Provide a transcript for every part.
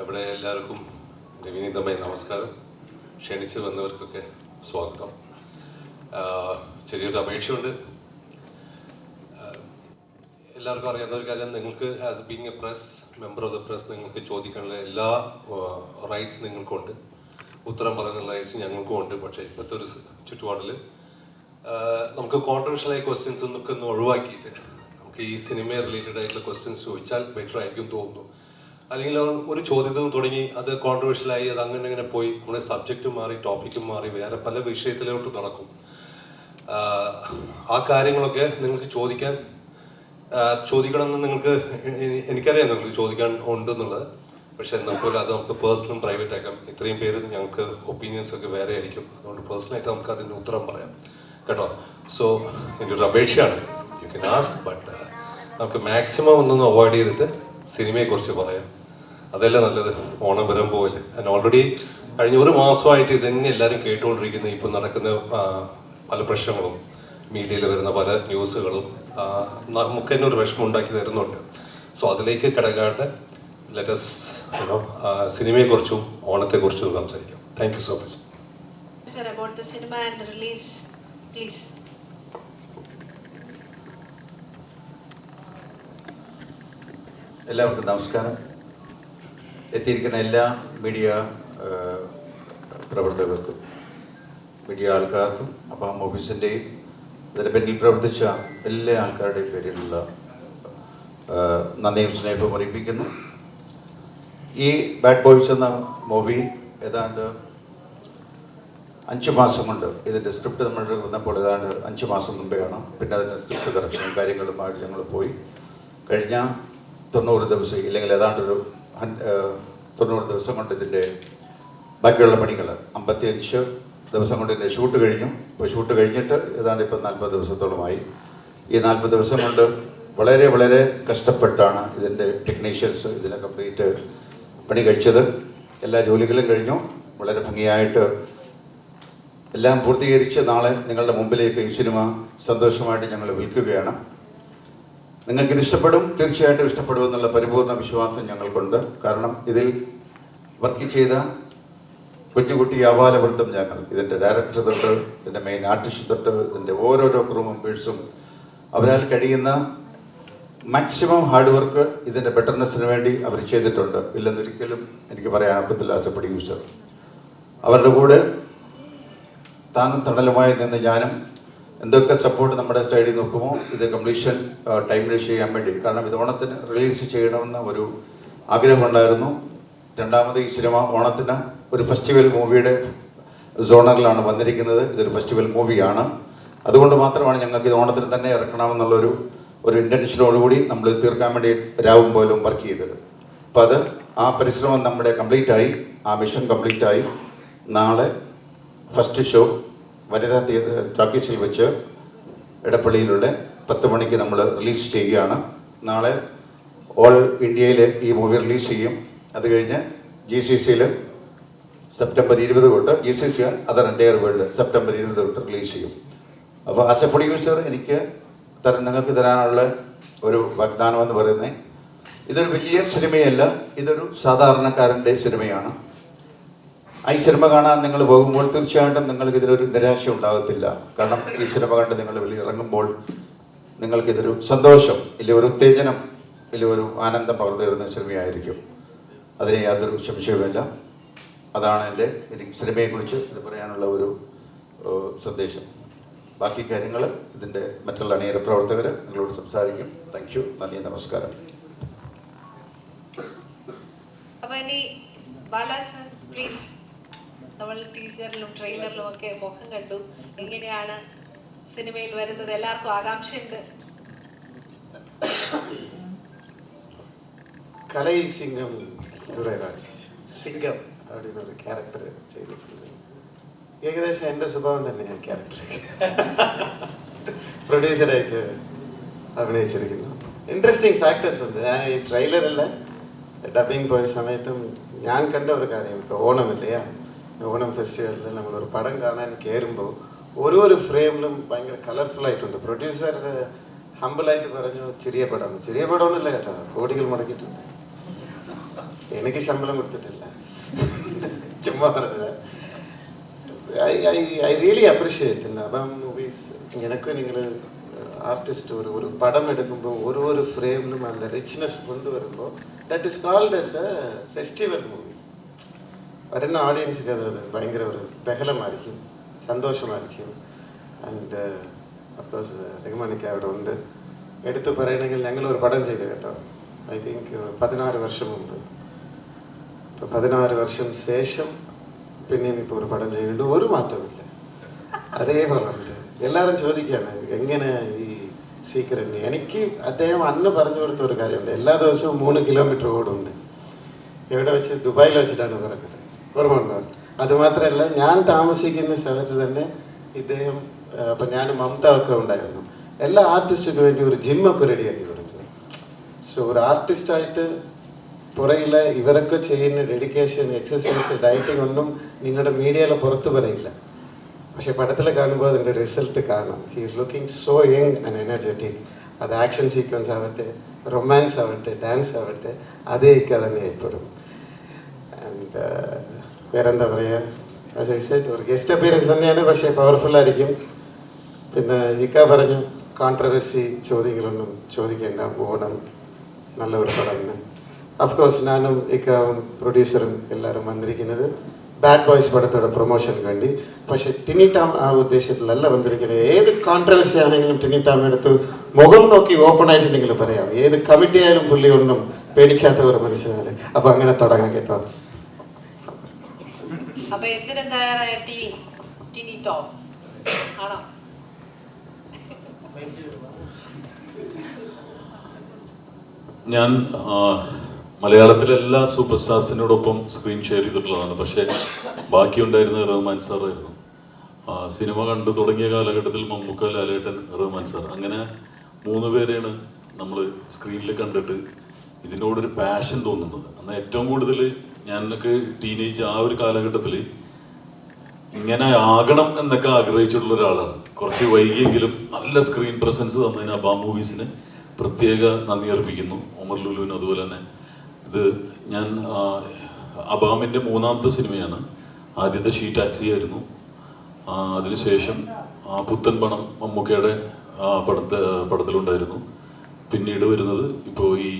ഇവിടെ എല്ലാവർക്കും വിനീതമായ നമസ്കാരം. ക്ഷണിച്ച് വന്നവർക്കൊക്കെ സ്വാഗതം. ചെറിയൊരു അപേക്ഷയുണ്ട്. എല്ലാവർക്കും അറിയാവുന്ന ഒരു കാര്യം, നിങ്ങൾക്ക് as being A press member of the press നിങ്ങൾക്ക് ചോദിക്കാനുള്ള എല്ലാ റൈറ്റ്സ് നിങ്ങൾക്കുണ്ട്, ഉത്തരം പറയുന്ന റൈറ്റ്സ് ഞങ്ങൾക്കും ഉണ്ട്. പക്ഷേ ഇപ്പോഴത്തെ ഒരു ചുറ്റുപാടിൽ നമുക്ക് കോൺട്രവേഴ്ഷ്യലായ ക്വസ്റ്റ്യൻസ് എന്നൊക്കെ ഒന്ന് ഒഴിവാക്കിയിട്ട് നമുക്ക് ഈ സിനിമയെ റിലേറ്റഡ് ആയിട്ടുള്ള ക്വസ്റ്റ്യൻസ് ചോദിച്ചാൽ ബെറ്റർ ആയിരിക്കും തോന്നുന്നു. അല്ലെങ്കിൽ ഒരു ചോദ്യത്തിൽ തുടങ്ങി അത് കോൺട്രവേഴ്ഷ്യലായി അത് അങ്ങനെ പോയി നമ്മുടെ സബ്ജക്റ്റ് മാറി ടോപ്പിക്കും മാറി വേറെ പല വിഷയത്തിലോട്ട് നടക്കും. ആ കാര്യങ്ങളൊക്കെ നിങ്ങൾക്ക് ചോദിക്കണമെന്ന് നിങ്ങൾക്ക് എനിക്കറിയാം നിങ്ങൾക്ക് ചോദിക്കാൻ ഉണ്ടെന്നുള്ളത്. പക്ഷെ എന്നാൽ അത് നമുക്ക് പേഴ്സണലും പ്രൈവറ്റ് ആക്കാം. ഇത്രയും പേര് ഞങ്ങൾക്ക് ഒപ്പീനിയൻസ് ഒക്കെ വേറെ ആയിരിക്കും. അതുകൊണ്ട് പേഴ്സണലായിട്ട് നമുക്ക് അതിന് ഉത്തരം പറയാം കേട്ടോ. സോ എൻ്റെ ഒരു അപേക്ഷയാണ്, യു കെൻ ആസ്ക്, ബട്ട് നമുക്ക് മാക്സിമം ഒന്നൊന്ന് അവോയ്ഡ് ചെയ്തിട്ട് സിനിമയെക്കുറിച്ച് പറയാം. അതല്ലേ നല്ലത്. ഓണം വരുമ്പോൾ ആൻഡ് ഓൾറെഡി കഴിഞ്ഞ ഒരു മാസമായിട്ട് ഇതന്നെ എല്ലാവരും കേട്ടുകൊണ്ടിരിക്കുന്നത്. ഇപ്പം നടക്കുന്ന പല പ്രശ്നങ്ങളും മീഡിയയിൽ വരുന്ന പല ന്യൂസുകളും നമുക്ക് തന്നെ ഒരു വിഷമം ഉണ്ടാക്കി തരുന്നുണ്ട്. സോ അതിലേക്ക് കിടക്കാണ്ട് ലെറ്റസ് സിനിമയെക്കുറിച്ചും ഓണത്തെക്കുറിച്ചും സംസാരിക്കാം. Thank you so much. Sir, about the cinema and release, please. എല്ലാവർക്കും നമസ്കാരം. എത്തിയിരിക്കുന്ന എല്ലാ മീഡിയ പ്രവർത്തകർക്കും മീഡിയ ആൾക്കാർക്കും അപ്പം ഓഫീസിൻ്റെയും ഇതിന് പിന്നിൽ പ്രവർത്തിച്ച എല്ലാ ആൾക്കാരുടെയും പേരിലുള്ള നന്ദിയും സ്നേഹവും അറിയിപ്പിക്കുന്നു. ഈ ബാഡ് ബോയ്സ് എന്ന മൂവി ഏതാണ്ട് 5 മാസം കൊണ്ട് ഇതിൻ്റെ സ്ക്രിപ്റ്റ് നമ്മൾ വന്നപ്പോൾ ഏതാണ്ട് 5 മാസം മുമ്പെയാണ്. പിന്നെ അതിൻ്റെ സ്ക്രിപ്റ്റ് കറക്ഷനും കാര്യങ്ങളുമായിട്ട് ഞങ്ങൾ പോയി. കഴിഞ്ഞ 90 ദിവസം ഇല്ലെങ്കിൽ ഏതാണ്ടൊരു 90 ദിവസം കൊണ്ട് ഇതിൻ്റെ ബാക്കിയുള്ള പണികൾ 55 ദിവസം കൊണ്ട് ഇതിൻ്റെ ഷൂട്ട് കഴിഞ്ഞു. ഇപ്പോൾ ഷൂട്ട് കഴിഞ്ഞിട്ട് ഏതാണ്ട് ഇപ്പം 40 ദിവസത്തോളമായി. ഈ 40 ദിവസം കൊണ്ട് വളരെ വളരെ കഷ്ടപ്പെട്ടാണ് ഇതിൻ്റെ ടെക്നീഷ്യൻസ് ഇതിനെ കംപ്ലീറ്റ് പണി കഴിച്ചത്. എല്ലാ ജോലികളും കഴിഞ്ഞു. വളരെ ഭംഗിയായിട്ട് എല്ലാം പൂർത്തീകരിച്ച് നാളെ നിങ്ങളുടെ മുമ്പിലേക്ക് ഈ സിനിമ സന്തോഷമായിട്ട് ഞങ്ങൾ വിൽക്കുകയാണ്. നിങ്ങൾക്കിത് ഇഷ്ടപ്പെടും, തീർച്ചയായിട്ടും ഇഷ്ടപ്പെടുമെന്നുള്ള പരിപൂർണ വിശ്വാസം ഞങ്ങൾക്കുണ്ട്. കാരണം ഇതിൽ വർക്ക് ചെയ്ത കുഞ്ഞുകുട്ടി യാവാലവൃദ്ധം ഞങ്ങൾ, ഇതിൻ്റെ ഡയറക്ടർ തൊട്ട് ഇതിൻ്റെ മെയിൻ ആർട്ടിസ്റ്റ് തൊട്ട് ഇതിൻ്റെ ഓരോരോ ക്രൂ മെമ്പേഴ്സും അവരാൽ കഴിയുന്ന മാക്സിമം ഹാർഡ് വർക്ക് ഇതിൻ്റെ ബെറ്റർനെസ്സിന് വേണ്ടി അവർ ചെയ്തിട്ടുണ്ട്. ഇല്ലെന്നൊരിക്കലും എനിക്ക് പറയാനൊക്കത്തില്ല. ആസ് എ പ്രൊഡ്യൂസർ അവരുടെ കൂടെ താങ്ങും തണലുമായി നിന്ന് ഞാനും എന്തൊക്കെ സപ്പോർട്ട് നമ്മുടെ സൈഡിൽ നോക്കുമോ ഇത് കംപ്ലീഷൻ ടൈമിൽ ചെയ്യാൻ വേണ്ടി. കാരണം ഇത് ഓണത്തിന് റിലീസ് ചെയ്യണമെന്ന ഒരു ആഗ്രഹമുണ്ടായിരുന്നു. രണ്ടാമത് ഈ സിനിമ ഓണത്തിന് ഒരു ഫെസ്റ്റിവൽ മൂവിയുടെ സോണറിലാണ് വന്നിരിക്കുന്നത്. ഇതൊരു ഫെസ്റ്റിവൽ മൂവിയാണ്. അതുകൊണ്ട് മാത്രമാണ് ഞങ്ങൾക്ക് ഇത് ഓണത്തിന് തന്നെ ഇറക്കണമെന്നുള്ളൊരു ഇൻറ്റൻഷനോടുകൂടി നമ്മൾ തീർക്കാൻ വേണ്ടി രാവും പോലും വർക്ക് ചെയ്തത്. അപ്പോൾ അത് ആ പരിശ്രമം നമ്മുടെ കംപ്ലീറ്റായി, ആ മിഷൻ കംപ്ലീറ്റായി. നാളെ ഫസ്റ്റ് ഷോ വനിതാ ടോക്കീസിൽ വെച്ച് എടപ്പള്ളിയിലുള്ള 10 മണിക്ക് നമ്മൾ റിലീസ് ചെയ്യുകയാണ്. നാളെ ഓൾ ഇന്ത്യയിൽ ഈ മൂവി റിലീസ് ചെയ്യും. അത് കഴിഞ്ഞ് GCCയിൽ സെപ്റ്റംബർ 20 തൊട്ട് GCC other entire world September 20 തൊട്ട് റിലീസ് ചെയ്യും. അപ്പോൾ ആസ് എ പ്രൊഡ്യൂസർ എനിക്ക് നിങ്ങൾക്ക് തരാനുള്ള ഒരു വാഗ്ദാനം എന്ന് പറയുന്നത്, ഇതൊരു വലിയ സിനിമയല്ല, ഇതൊരു സാധാരണക്കാരൻ്റെ സിനിമയാണ്. ഈ സിനിമ കാണാൻ നിങ്ങൾ പോകുമ്പോൾ തീർച്ചയായിട്ടും നിങ്ങൾക്ക് ഇതിലൊരു നിരാശ ഉണ്ടാകത്തില്ല. കാരണം ഈ സിനിമ കണ്ട് നിങ്ങൾ വെളിയിറങ്ങുമ്പോൾ നിങ്ങൾക്കിതൊരു സന്തോഷം, ഇല്ല ഒരു ഉത്തേജനം, ഇല്ല ഒരു ആനന്ദം പകർന്നു തരുന്ന സിനിമയായിരിക്കും. അതിന് യാതൊരു സംശയവുമില്ല. അതാണ് എനിക്ക് സിനിമയെക്കുറിച്ച് ഇത് പറയാനുള്ള ഒരു സന്ദേശം. ബാക്കി കാര്യങ്ങൾ ഇതിൻ്റെ മറ്റുള്ള അണിയറ പ്രവർത്തകർ നിങ്ങളോട് സംസാരിക്കും. താങ്ക് യു, നന്ദി, നമസ്കാരം. പ്ലീസ്. നമ്മൾ ടീസറിലും ട്രെയിലറിലും ഒക്കെ മുഖം കണ്ടു. എങ്ങനെയാണ് സിനിമയിൽ വരുന്നത്? എല്ലാവർക്കും ആകാംക്ഷയുണ്ട്. കലൈ സിംഗം ദുരൈരാജ് സിംഗം അവിടെയൊരു ക്യാരക്ടർ ചെയ്തിട്ടുണ്ട്. ഏകദേശം എൻ്റെ സ്വഭാവം തന്നെ ഞാൻ ക്യാരക്ടർ പ്രൊഡ്യൂസറായിട്ട് അഭിനയിച്ചിരിക്കുന്നു. ഇൻട്രസ്റ്റിംഗ് ഫാക്ടേഴ്സ് ഉണ്ട്. ഞാൻ ഈ ട്രെയിലറിൽ ഡബിങ് പോയ സമയത്തും ഞാൻ കണ്ട ഒരു കാര്യം, ഇപ്പോൾ ഓണമില്ലയാ, ഓണം ഫെസ്റ്റിവലിൽ നമ്മളൊരു പടം കാണാൻ കയറുമ്പോൾ ഓരോ ഫ്രെയിമിലും ഭയങ്കര കളർഫുള്ളായിട്ടുണ്ട്. പ്രൊഡ്യൂസർ ഹമ്പിളായിട്ട് പറഞ്ഞു ചെറിയ പടം ഒന്നുമില്ല കേട്ടോ, കോടികൾ മുടക്കിയിട്ടുണ്ട്. എനിക്ക് ശമ്പളം കൊടുത്തിട്ടില്ല, ചുമ്മാ പറഞ്ഞത്. ഐ റിയലി അപ്രിഷിയേറ്റ് இந்த அபாம் மூவிஸ். எனக்கு നിങ്ങൾ ആർട്ടിസ്റ്റ് ഒരു പടം എടുക്കുമ്പോൾ ഓരോ ഫ്രെയിമിലും அந்த റിച്ച്നെസ് കൊണ്ടുവരുമ്പോൾ that is called as a festival movie. വരുന്ന ഓഡിയൻസിന് അത് ഭയങ്കര ഒരു ബഹളമായിരിക്കും, സന്തോഷമായിരിക്കും. ആൻഡ് അഫ്കോഴ്സ് റഹ്മാനൊക്കെ അവിടെ ഉണ്ട്. എടുത്തു പറയണമെങ്കിൽ ഞങ്ങളൊരു പടം ചെയ്തു കേട്ടോ, ഐ തിങ്ക് 16 വർഷം മുമ്പ്. ഇപ്പോൾ 16 വർഷം ശേഷം പിന്നെയും ഇപ്പോൾ ഒരു പടം ചെയ്യുന്നുണ്ട്, ഒരു മാറ്റമില്ല, അതേപോലെ ഉണ്ട്. എല്ലാവരും ചോദിക്കുകയാണ് എങ്ങനെ ഈ സീക്രറ്റ്. എനിക്ക് അദ്ദേഹം അന്ന് പറഞ്ഞു കൊടുത്ത ഒരു കാര്യമുണ്ട്, എല്ലാ ദിവസവും 3 കിലോമീറ്റർ ഓടുണ്ട്. എവിടെ വെച്ച്? ദുബായിൽ വെച്ചിട്ടാണ് പറഞ്ഞത്, ഓർമ്മയുണ്ടോ? അതുമാത്രമല്ല, ഞാൻ താമസിക്കുന്ന സ്ഥലത്ത് തന്നെ ഇദ്ദേഹം, അപ്പം ഞാൻ മമത ഒക്കെ ഉണ്ടായിരുന്നു, എല്ലാ ആർട്ടിസ്റ്റിനും വേണ്ടി ഒരു ജിമ്മൊക്കെ റെഡിയാക്കി കൊടുത്തു. സോ ഒരു ആർട്ടിസ്റ്റായിട്ട് പുറകിലെ ഇവരൊക്കെ ചെയ്യുന്ന ഡെഡിക്കേഷൻ, എക്സസൈസ്, ഡയറ്റിംഗ് ഒന്നും നിങ്ങളുടെ മീഡിയയിൽ പുറത്തു പറയില്ല. പക്ഷേ പടത്തിൽ കാണുമ്പോൾ അതിൻ്റെ റിസൾട്ട് കാണാം. He is looking so young and energetic. അത് ആക്ഷൻ സീക്വൻസ് ആവട്ടെ, റൊമാൻസ് ആവട്ടെ, ഡാൻസ് ആവട്ടെ, അതേക്ക് തന്നെ ഏർപ്പെടും. ആൻഡ് വേറെന്താ പറയുക, ആസ് ഐ സെഡ്, ഒരു ഗസ്റ്റ് അപ്പിയറൻസ് തന്നെയാണ്, പക്ഷേ പവർഫുള്ളായിരിക്കും. പിന്നെ ഇക്ക പറഞ്ഞു കോൺട്രവേഴ്സി ചോദ്യങ്ങളൊന്നും ചോദിക്കേണ്ട, ഓണം നല്ല ഒരു പടം. അഫ്കോഴ്സ് ഞാനും ഇക്കാവും പ്രൊഡ്യൂസറും എല്ലാവരും വന്നിരിക്കുന്നത് ബാഡ് ബോയ്സ് പടത്തോടെ പ്രൊമോഷന് വേണ്ടി. പക്ഷേ ടിനി ടാം ആ ഉദ്ദേശത്തിലല്ല വന്നിരിക്കുന്നത്. ഏത് കോൺട്രവേഴ്സി ആണെങ്കിലും ടിനി ടാം എടുത്ത് മുഖം നോക്കി ഓപ്പൺ ആയിട്ടുണ്ടെങ്കിൽ പറയാം. ഏത് കമ്മിറ്റി ആയാലും പുള്ളി ഒന്നും പേടിക്കാത്ത ഒരു മനുഷ്യനാണ്. അപ്പം അങ്ങനെ തുടങ്ങാം കേട്ടോ. അപ്പൊ എന്തിനും തയ്യാറായ ടിനി ടോം ആണോ? ഞാൻ മലയാളത്തിലെ എല്ലാ സൂപ്പർ സ്റ്റാർസിനോടൊപ്പം സ്ക്രീൻ ഷെയർ ചെയ്തിട്ടുള്ളതാണ്. പക്ഷേ ബാക്കിയുണ്ടായിരുന്നത് റഹ്മാൻ സാറായിരുന്നു. സിനിമ കണ്ടു തുടങ്ങിയ കാലഘട്ടത്തിൽ മമ്മൂക്ക, ലാലേട്ടൻ, റഹ്മാൻ സാർ, അങ്ങനെ 3 പേരെയാണ് നമ്മൾ സ്ക്രീനിൽ കണ്ടിട്ട് ഇതിനോടൊരു പാഷൻ തോന്നുന്നത്. എന്നാൽ ഏറ്റവും കൂടുതൽ ഞാനൊക്കെ ടീനേജ് ആ ഒരു കാലഘട്ടത്തിൽ ഇങ്ങനെ ആകണം എന്നൊക്കെ ആഗ്രഹിച്ചിട്ടുള്ള ഒരാളാണ്. കുറച്ച് വൈകിയെങ്കിലും നല്ല സ്ക്രീൻ പ്രസൻസ് തന്നതിന് അബാം മൂവീസിന് പ്രത്യേക നന്ദി അർപ്പിക്കുന്നു. ഒമർ ലുലുവിന് അതുപോലെ തന്നെ. ഇത് ഞാൻ അബാമിൻ്റെ 3ാമത്തെ സിനിമയാണ്. ആദ്യത്തെ ഷീ ടാക്സി ആയിരുന്നു. അതിനുശേഷം പുത്തൻ പണം മമ്മൂക്കയുടെ പടത്തിലുണ്ടായിരുന്നു. പിന്നീട് വരുന്നത് ഇപ്പോൾ ഈ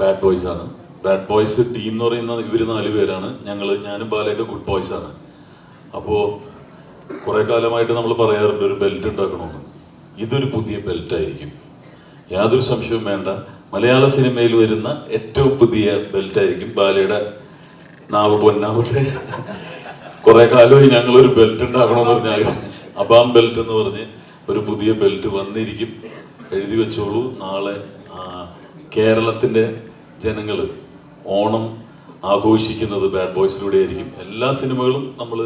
ബാഡ് ബോയ്സ് ആണ്. ബാഡ് ബോയ്സ് ടീം എന്ന് പറയുന്ന ഇവർ 4 പേരാണ്. ഞാനും ബാലയൊക്കെ ഗുഡ് ബോയ്സ് ആണ്. അപ്പോൾ കുറേ കാലമായിട്ട് നമ്മൾ പറയാറുണ്ട് ഒരു ബെൽറ്റ് ഉണ്ടാക്കണമെന്ന്. ഇതൊരു പുതിയ ബെൽറ്റായിരിക്കും, യാതൊരു സംശയവും വേണ്ട. മലയാള സിനിമയിൽ വരുന്ന ഏറ്റവും പുതിയ ബെൽറ്റായിരിക്കും. ബാലയുടെ നാവ് പൊന്നാവട്ടെ. കുറെ കാലമായി ഞങ്ങളൊരു ബെൽറ്റ് ഉണ്ടാക്കണമെന്ന് പറഞ്ഞാൽ അബാം ബെൽറ്റ് എന്ന് പറഞ്ഞ് ഒരു പുതിയ ബെൽറ്റ് വന്നിരിക്കും. എഴുതി വെച്ചോളൂ. നാളെ കേരളത്തിൻ്റെ ജനങ്ങൾ ഓണം ആഘോഷിക്കുന്നത് ബാഡ് ബോയ്സിലൂടെ ആയിരിക്കും. എല്ലാ സിനിമകളും നമ്മൾ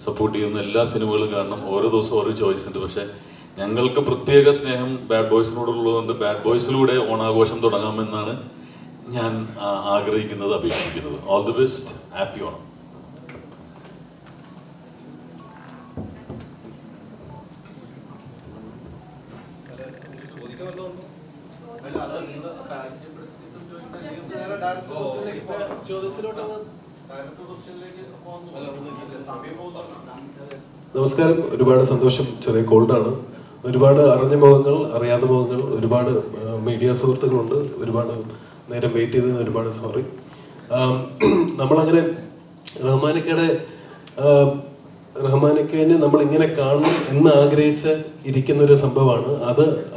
സപ്പോർട്ട് ചെയ്യുന്ന എല്ലാ സിനിമകളും കാണണം. ഓരോ ദിവസം ഓരോ ചോയ്സ് ഉണ്ട്. പക്ഷേ ഞങ്ങൾക്ക് പ്രത്യേക സ്നേഹം ബാഡ് ബോയ്സിനോടുള്ളതുകൊണ്ട് ബാഡ് ബോയ്സിലൂടെ ഓണാഘോഷം തുടങ്ങാമെന്നാണ് ഞാൻ ആഗ്രഹിക്കുന്നത്, അപേക്ഷിക്കുന്നത്. All the best. Happy Onam. നമസ്കാരം. ഒരുപാട് സന്തോഷം. ചെറിയ കോൾഡാണ്. ഒരുപാട് അറിഞ്ഞ മുഖങ്ങൾ, അറിയാത്ത മുഖങ്ങൾ, ഒരുപാട് മീഡിയ സുഹൃത്തുക്കളുണ്ട്. ഒരുപാട് നേരം വെയിറ്റ് ചെയ്തതിന് ഒരുപാട് സോറി. നമ്മളങ്ങനെ റഹ്മാനിക്കേനെ നമ്മൾ ഇങ്ങനെ കാണണം എന്ന് ആഗ്രഹിച്ച് ഇരിക്കുന്ന ഒരു സംഭവമാണ്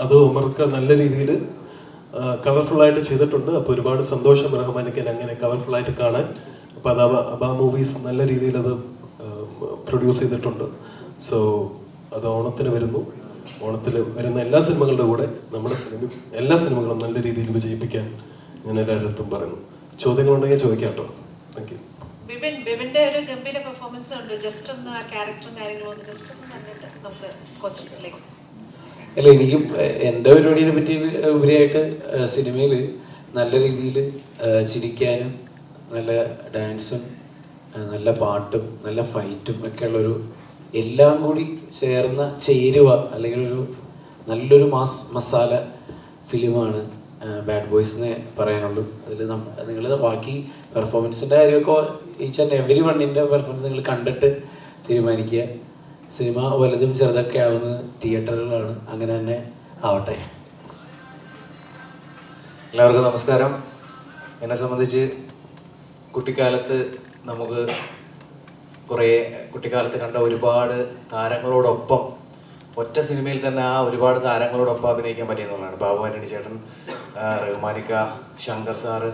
അത് ഉമർക്ക് നല്ല രീതിയിൽ കളർഫുള്ളായിട്ട് ചെയ്തിട്ടുണ്ട്. അപ്പോൾ ഒരുപാട് സന്തോഷം റഹ്മാനിക്കൻ അങ്ങനെ കളർഫുള്ളായിട്ട് കാണാൻ. അപ്പോൾ അത് അബാ മൂവീസ് നല്ല രീതിയിൽ അത് പ്രൊഡ്യൂസ് ചെയ്തിട്ടുണ്ട്. സോ അത് ഓണത്തിന് വരുന്നു. ഓണത്തിൽ വരുന്ന എല്ലാ സിനിമകളുടെ കൂടെ നമ്മുടെ എല്ലാ സിനിമകളും നല്ല രീതിയിൽ വിജയിപ്പിക്കാൻ ഞാൻ എല്ലായിടത്തും പറയുന്നു. ചോദ്യങ്ങളുണ്ടെങ്കിൽ ചോദിക്കാം കേട്ടോ. Thank you. ബിബിന്റെ ഒരു ഗംഭീര പെർഫോമൻസ് ഉണ്ട്. ജസ്റ്റ് ഒന്ന് ആ ക്യാരക്ടറും കാര്യങ്ങളും ഒന്ന് ജസ്റ്റ് ഒന്ന് കണ്ടിട്ട് നമുക്ക് ക്വസ്റ്റ്യൻസിലേക്ക്. അല്ല, എനിക്കും എൻ്റെ പരിപാടിയെ പറ്റി ഉപരിയായിട്ട് സിനിമയിൽ നല്ല രീതിയിൽ ചിരിക്കാനും നല്ല ഡാൻസും നല്ല പാട്ടും നല്ല ഫൈറ്റും ഒക്കെ ഉള്ളൊരു എല്ലാം കൂടി ചേർന്ന ചേരുവ അല്ലെങ്കിൽ ഒരു നല്ലൊരു മസാല ഫിലിമാണ് ബാഡ് ബോയ്സ് എന്ന് പറയാനുള്ളൂ. അതിൽ നിങ്ങൾ ബാക്കി പെർഫോമൻസിൻ്റെ കാര്യമൊക്കെ ഈച്ച് ആൻഡ് എവരി വണ്ണിൻ്റെ പെർഫോമൻസ് നിങ്ങൾ കണ്ടിട്ട് തീരുമാനിക്കുക. സിനിമ വലുതും ചെറുതൊക്കെ ആവുന്നത് തിയേറ്ററുകളാണ്, അങ്ങനെ തന്നെ ആവട്ടെ. എല്ലാവർക്കും നമസ്കാരം. എന്നെ സംബന്ധിച്ച് കുട്ടിക്കാലത്ത് നമുക്ക് കുട്ടിക്കാലത്ത് കണ്ട ഒരുപാട് താരങ്ങളോടൊപ്പം ഒറ്റ സിനിമയിൽ തന്നെ ആ ഒരുപാട് താരങ്ങളോടൊപ്പം അഭിനയിക്കാൻ പറ്റിയെന്നുള്ളതാണ്. ബാബു ആന്റണി ചേട്ടൻ, റഹ്മാനിക്ക, ശങ്കർ സാറ്,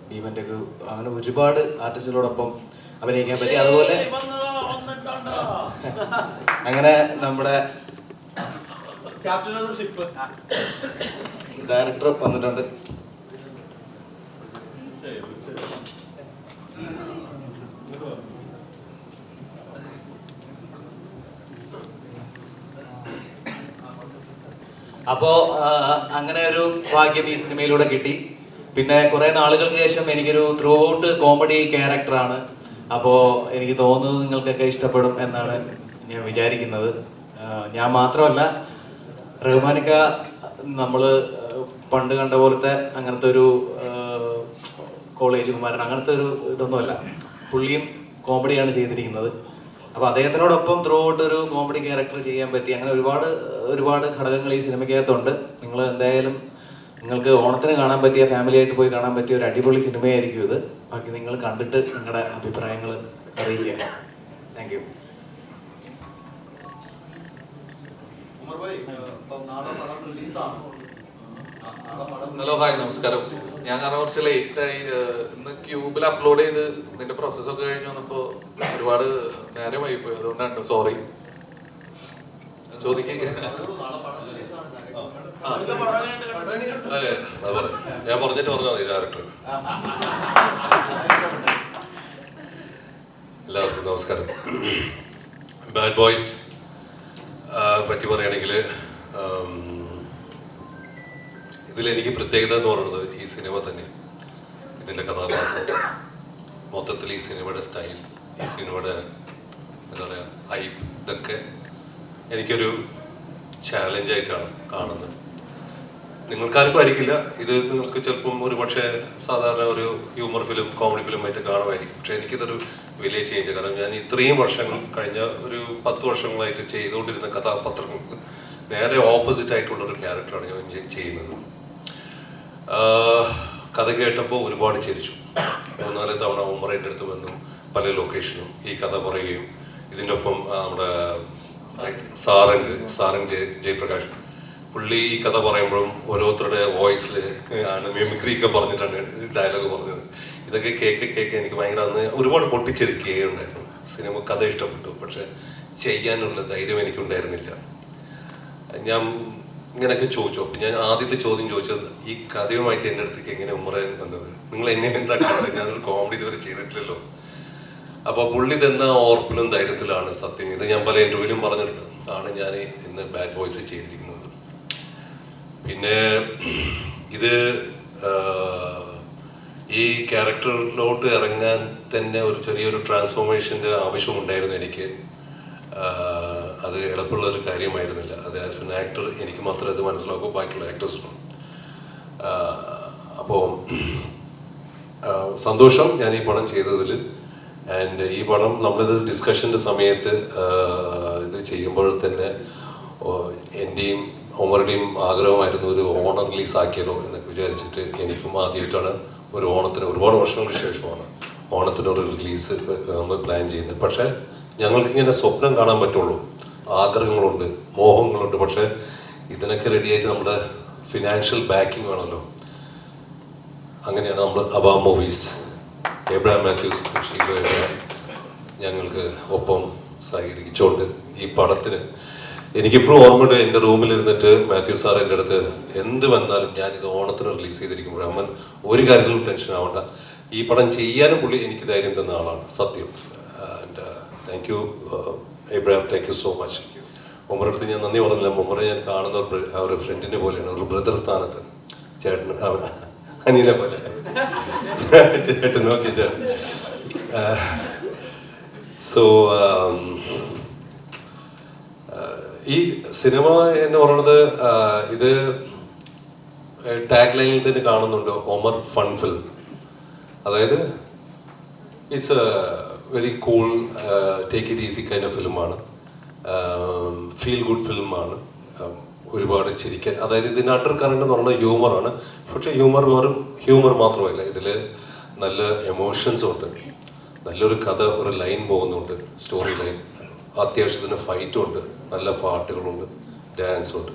ഭീമൻ രഘു, അങ്ങനെ ഒരുപാട് ആർട്ടിസ്റ്റുകളോടൊപ്പം അഭിനയിക്കാൻ പറ്റി. അതുപോലെ അങ്ങനെ നമ്മുടെ ഡയറക്ടർ വന്നിട്ടുണ്ട്. അപ്പോൾ അങ്ങനെ ഒരു ഭാഗ്യം ഈ സിനിമയിലൂടെ കിട്ടി. പിന്നെ കുറേ നാളുകൾക്ക് ശേഷം എനിക്കൊരു ത്രൂ ഔട്ട് കോമഡി ക്യാരക്ടറാണ്. അപ്പോൾ എനിക്ക് തോന്നുന്നത് നിങ്ങൾക്കൊക്കെ ഇഷ്ടപ്പെടും എന്നാണ് ഞാൻ വിചാരിക്കുന്നത്. ഞാൻ മാത്രമല്ല, റഹ്മാനിക്ക നമ്മൾ പണ്ട് കണ്ട പോലത്തെ അങ്ങനത്തെ ഒരു കോളേജ് കുമാരൻ അങ്ങനത്തെ ഒരു ഇതൊന്നുമല്ല. പുള്ളിയും കോമഡിയാണ് ചെയ്തിരിക്കുന്നത്. അപ്പോൾ അദ്ദേഹത്തിനോടൊപ്പം ത്രൂ ഔട്ട് ഒരു കോമഡി ക്യാരക്ടർ ചെയ്യാൻ പറ്റി. അങ്ങനെ ഒരുപാട് ഘടകങ്ങൾ ഈ സിനിമയ്ക്കകത്തുണ്ട്. നിങ്ങൾ എന്തായാലും നിങ്ങൾക്ക് ഓണത്തിന് കാണാൻ പറ്റിയ, ഫാമിലി ആയിട്ട് പോയി കാണാൻ പറ്റിയ ഒരു അടിപൊളി സിനിമയായിരിക്കും ഇത്. ബാക്കി നിങ്ങൾ കണ്ടിട്ട് നിങ്ങളുടെ അഭിപ്രായങ്ങൾ അറിയിക്കുക. Thank you. ഹലോ, ഹായ്, നമസ്കാരം. ഞാൻ കാരണം കുറച്ച് ലേറ്റായി. ഇന്ന് ക്യൂബിൽ അപ്ലോഡ് ചെയ്ത് ഇതിന്റെ പ്രോസസ്സൊക്കെ കഴിഞ്ഞ് വന്നപ്പോൾ ഒരുപാട് നേരമായി പോയി. അതുകൊണ്ടാണ് സോറി. ചോദിക്കുക. ഞാൻ പറഞ്ഞിട്ട് പറഞ്ഞാൽ മതി ഡയറക്ടർ. എല്ലാവർക്കും നമസ്കാരം. ബാഡ് ബോയ്സ് പറ്റി പറയുകയാണെങ്കിൽ ഇതിലെനിക്ക് പ്രത്യേകത എന്ന് പറയുന്നത് ഈ സിനിമ തന്നെ, ഇതിൻ്റെ കഥാപാത്രം, മൊത്തത്തിൽ ഈ സിനിമയുടെ സ്റ്റൈൽ, ഈ സിനിമയുടെ എന്താ പറയുക ഹൈപ്പ്, ഇതൊക്കെ എനിക്കൊരു ചാലഞ്ചായിട്ടാണ് കാണുന്നത്. നിങ്ങൾക്കാർക്കും ആയിരിക്കില്ല ഇത്. നിങ്ങൾക്ക് ചിലപ്പം ഒരു പക്ഷേ സാധാരണ ഒരു ഹ്യൂമർ ഫിലിം, കോമഡി ഫിലിം ആയിട്ട് കാണുമായിരിക്കും. പക്ഷേ എനിക്കിതൊരു വലിയ ചേഞ്ച്. കാരണം ഞാൻ ഇത്രയും വർഷങ്ങൾ, കഴിഞ്ഞ ഒരു 10 വർഷങ്ങളായിട്ട് ചെയ്തുകൊണ്ടിരുന്ന കഥാപാത്രങ്ങൾക്ക് നേരെ ഓപ്പോസിറ്റ് ആയിട്ടുള്ളൊരു ക്യാരക്ടറാണ് ഞാൻ ചെയ്യുന്നത്. കഥ കേട്ടപ്പോൾ ഒരുപാട് ചിരിച്ചു. 3-4 തവണ ഉമ്മറേൻ്റെ അടുത്ത് വന്നും പല ലൊക്കേഷനും ഈ കഥ പറയുകയും ഇതിൻ്റെ ഒപ്പം നമ്മുടെ സാരംഗ് ജയപ്രകാശ് പുള്ളി ഈ കഥ പറയുമ്പോഴും ഓരോരുത്തരുടെ വോയിസിൽ ആണ് മിമിക്രി ഒക്കെ പറഞ്ഞിട്ടാണ് ഡയലോഗ് പറഞ്ഞത്. ഇതൊക്കെ കേക്ക് എനിക്ക് ഭയങ്കര അന്ന് ഒരുപാട് പൊട്ടിച്ചിരിക്കുകയുണ്ടായിരുന്നു. സിനിമ കഥ ഇഷ്ടപ്പെട്ടു, പക്ഷെ ചെയ്യാനുള്ള ധൈര്യം എനിക്കുണ്ടായിരുന്നില്ല. ഞാൻ ഇങ്ങനെയൊക്കെ ചോദിച്ചു. അപ്പം ഞാൻ ആദ്യത്തെ ചോദ്യം ചോദിച്ചത്, ഈ കഥയുമായിട്ട് എൻ്റെ അടുത്തേക്ക് എങ്ങനെ ഉമ്മറ വന്നത്? നിങ്ങൾ എന്നെ എന്താ കണ്ടത്? ഞാനൊരു കോമഡി ഇതുവരെ ചെയ്തിട്ടില്ലല്ലോ. അപ്പോൾ പുള്ളി തന്ന ഓർപ്പിലും ധൈര്യത്തിലാണ് സത്യം. ഇത് ഞാൻ പല ഇൻ്റർവ്യൂവിലും പറഞ്ഞിട്ടുണ്ട്. ആണ് ഞാൻ ഇന്ന് ബാഡ് ബോയ്സ് ചെയ്തിരിക്കുന്നത്. പിന്നെ ഇത് ഈ ക്യാരക്ടറിലോട്ട് ഇറങ്ങാൻ തന്നെ ഒരു ചെറിയൊരു ട്രാൻസ്ഫോർമേഷൻ്റെ ആവശ്യമുണ്ടായിരുന്നു എനിക്ക്. അത് എളുപ്പമുള്ളൊരു കാര്യമായിരുന്നില്ല. അത് ആസ് എൻ ആക്ടർ എനിക്ക് മാത്രമേ അത് മനസ്സിലാക്കൂ, ബാക്കിയുള്ള ആക്ടേഴ്സിനും. അപ്പോൾ സന്തോഷം ഞാൻ ഈ പടം ചെയ്തതിൽ. ആൻഡ് ഈ പടം നമ്മളിത് ഡിസ്കഷൻ്റെ സമയത്ത് ഇത് ചെയ്യുമ്പോൾ തന്നെ എൻ്റെയും ഒമറുടെയും ആഗ്രഹമായിരുന്നു ഒരു ഓണം റിലീസ് ആക്കിയല്ലോ എന്നൊക്കെ വിചാരിച്ചിട്ട്. എനിക്കും ആദ്യമായിട്ടാണ് ഒരു ഓണത്തിന്, ഒരുപാട് വർഷങ്ങൾക്ക് ശേഷമാണ് ഓണത്തിനൊരു റിലീസ് നമ്മൾ പ്ലാൻ ചെയ്യുന്നത്. പക്ഷേ ഞങ്ങൾക്കിങ്ങനെ സ്വപ്നം കാണാൻ പറ്റുള്ളൂ, ആഗ്രഹങ്ങളുണ്ട്, മോഹങ്ങളുണ്ട്. പക്ഷേ ഇതിനൊക്കെ റെഡിയായിട്ട് നമ്മുടെ ഫിനാൻഷ്യൽ ബാക്കിംഗ് വേണമല്ലോ. അങ്ങനെയാണ് നമ്മൾ അബാ മൂവീസ്, എബ്രഹാം മാത്യൂസ്, ഷീല എബ്രഹാം ഞങ്ങൾക്ക് ഒപ്പം സഹകരിച്ചുകൊണ്ട് ഈ പടത്തിന്, എനിക്കിപ്പോഴും ഓർമ്മയുണ്ട്, എൻ്റെ റൂമിലിരുന്നിട്ട് മാത്യു സാർ എൻ്റെ അടുത്ത് എന്ത് വന്നാലും ഞാനിത് ഓണത്തിന് റിലീസ് ചെയ്തിരിക്കുമ്പോൾ അമ്മൻ ഒരു കാര്യത്തിലും ടെൻഷൻ ആവണ്ട, ഈ പടം ചെയ്യാനും പുള്ളി എനിക്ക് ധൈര്യം തന്ന ആളാണ് സത്യം. And thank you Abraham, thank you so much. ഉമ്മറുടെ അടുത്ത് ഞാൻ നന്ദി പറഞ്ഞില്ല. ഉമ്മറെ ഞാൻ കാണുന്ന ഒരു ഫ്രണ്ടിനെ പോലെയാണ്, ഒരു ബ്രദർ സ്ഥാനത്ത്. ചേട്ടന് അനിയനെ പോലെ ചേട്ടൻ. ഓക്കെ ചേട്ടൻ. സോ ഈ സിനിമ എന്ന് പറയുന്നത് ഇത് ടാഗ് ലൈനിൽ തന്നെ കാണുന്നുണ്ട് ഒമർ ഫൺ ഫിലിം. അതായത് it's a very cool take it easy kind of ഫിലിമാണ്. ഫീൽ ഗുഡ് ഫിലിമാണ്. ഒരുപാട് ചിരിക്കാൻ, അതായത് ഇതിന് അണ്ടർ കറണ്ട് എന്ന് പറയുന്നത് ഹ്യൂമറാണ്. പക്ഷേ ഹ്യൂമർ മാത്രമല്ല, ഇതിൽ നല്ല എമോഷൻസും ഉണ്ട്, നല്ലൊരു കഥ, ഒരു ലൈൻ പോകുന്നുണ്ട്, സ്റ്റോറി ലൈൻ, അത്യാവശ്യത്തിന് ഫൈറ്റും ഉണ്ട്, നല്ല പാട്ടുകളുണ്ട്, ഡാൻസും ഉണ്ട്.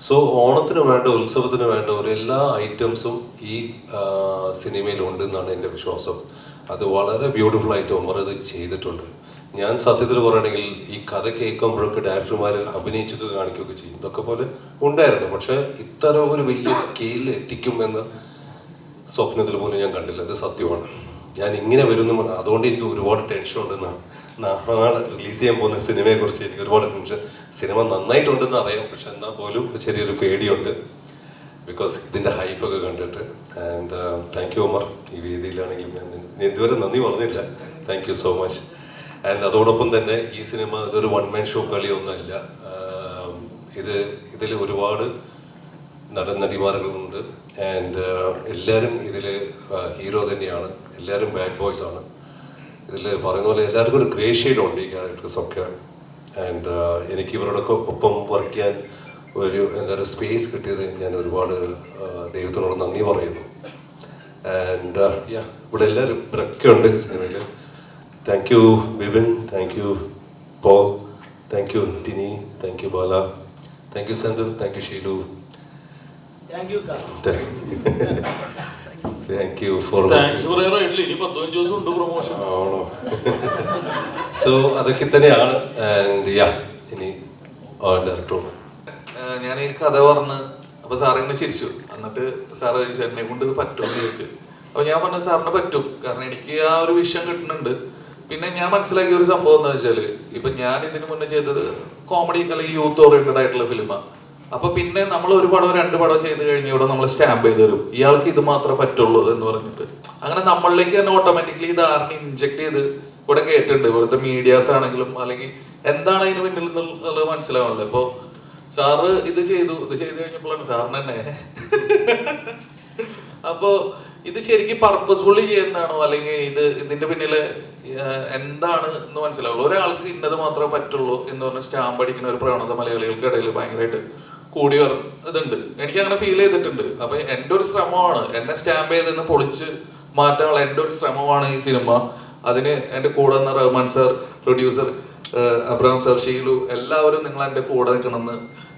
സോ ഓണത്തിന് വേണ്ട, ഉത്സവത്തിന് വേണ്ട ഒരു എല്ലാ ഐറ്റംസും ഈ സിനിമയിൽ ഉണ്ടെന്നാണ് എൻ്റെ വിശ്വാസം. അത് വളരെ ബ്യൂട്ടിഫുൾ ആയിട്ട് ഒമർ ഇത് ചെയ്തിട്ടുണ്ട്. ഞാൻ സത്യത്തിൽ പറയുകയാണെങ്കിൽ ഈ കഥ കേൾക്കുമ്പോഴൊക്കെ ഡയറക്ടർമാർ അഭിനയിച്ചൊക്കെ കാണിക്കുകയൊക്കെ ചെയ്യും, ഇതൊക്കെ പോലെ ഉണ്ടായിരുന്നു. പക്ഷേ ഇത്ര ഒരു വലിയ സ്കെയിലിൽ എത്തിക്കും എന്ന് സ്വപ്നത്തിൽ പോലും ഞാൻ കണ്ടില്ല. ഇത് സത്യമാണ്. ഞാൻ ഇങ്ങനെ വരുന്നു, അതുകൊണ്ട് എനിക്ക് ഒരുപാട് ടെൻഷൻ ഉണ്ടെന്നാണ്. നാളെ റിലീസ് ചെയ്യാൻ പോകുന്ന സിനിമയെക്കുറിച്ച് എനിക്ക് ഒരുപാട് ടെൻഷൻ. സിനിമ നന്നായിട്ടുണ്ടെന്ന് അറിയാം, പക്ഷെ എന്നാൽ പോലും ചെറിയൊരു പേടിയുണ്ട്, ബിക്കോസ് ഇതിൻ്റെ ഹൈപ്പൊക്കെ കണ്ടിട്ട്. ആൻഡ് താങ്ക് യു ഒമർ, ഈ വേദിയിലാണെങ്കിലും ഞാൻ ഇതുവരെ നന്ദി പറഞ്ഞില്ല. Thank you so much. And അതോടൊപ്പം തന്നെ ഈ സിനിമ ഇതൊരു വൺ മാൻ ഷോ കളിയൊന്നുമല്ല. ഇതിൽ ഒരുപാട് നടിമാരുകളുണ്ട്. ആൻഡ് എല്ലാവരും ഇതിൽ ഹീറോ തന്നെയാണ്, എല്ലാവരും ബാഡ് ബോയ്സ് ആണ്. ഇതിൽ പറയുന്ന പോലെ എല്ലാവർക്കും ഒരു ഗ്രേ ഷെയ്ഡുണ്ട് ഈ ക്യാരക്ടേഴ്സൊക്കെ. ആൻഡ് എനിക്ക് ഇവരോടൊക്കെ ഒപ്പം വർക്ക് ചെയ്യാൻ ഒരു സ്പേസ് കിട്ടിയത് ഞാൻ ഒരുപാട് ദൈവത്തിനോട് നന്ദി പറയുന്നു. ആൻഡ് ഇവിടെ എല്ലാവരും ഇവരൊക്കെ ഉണ്ട് സിനിമയിൽ. Thank you Bibin, thank you Paul, thank you Tini, thank you Bala, thank you Senthil, thank you Sheelu, thank you for. ആണോ? സോ അതൊക്കെ തന്നെയാണ്. ആൻഡ് ഇനി ഡയറക്ടറുണ്ട്. ഞാൻ ഈ കഥ പറഞ്ഞ് അപ്പൊ സാറിങ്ങനെ ചിരിച്ചു. എന്നിട്ട് സാറ് എന്നെ കൊണ്ട് ഇത് പറ്റുമെന്ന് ചോദിച്ചു. അപ്പൊ ഞാൻ പറഞ്ഞു സാറിന് പറ്റും, കാരണം എനിക്ക് ആ ഒരു വിഷയം കിട്ടുന്നുണ്ട്. പിന്നെ ഞാൻ മനസ്സിലാക്കിയ ഒരു സംഭവം എന്താ വെച്ചാല്, ഇപ്പൊ ഞാൻ ഇതിനു മുന്നേ ചെയ്തത് കോമഡി അല്ലെങ്കിൽ യൂത്ത് ഓറിയന്റഡ് ആയിട്ടുള്ള ഫിലിമാണ്. അപ്പൊ പിന്നെ നമ്മൾ ഒരു പടം രണ്ട് പടം ചെയ്ത് കഴിഞ്ഞ ഇവിടെ നമ്മൾ സ്റ്റാമ്പ് ചെയ്ത് തരും, ഇയാൾക്ക് ഇത് മാത്രമേ പറ്റുള്ളൂ എന്ന് പറഞ്ഞിട്ട്. അങ്ങനെ നമ്മളിലേക്ക് തന്നെ ഓട്ടോമാറ്റിക്കലി ധാരണ ഇൻജെക്ട് ചെയ്ത് ഇവിടെ കേട്ടിട്ടുണ്ട്. ഇവിടുത്തെ മീഡിയാസ് ആണെങ്കിലും അല്ലെങ്കിൽ എന്താണ് അതിന് പിന്നിൽ എന്നുള്ളത് മനസ്സിലാവണല്ലോ. ഇപ്പൊ സാറ് ഇത് ചെയ്ത് കഴിഞ്ഞപ്പോഴാണ് സാറിന് തന്നെ അപ്പോ ഇത് ശരിക്കും പർപ്പസ്ഫുള്ളി ചെയ്യുന്നതാണോ അല്ലെങ്കിൽ ഇതിന്റെ പിന്നില് എന്താണ് എന്ന് മനസ്സിലാവുള്ളൂ. ഒരാൾക്ക് ഇന്നത് മാത്രമേ പറ്റുള്ളൂ എന്ന് പറഞ്ഞ സ്റ്റാമ്പ് അടിക്കുന്ന ഒരു പ്രവണത മലയാളികൾക്ക് ഇടയിൽ ഭയങ്കരമായിട്ട് കൂടി ഇതുണ്ട്. എനിക്ക് അങ്ങനെ ഫീൽ ചെയ്തിട്ടുണ്ട്. അപ്പൊ എൻ്റെ ഒരു ശ്രമമാണ്, എന്നെ സ്റ്റാമ്പ് ചെയ്തെന്ന് പൊളിച്ച് മാറ്റാനുള്ള എൻ്റെ ഒരു ശ്രമമാണ് ഈ സിനിമ. അതിന് എൻ്റെ കൂടെ നിന്ന് Rahman sir, producer Abraham sir, Sheelu, എല്ലാവരും നിങ്ങൾ എൻ്റെ കൂടെ നിൽക്കണമെന്ന്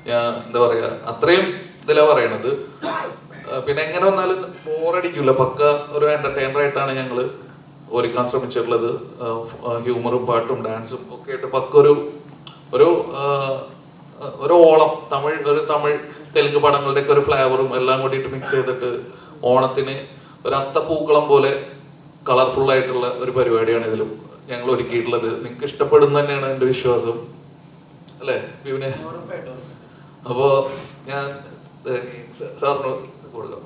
ഞാൻ എന്താ പറയാ അത്രയും ഇതിലാ പറയണത്. പിന്നെ എങ്ങനെ വന്നാലും ബോറടിക്കൂല, പക്ക ഒരു എന്റർടൈനർ ആയിട്ടാണ് ഞങ്ങൾ ഒരുക്കാൻ ശ്രമിച്ചിട്ടുള്ളത്. ഹ്യൂമറും പാട്ടും ഡാൻസും ഒക്കെ ആയിട്ട് പക്ക ഒരു ഓളം, തമിഴ് തെലുങ്ക് പടങ്ങളുടെ ഒക്കെ ഒരു ഫ്ലേവറും എല്ലാം കൂടിയിട്ട് മിക്സ് ചെയ്തിട്ട് ഓണത്തിന് ഒരു അത്തപ്പൂക്കളം പോലെ കളർഫുൾ ആയിട്ടുള്ള ഒരു പരിപാടിയാണ് ഇതിലും ഞങ്ങൾ ഒരുക്കിയിട്ടുള്ളത്. നിങ്ങൾക്ക് ഇഷ്ടപ്പെടുന്ന തന്നെയാണ് എൻ്റെ വിശ്വാസം, അല്ലേ ബിബിനെ? അപ്പോ ഞാൻ സാറിന് കൊടുക്കാം.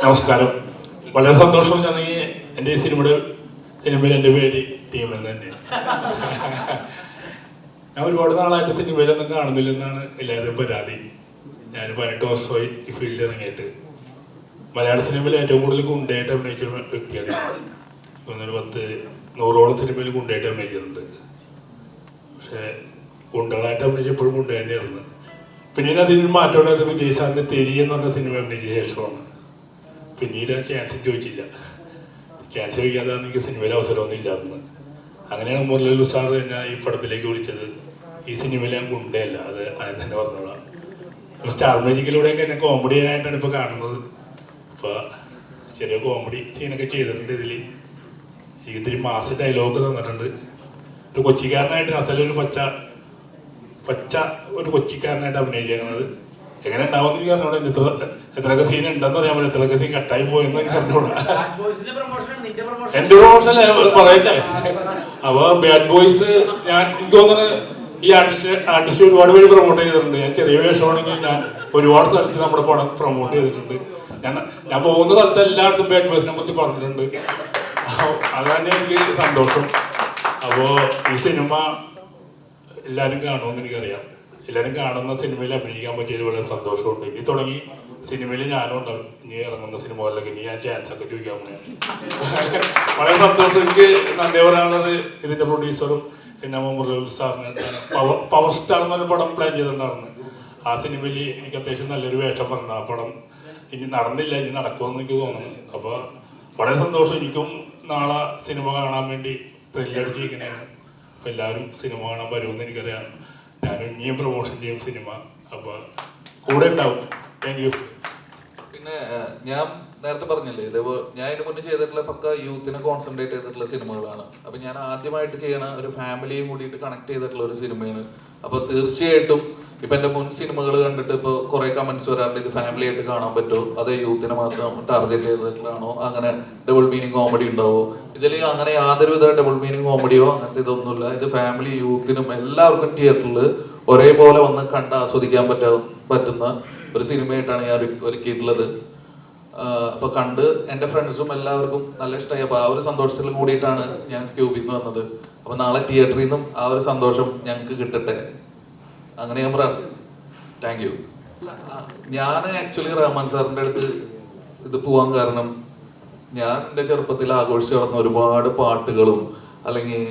നമസ്കാരം. വളരെ സന്തോഷം. എൻ്റെ ഈ സിനിമയിൽ എൻ്റെ പേര് ടീം എന്ന് തന്നെയാണ്. ഞാൻ ഒരുപാട് നാളായിട്ട് സിനിമയിലൊന്നും കാണുന്നില്ലെന്നാണ് എല്ലാവരുടെയും പരാതി. ഞാൻ 18 വർഷമായി ഈ ഫീൽഡിൽ ഇറങ്ങിയിട്ട്. മലയാള സിനിമയിൽ ഏറ്റവും കൂടുതൽ ഗുണ്ടയായിട്ട് അഭിനയിച്ച വ്യക്തിയാണ്. 100-100ഓളം സിനിമയിൽ ഗുണ്ടയായിട്ട് അഭിനയിച്ചിട്ടുണ്ട്. പക്ഷേ ഗുണ്ടകളായിട്ട് അഭിനയിച്ചപ്പോഴും ഗുണ്ട തന്നെയായിരുന്നു. പിന്നീട് അതിനൊരു മാറ്റം ഉണ്ടായത് വിജയ് സാറിൻ്റെ തെരി എന്ന് പറഞ്ഞ സിനിമ അഭിനയിച്ച ശേഷമാണ്. പിന്നീട് ചാൻസ് ചോദിച്ചില്ല. ചാൻസ് ചോദിക്കാതെ എനിക്ക് സിനിമയിൽ അവസരമൊന്നും ഇല്ലായിരുന്നു. അങ്ങനെയാണ് മുരളി സാർ എന്നെ ഈ പടത്തിലേക്ക് വിളിച്ചത്. ഈ സിനിമയിൽ ഞാൻ ഗുണ്ടയല്ല, അത് ആദ്യം തന്നെ പറഞ്ഞോളാം. സ്റ്റാർ മ്യൂസിക്കിലൂടെയൊക്കെ എന്നെ കോമഡി ചെയ്യാനായിട്ടാണ് ഇപ്പോൾ കാണുന്നത്. ഇപ്പോൾ ചെറിയ കോമഡി സീനൊക്കെ ചെയ്തിട്ടുണ്ട്. ഇതിൽ ഇത്തിരി മാസ ഡയലോഗ് തന്നിട്ടുണ്ട്. ഒരു കൊച്ചിക്കാരനായിട്ട് അസലൊരു പച്ച ഒരു കൊച്ചിക്കാരനായിട്ട് അഭിനയിച്ചേക്കുന്നത്. എങ്ങനെ ഉണ്ടാവുമെന്ന് എനിക്ക് അറിഞ്ഞൂടാ. എത്രയൊക്കെ സീൻ ഉണ്ടെന്ന് പറയാൻ പറ്റും, എത്രയൊക്കെ സീൻ കട്ടായി പോയെന്ന് എനിക്ക് അറിഞ്ഞൂടാ. എന്റെ പ്രൊമോഷൻ പറയട്ടെ. അപ്പൊ ബാഡ് ബോയ്സ് എനിക്ക് തോന്നുന്നത് ഈ ആർട്ടിസ്റ്റ് ഒരുപാട് പേര് പ്രൊമോട്ട് ചെയ്തിട്ടുണ്ട്. ഞാൻ ചെറിയ വേഷമാണെങ്കിൽ ഞാൻ ഒരുപാട് സ്ഥലത്ത് നമ്മുടെ പടം പ്രൊമോട്ട് ചെയ്തിട്ടുണ്ട്. ഞാൻ പോകുന്ന സ്ഥലത്ത് എല്ലായിടത്തും ബാഡ് ബോയ്സിനെ പറ്റി പറഞ്ഞിട്ടുണ്ട്. അത് തന്നെ എനിക്ക് സന്തോഷം. അപ്പോൾ ഈ സിനിമ എല്ലാവരും കാണുമെന്ന് എനിക്കറിയാം. എല്ലാവരും കാണുന്ന സിനിമയിൽ അഭിനയിക്കാൻ പറ്റിയതിൽ വളരെ സന്തോഷമുണ്ട്. ഇനി തുടങ്ങി സിനിമയിൽ ഞാനും ഉണ്ടാവും. ഇനി ഇറങ്ങുന്ന സിനിമകളിലൊക്കെ ഇനി ഞാൻ ചാൻസ് ഒക്കെ ചോദിക്കാൻ പോവുകയാണ്. വളരെ സന്തോഷം. എനിക്ക് നന്ദി പറയാനുള്ളത് ഇതിൻ്റെ പ്രൊഡ്യൂസറും പിന്നെ മുരളി സാറിന്. പവർ സ്റ്റാർ എന്നൊരു പടം പ്ലാൻ ചെയ്തിട്ടുണ്ടായിരുന്നു. ആ സിനിമയിൽ എനിക്ക് അത്യാവശ്യം നല്ലൊരു വേഷം വന്നു. ആ പടം ഇനി നടന്നില്ല, ഇനി നടക്കുമെന്ന് എനിക്ക് തോന്നുന്നു. അപ്പോൾ വളരെ സന്തോഷം. എനിക്കും നാളെ സിനിമ കാണാൻ വേണ്ടി ത്രില്ലടിച്ചിരിക്കുന്നതാണ്. അപ്പോൾ എല്ലാവരും സിനിമ കാണാൻ വരുമെന്ന് എനിക്കറിയാം. ഞാനും ഇനിയും പ്രൊമോഷൻ ചെയ്യും സിനിമ. അപ്പോൾ കൂടെ ഉണ്ടാവും. Thank you. പിന്നെ ഞാൻ നേരത്തെ പറഞ്ഞില്ലേ, ഇതേപോലെ ഞാൻ ഇതിന് മുന്നേ ചെയ്തിട്ടുള്ള പക്ക യൂത്തിനെ കോൺസെൻട്രേറ്റ് ചെയ്തിട്ടുള്ള സിനിമകളാണ്. അപ്പം ഞാൻ ആദ്യമായിട്ട് ചെയ്യണ ഒരു ഫാമിലിയും കൂടിയിട്ട് കണക്ട് ചെയ്തിട്ടുള്ള ഒരു സിനിമയാണ്. അപ്പോൾ തീർച്ചയായിട്ടും ഇപ്പം എൻ്റെ മുൻ സിനിമകൾ കണ്ടിട്ട് ഇപ്പോൾ കുറേ കമൻസ് വരാറുണ്ട്, ഇത് ഫാമിലി ആയിട്ട് കാണാൻ പറ്റുമോ, അതേ യൂത്തിനെ മാത്രം ടാർഗറ്റ് ചെയ്തിട്ടുള്ളതാണോ, അങ്ങനെ ഡബിൾ മീനിങ് കോമഡി ഉണ്ടാവോ? ഇതിൽ അങ്ങനെ യാതൊരുവിധ ഡബിൾ മീനിങ് കോമഡിയോ അങ്ങനത്തെ ഇതൊന്നുമില്ല. ഇത് ഫാമിലി യൂത്തിനും എല്ലാവർക്കും തിയേറ്ററിൽ ഒരേപോലെ വന്ന് കണ്ട് ആസ്വദിക്കാൻ പറ്റുന്ന ഒരു സിനിമയായിട്ടാണ് ഞാൻ ഒരുക്കിയിട്ടുള്ളത്. അപ്പൊ കണ്ട് എൻ്റെ ഫ്രണ്ട്സും എല്ലാവർക്കും നല്ല ഇഷ്ടമായി. അപ്പൊ ആ ഒരു സന്തോഷത്തിൽ കൂടിയിട്ടാണ് ഞാൻ ക്യൂബിൽ നിന്ന് വന്നത്. അപ്പൊ നാളെ തിയേറ്ററിൽ നിന്നും ആ ഒരു സന്തോഷം ഞങ്ങൾക്ക് കിട്ടട്ടെ, അങ്ങനെ ഞാൻ പ്രാർത്ഥിക്കും. Thank you. ഞാൻ ആക്ച്വലി റഹ്മാൻ സാറിൻ്റെ അടുത്ത് ഇത് പോവാൻ കാരണം, ഞാൻ എൻ്റെ ചെറുപ്പത്തിൽ ആഘോഷിച്ച് നടന്ന ഒരുപാട് പാട്ടുകളും അല്ലെങ്കിൽ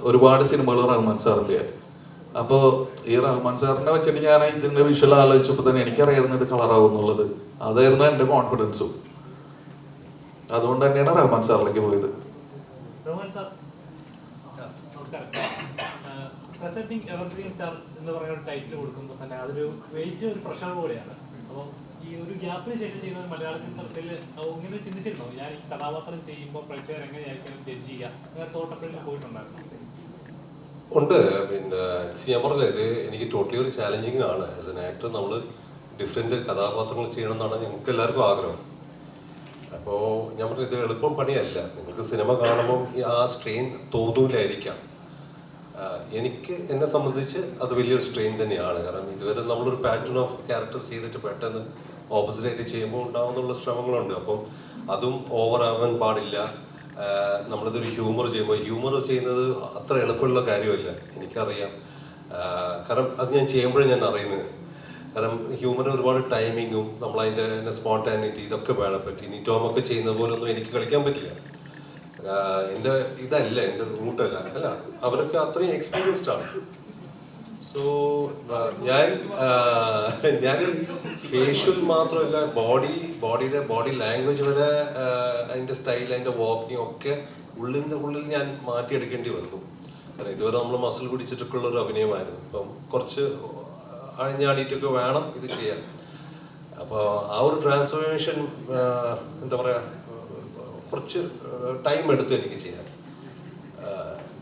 ഒരുപാട് സിനിമകളും റഹ്മാൻ സാറിൻ്റെ. അപ്പോൾ ഈ റഹ്മാൻ സാറിനെ വെച്ചിട്ട് ഞാൻ ഇതിൻ്റെ വിഷ്വൽ ആലോചിച്ചപ്പോൾ തന്നെ എനിക്കറിയായിരുന്നു ഇത് കളറാവും എന്നുള്ളത്. അതായിരുന്നു എൻ്റെ കോൺഫിഡൻസും. അതുകൊണ്ട് തന്നെയാണ് റഹ്മാൻ സാറിലേക്ക് പോയത്. പ്രസന്റിംഗ് എവർഗ്രീൻ സ്റ്റാർ എന്ന് പറയുന്ന ഒരു ടൈറ്റിൽ കൊടുക്കുമ്പോൾ തന്നെ അതൊരു വെയിറ്റ്, ഒരു പ്രഷർ പോലെയാണ്. അപ്പോൾ ഈ ഒരു ഗ്യാപ്പിന് ശേഷം ചെയ്യുന്ന മലയാള ചിത്രത്തിൽ ഇങ്ങനെ ചിന്തിച്ചിരുന്നോ, ഞാൻ ഈ കഥാപാത്രം ചെയ്യുമ്പോൾ പ്രേക്ഷകർ എങ്ങനെയായിരിക്കും ജഡ്ജ് ചെയ്യുക, അങ്ങനെ തോട്ടപ്പള്ളിയിൽ പോയിട്ടുണ്ടായിരുന്നു? ഉണ്ട്. പിന്നെ ഞാൻ പറഞ്ഞത് ഇത് എനിക്ക് ടോട്ടലി ഒരു ചാലഞ്ചിങ് ആണ്. ആസ് എൻ ആക്ടർ നമ്മൾ ഡിഫറെൻറ്റ് കഥാപാത്രങ്ങൾ ചെയ്യണം എന്നാണ് ഞങ്ങൾക്ക് എല്ലാവർക്കും ആഗ്രഹം. അപ്പോൾ ഞാൻ പറഞ്ഞത് ഇത് എളുപ്പം പണിയല്ല. നിങ്ങൾക്ക് സിനിമ കാണുമ്പോൾ ആ സ്ട്രെയിൻ തോന്നൂലായിരിക്കാം. എനിക്ക് എന്നെ സംബന്ധിച്ച് അത് വലിയൊരു സ്ട്രെയിൻ തന്നെയാണ്. കാരണം ഇതുവരെ നമ്മളൊരു പാറ്റേൺ ഓഫ് ക്യാരക്ടേഴ്സ് ചെയ്തിട്ട് പെട്ടെന്ന് ഓപ്പോസിറ്റായിട്ട് ചെയ്യുമ്പോൾ ഉണ്ടാകുന്നുള്ള ശ്രമങ്ങളുണ്ട്. അപ്പം അതും ഓവർ ആവാൻ പാടില്ല. നമ്മളിതൊരു ഹ്യൂമർ ചെയ്യുന്നത് അത്ര എളുപ്പമുള്ള കാര്യമല്ല, എനിക്കറിയാം. കാരണം അത് ഞാൻ ചെയ്യുമ്പോഴേ ഞാൻ അറിയുന്നത്. കാരണം ഹ്യൂമറിന് ഒരുപാട് ടൈമിങ്ങും നമ്മളതിൻ്റെ സ്പോണ്ടാനിറ്റി ഇതൊക്കെ വേണം. പറ്റി ഇനി ടോമൊക്കെ ചെയ്യുന്ന പോലെ ഒന്നും എനിക്ക് കളിക്കാൻ പറ്റില്ല. എൻ്റെ ഇതല്ല, എൻ്റെ റൂട്ടല്ല. അല്ല, അവരൊക്കെ അത്രയും എക്സ്പീരിയൻസ്ഡ് ആണ്. സോ ഞാൻ ഫേഷ്യൽ മാത്രമല്ല, ബോഡി ലാംഗ്വേജ് വരെ, അതിൻ്റെ സ്റ്റൈൽ, അതിൻ്റെ വാക്കിംഗ് ഒക്കെ ഉള്ളിൽ ഞാൻ മാറ്റിയെടുക്കേണ്ടി വന്നു. കാരണം ഇതുവരെ നമ്മൾ മസിൽ പിടിച്ചിട്ടൊക്കെ ഉള്ളൊരു അഭിനയമായിരുന്നു. ഇപ്പം കുറച്ച് അഴിഞ്ഞാടിയിട്ടൊക്കെ വേണം ഇത് ചെയ്യാൻ. അപ്പോൾ ആ ഒരു ട്രാൻസ്ഫോർമേഷൻ എന്താ പറയുക, കുറച്ച് ടൈം എടുത്തു എനിക്ക് ചെയ്യാൻ.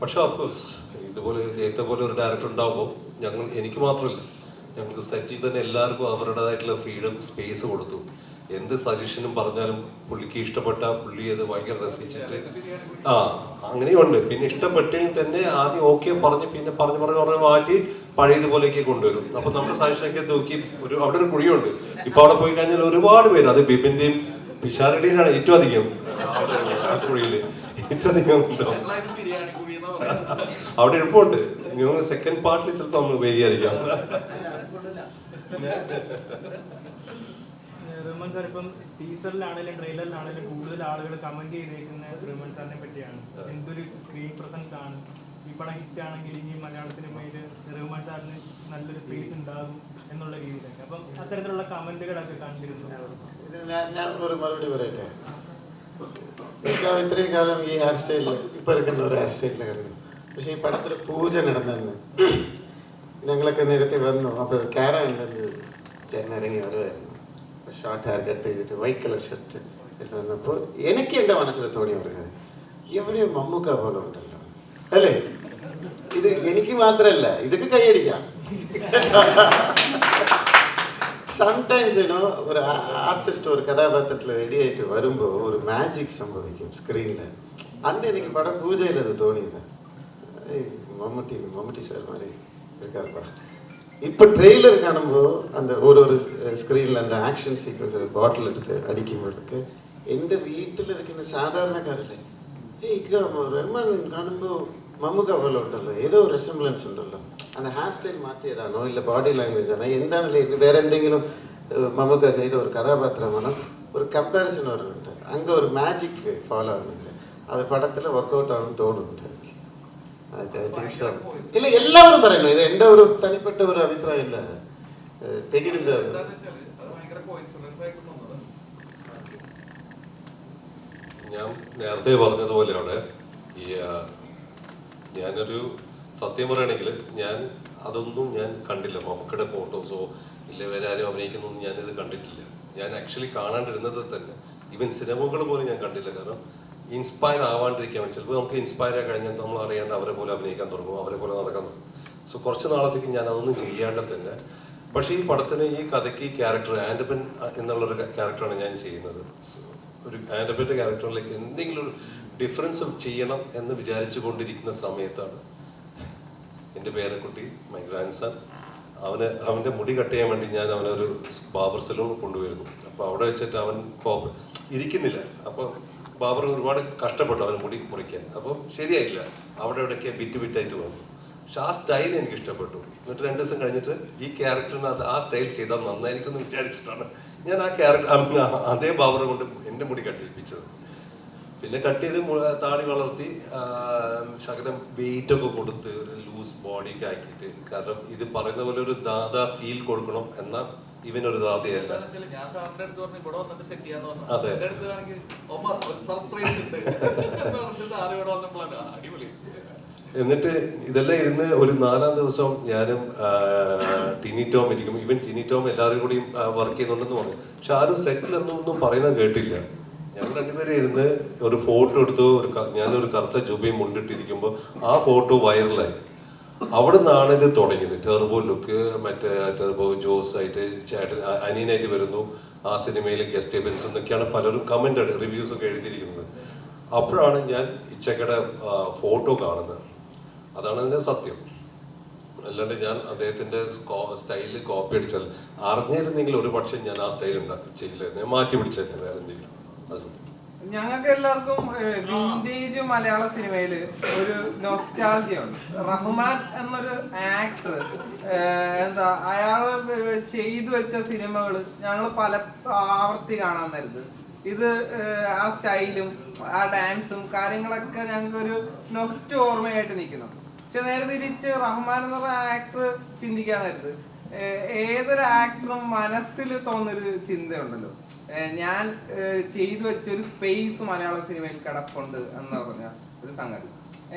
പക്ഷെ ഓഫ്കോഴ്സ് ഇതേത്തെ പോലെ ഒരു ഡയറക്ടർ ഉണ്ടാകുമ്പോൾ എനിക്ക് മാത്രമല്ല, ഞങ്ങൾക്ക് സെറ്റിൽ തന്നെ എല്ലാവർക്കും അവരുടേതായിട്ടുള്ള ഫ്രീഡം, സ്പേസ് കൊടുത്തു. എന്ത് സജഷനും പറഞ്ഞാലും പുള്ളിക്ക് ഇഷ്ടപ്പെട്ട, പുള്ളി അത് ഭയങ്കര രസിച്ചിട്ട് അങ്ങനെയുണ്ട്. പിന്നെ ഇഷ്ടപ്പെട്ടെങ്കിൽ തന്നെ ആദ്യം ഓക്കെ പറഞ്ഞ് പിന്നെ പറഞ്ഞ് മാറ്റി പഴയതുപോലെയൊക്കെ കൊണ്ടുവരും. അപ്പൊ നമ്മുടെ സജഷനൊക്കെ നോക്കി അവിടെ ഒരു കുഴിയുണ്ട്. ഇപ്പൊ അവിടെ പോയി കഴിഞ്ഞാൽ ഒരുപാട് പേര്, അത് ബിബിന്റെയും പിഷാരുടെയും ആണ് ഏറ്റവും അധികം കുഴിയില് ഏറ്റവും അധികം ഉണ്ടാവും. അവിടെ എളുപ്പമുണ്ട്. സെക്കൻഡ് പാർട്ടിൽ ചിലപ്പോൾ നമ്മൾ വൈകിയായിരിക്കാം. റഹ്മാൻ സാർ, ഇപ്പം ടീസറിലാണെങ്കിലും ട്രെയിലറിലാണെങ്കിലും കൂടുതൽ ആളുകൾ കമന്റ് ചെയ്തേക്കുന്ന റഹ്മാൻ സാറിനെ പറ്റിയാണ്. എന്തൊരു സ്ക്രീൻ പ്രസൻസ് ആണ്. ഈ പടം ഹിറ്റ് ആണെങ്കിൽ ഇനി മലയാള സിനിമയിൽ റഹ്മാൻ സാറിന് നല്ലൊരു സ്പേസ് ഉണ്ടാകും എന്നുള്ള രീതിയിലൊക്കെ. അപ്പം അത്തരത്തിലുള്ള കമന്റുകളൊക്കെ കണ്ടിരുന്നു. ഞാൻ ഒരു മറുപടി പറയട്ടെ. ഇത്രയും കാലം ഈ ഹെയർ സ്റ്റൈലിൽ ഇപ്പം എടുക്കുന്ന ഒരു ഹെയർ സ്റ്റൈലിൽ കണ്ടു. പക്ഷേ ഈ പടത്തിൽ പൂജ നടന്നു ഞങ്ങളൊക്കെ നേരത്തെ വന്നു. അപ്പോൾ ക്യാരവനിൽ ചേട്ടൻ ഇറങ്ങി വരുമായിരുന്നു. ഷോർട്ട് ഹെയർ കട്ട് ചെയ്തിട്ട് വൈറ്റ് കളർ ഷർട്ട് എല്ലാം വന്നപ്പോൾ എനിക്ക് എൻ്റെ മനസ്സിൽ തോന്നി പറയുന്നത്, എവിടെയോ മമ്മൂക്ക പോലെ ഉണ്ടല്ലോ അല്ലേ? ഇത് എനിക്ക് മാത്രമല്ല, ഇതൊക്കെ കൈയടിക്കാം. സംടൈംസ് ഒരു ആർട്ടിസ്റ്റ് ഒരു കഥാപാത്രത്തിൽ റെഡി ആയിട്ട് വരുമ്പോൾ ഒരു മാജിക് സംഭവിക്കും സ്ക്രീനിൽ. അന്ന് എനിക്ക് പടം പൂജയിലത് തോന്നിയത്. മമ്മൂട്ടി സാർ മാറി എടുക്കാറുപ്പ இப்போ ட்ரெய்லர் കാണുമ്പോൾ அந்த ஒரு സ്ക്രീനിൽ அந்த ആക്ഷൻ സീക്വൻസ് ബോട്ടിൽ എടുത്ത് അടിക്കുമ്പോഴൊക്കെ എൻ്റെ വീട്ടിലിരിക്കുന്ന സാധാരണക്കാരല്ലേ റഹ്മാൻ കാണുമ്പോൾ മമ്മൂക്ക പോലെ ഉണ്ടല്ലോ, ഏതോ റെസംബ്ലൻസ് ഉണ്ടല്ലോ. அந்த ഹെയർ സ്റ്റൈൽ മാറ്റിയതാണോ ഇല്ല ബോഡി ലാംഗ്വേജ് ആണോ എന്താണല്ലേ, വേറെ എന്തെങ്കിലും മമ്മൂക്ക ചെയ്ത ഒരു കഥാപാത്രമാണോ, ഒരു കമ്പാരിസൺ വരുന്നുണ്ട്, അങ്ങ് ഒരു മാജിക് ഫോളോ ആവുന്നുണ്ട്. അത് പടത്തിൽ വർക്കൗട്ട് ആണെന്ന് തോന്നുന്നുണ്ട്. ഇല്ല എല്ലാവരും പറയുന്നു, ഇത് എൻ്റെ ഒരു തനിപ്പെട്ട ഒരു അഭിപ്രായം ഇല്ല. ഞാൻ നേരത്തെ പറഞ്ഞതുപോലെയാണ് ഈ ഞാനൊരു സത്യം പറയുകയാണെങ്കിൽ ഞാൻ അതൊന്നും ഞാൻ കണ്ടില്ല. മമ്മൂക്കയുടെ ഫോട്ടോസോ ഇല്ല വേറെ ആരും അഭിനയിക്കുന്നൊന്നും ഞാനിത് കണ്ടിട്ടില്ല. ഞാൻ ആക്ച്വലി കാണാണ്ടിരുന്നത് തന്നെ ഈവൻ സിനിമകൾ പോലും ഞാൻ കണ്ടില്ല. കാരണം ഇൻസ്പയർ ആവാണ്ടിരിക്കാൻ വേണ്ടി ചിലപ്പോൾ നമുക്ക് ഇൻസ്പയർ ആയി കഴിഞ്ഞാൽ നമ്മൾ അറിയാണ്ട് അവരെ പോലെ അഭിനയിക്കാൻ തുടങ്ങും, അവരെ പോലെ നടക്കാൻ തുടങ്ങും. സോ കുറച്ച് നാളത്തേക്ക് ഞാൻ അതൊന്നും ചെയ്യാണ്ട് തന്നെ. പക്ഷേ ഈ പടത്തിന് ഈ കഥയ്ക്ക് ഈ ക്യാരക്ടർ ആൻഡപ്പൻ എന്നുള്ളൊരു ക്യാരക്ടറാണ് ഞാൻ ചെയ്യുന്നത്. ഒരു ആൻഡപ്പൻ്റെ ക്യാരക്ടറിലേക്ക് എന്തെങ്കിലും ഒരു ഡിഫറൻസ് ചെയ്യണം എന്ന് വിചാരിച്ചു കൊണ്ടിരിക്കുന്ന സമയത്താണ് എൻ്റെ പേരക്കുട്ടി മൈ ഗ്രാൻഡ് സൺ അവൻ്റെ മുടി കട്ട് ചെയ്യാൻ വേണ്ടി ഞാൻ അവനൊരു ബാബർ സലൂൺ കൊണ്ടുവരുന്നു. അപ്പോൾ അവിടെ വെച്ചിട്ട് അവൻ ഇരിക്കുന്നില്ല. അപ്പോൾ ബാബർ ഒരുപാട് കഷ്ടപ്പെട്ടു അവന് മുടി മുറിക്കാൻ. അപ്പോൾ ശരിയായില്ല, അവിടെ ഇവിടെയൊക്കെ ബിറ്റായിട്ട് വന്നു. പക്ഷെ ആ സ്റ്റൈൽ എനിക്ക് ഇഷ്ടപ്പെട്ടു. എന്നിട്ട് 2 ദിവസം കഴിഞ്ഞിട്ട് ഈ ക്യാരക്ടറിന് ആ സ്റ്റൈൽ ചെയ്താൽ നന്നായിരിക്കും എന്ന് വിചാരിച്ചിട്ടാണ് ഞാൻ ആ ക്യാരക്ടർ അതേ ബാബറെ കൊണ്ട് എൻ്റെ മുടി കട്ട് ചെയ്യിപ്പിച്ചത്. പിന്നെ കട്ട് ചെയ്ത് താടി വളർത്തി ശകലം വെയിറ്റ് ഒക്കെ കൊടുത്ത് ഒരു ലൂസ് ബോഡിയൊക്കെ ആക്കിയിട്ട്. കാരണം ഇത് പറയുന്ന പോലെ ഒരു ദാദാ ഫീൽ കൊടുക്കണം എന്നാൽ ഇവനൊരു ദാദയല്ല. അതെ, എന്നിട്ട് ഇതെല്ലാം ഇരുന്ന് ഒരു 4-ാം ദിവസം ഞാനും ടിനി ടോം ഇരിക്കും. ഇവൻ ടിനി ടോം എല്ലാവരും കൂടിയും വർക്ക് ചെയ്യുന്നുണ്ടെന്ന് പറഞ്ഞു. പക്ഷെ ആരും സെറ്റിലൊന്നും പറയുന്നത് കേട്ടില്ല. ഞങ്ങൾ 2 പേരും ഇരുന്ന് ഒരു ഫോട്ടോ എടുത്തു. ഞാനൊരു കറുത്ത ജുബയും മുണ്ടിട്ടിരിക്കുമ്പോൾ ആ ഫോട്ടോ വൈറലായി. അവിടെ നിന്നാണ് ഇത് തുടങ്ങിയത്. ടെർബോ ലുക്ക്, മറ്റേ ടെർബോ ജോസ് ആയിട്ട് ചേട്ടൻ അനിയനായിട്ട് വരുന്നു, ആ സിനിമയിൽ ഗസ്റ്റ് അപ്പിയറൻസ് എന്നൊക്കെയാണ് പലരും കമന്റ് റിവ്യൂസ് ഒക്കെ എഴുതിയിരിക്കുന്നത്. അപ്പോഴാണ് ഞാൻ ഇച്ചക്കയുടെ ഫോട്ടോ കാണുന്നത്. അതാണ് അതിൻ്റെ സത്യം. അല്ലാണ്ട് ഞാൻ അദ്ദേഹത്തിൻ്റെ സ്റ്റൈലിൽ കോപ്പി അടിച്ചാൽ അറിഞ്ഞിരുന്നെങ്കിൽ ഒരു പക്ഷേ ഞാൻ ആ സ്റ്റൈൽ ചെയ്യില്ലായിരുന്നു, ഞാൻ മാറ്റി പിടിച്ചായിരുന്നു വേറെ എന്തെങ്കിലും. അത് സത്യം. ഞങ്ങൾക്ക് എല്ലാവർക്കും വിന്റേജ് മലയാള സിനിമയിൽ ഒരു നൊസ്റ്റാൾജിയ ഉണ്ട്. റഹ്മാൻ എന്നൊരു ആക്ടർ എന്താ അയാൾ ചെയ്തു വെച്ച സിനിമകൾ ഞങ്ങൾ പല ആവർത്തി കാണാൻ നേരത്ത് ഇത് ആ സ്റ്റൈലും ആ ഡാൻസും കാര്യങ്ങളൊക്കെ ഞങ്ങൾക്കൊരു നൊസ്റ്റ് ഓർമ്മയായിട്ട് നിൽക്കുന്നു. പക്ഷെ നേരെ തിരിച്ച് റഹ്മാൻ എന്ന് പറഞ്ഞ ആക്ടർ ചിന്തിക്കാൻ നേരത്ത് ഏതൊരു ആക്ടറും മനസ്സിൽ തോന്നുന്നൊരു ചിന്തയുണ്ടല്ലോ, ഞാൻ ചെയ്തു വെച്ചൊരു സ്പേസ് മലയാള സിനിമയിൽ കിടപ്പുണ്ട് എന്ന് പറഞ്ഞ ഒരു സംഗതി.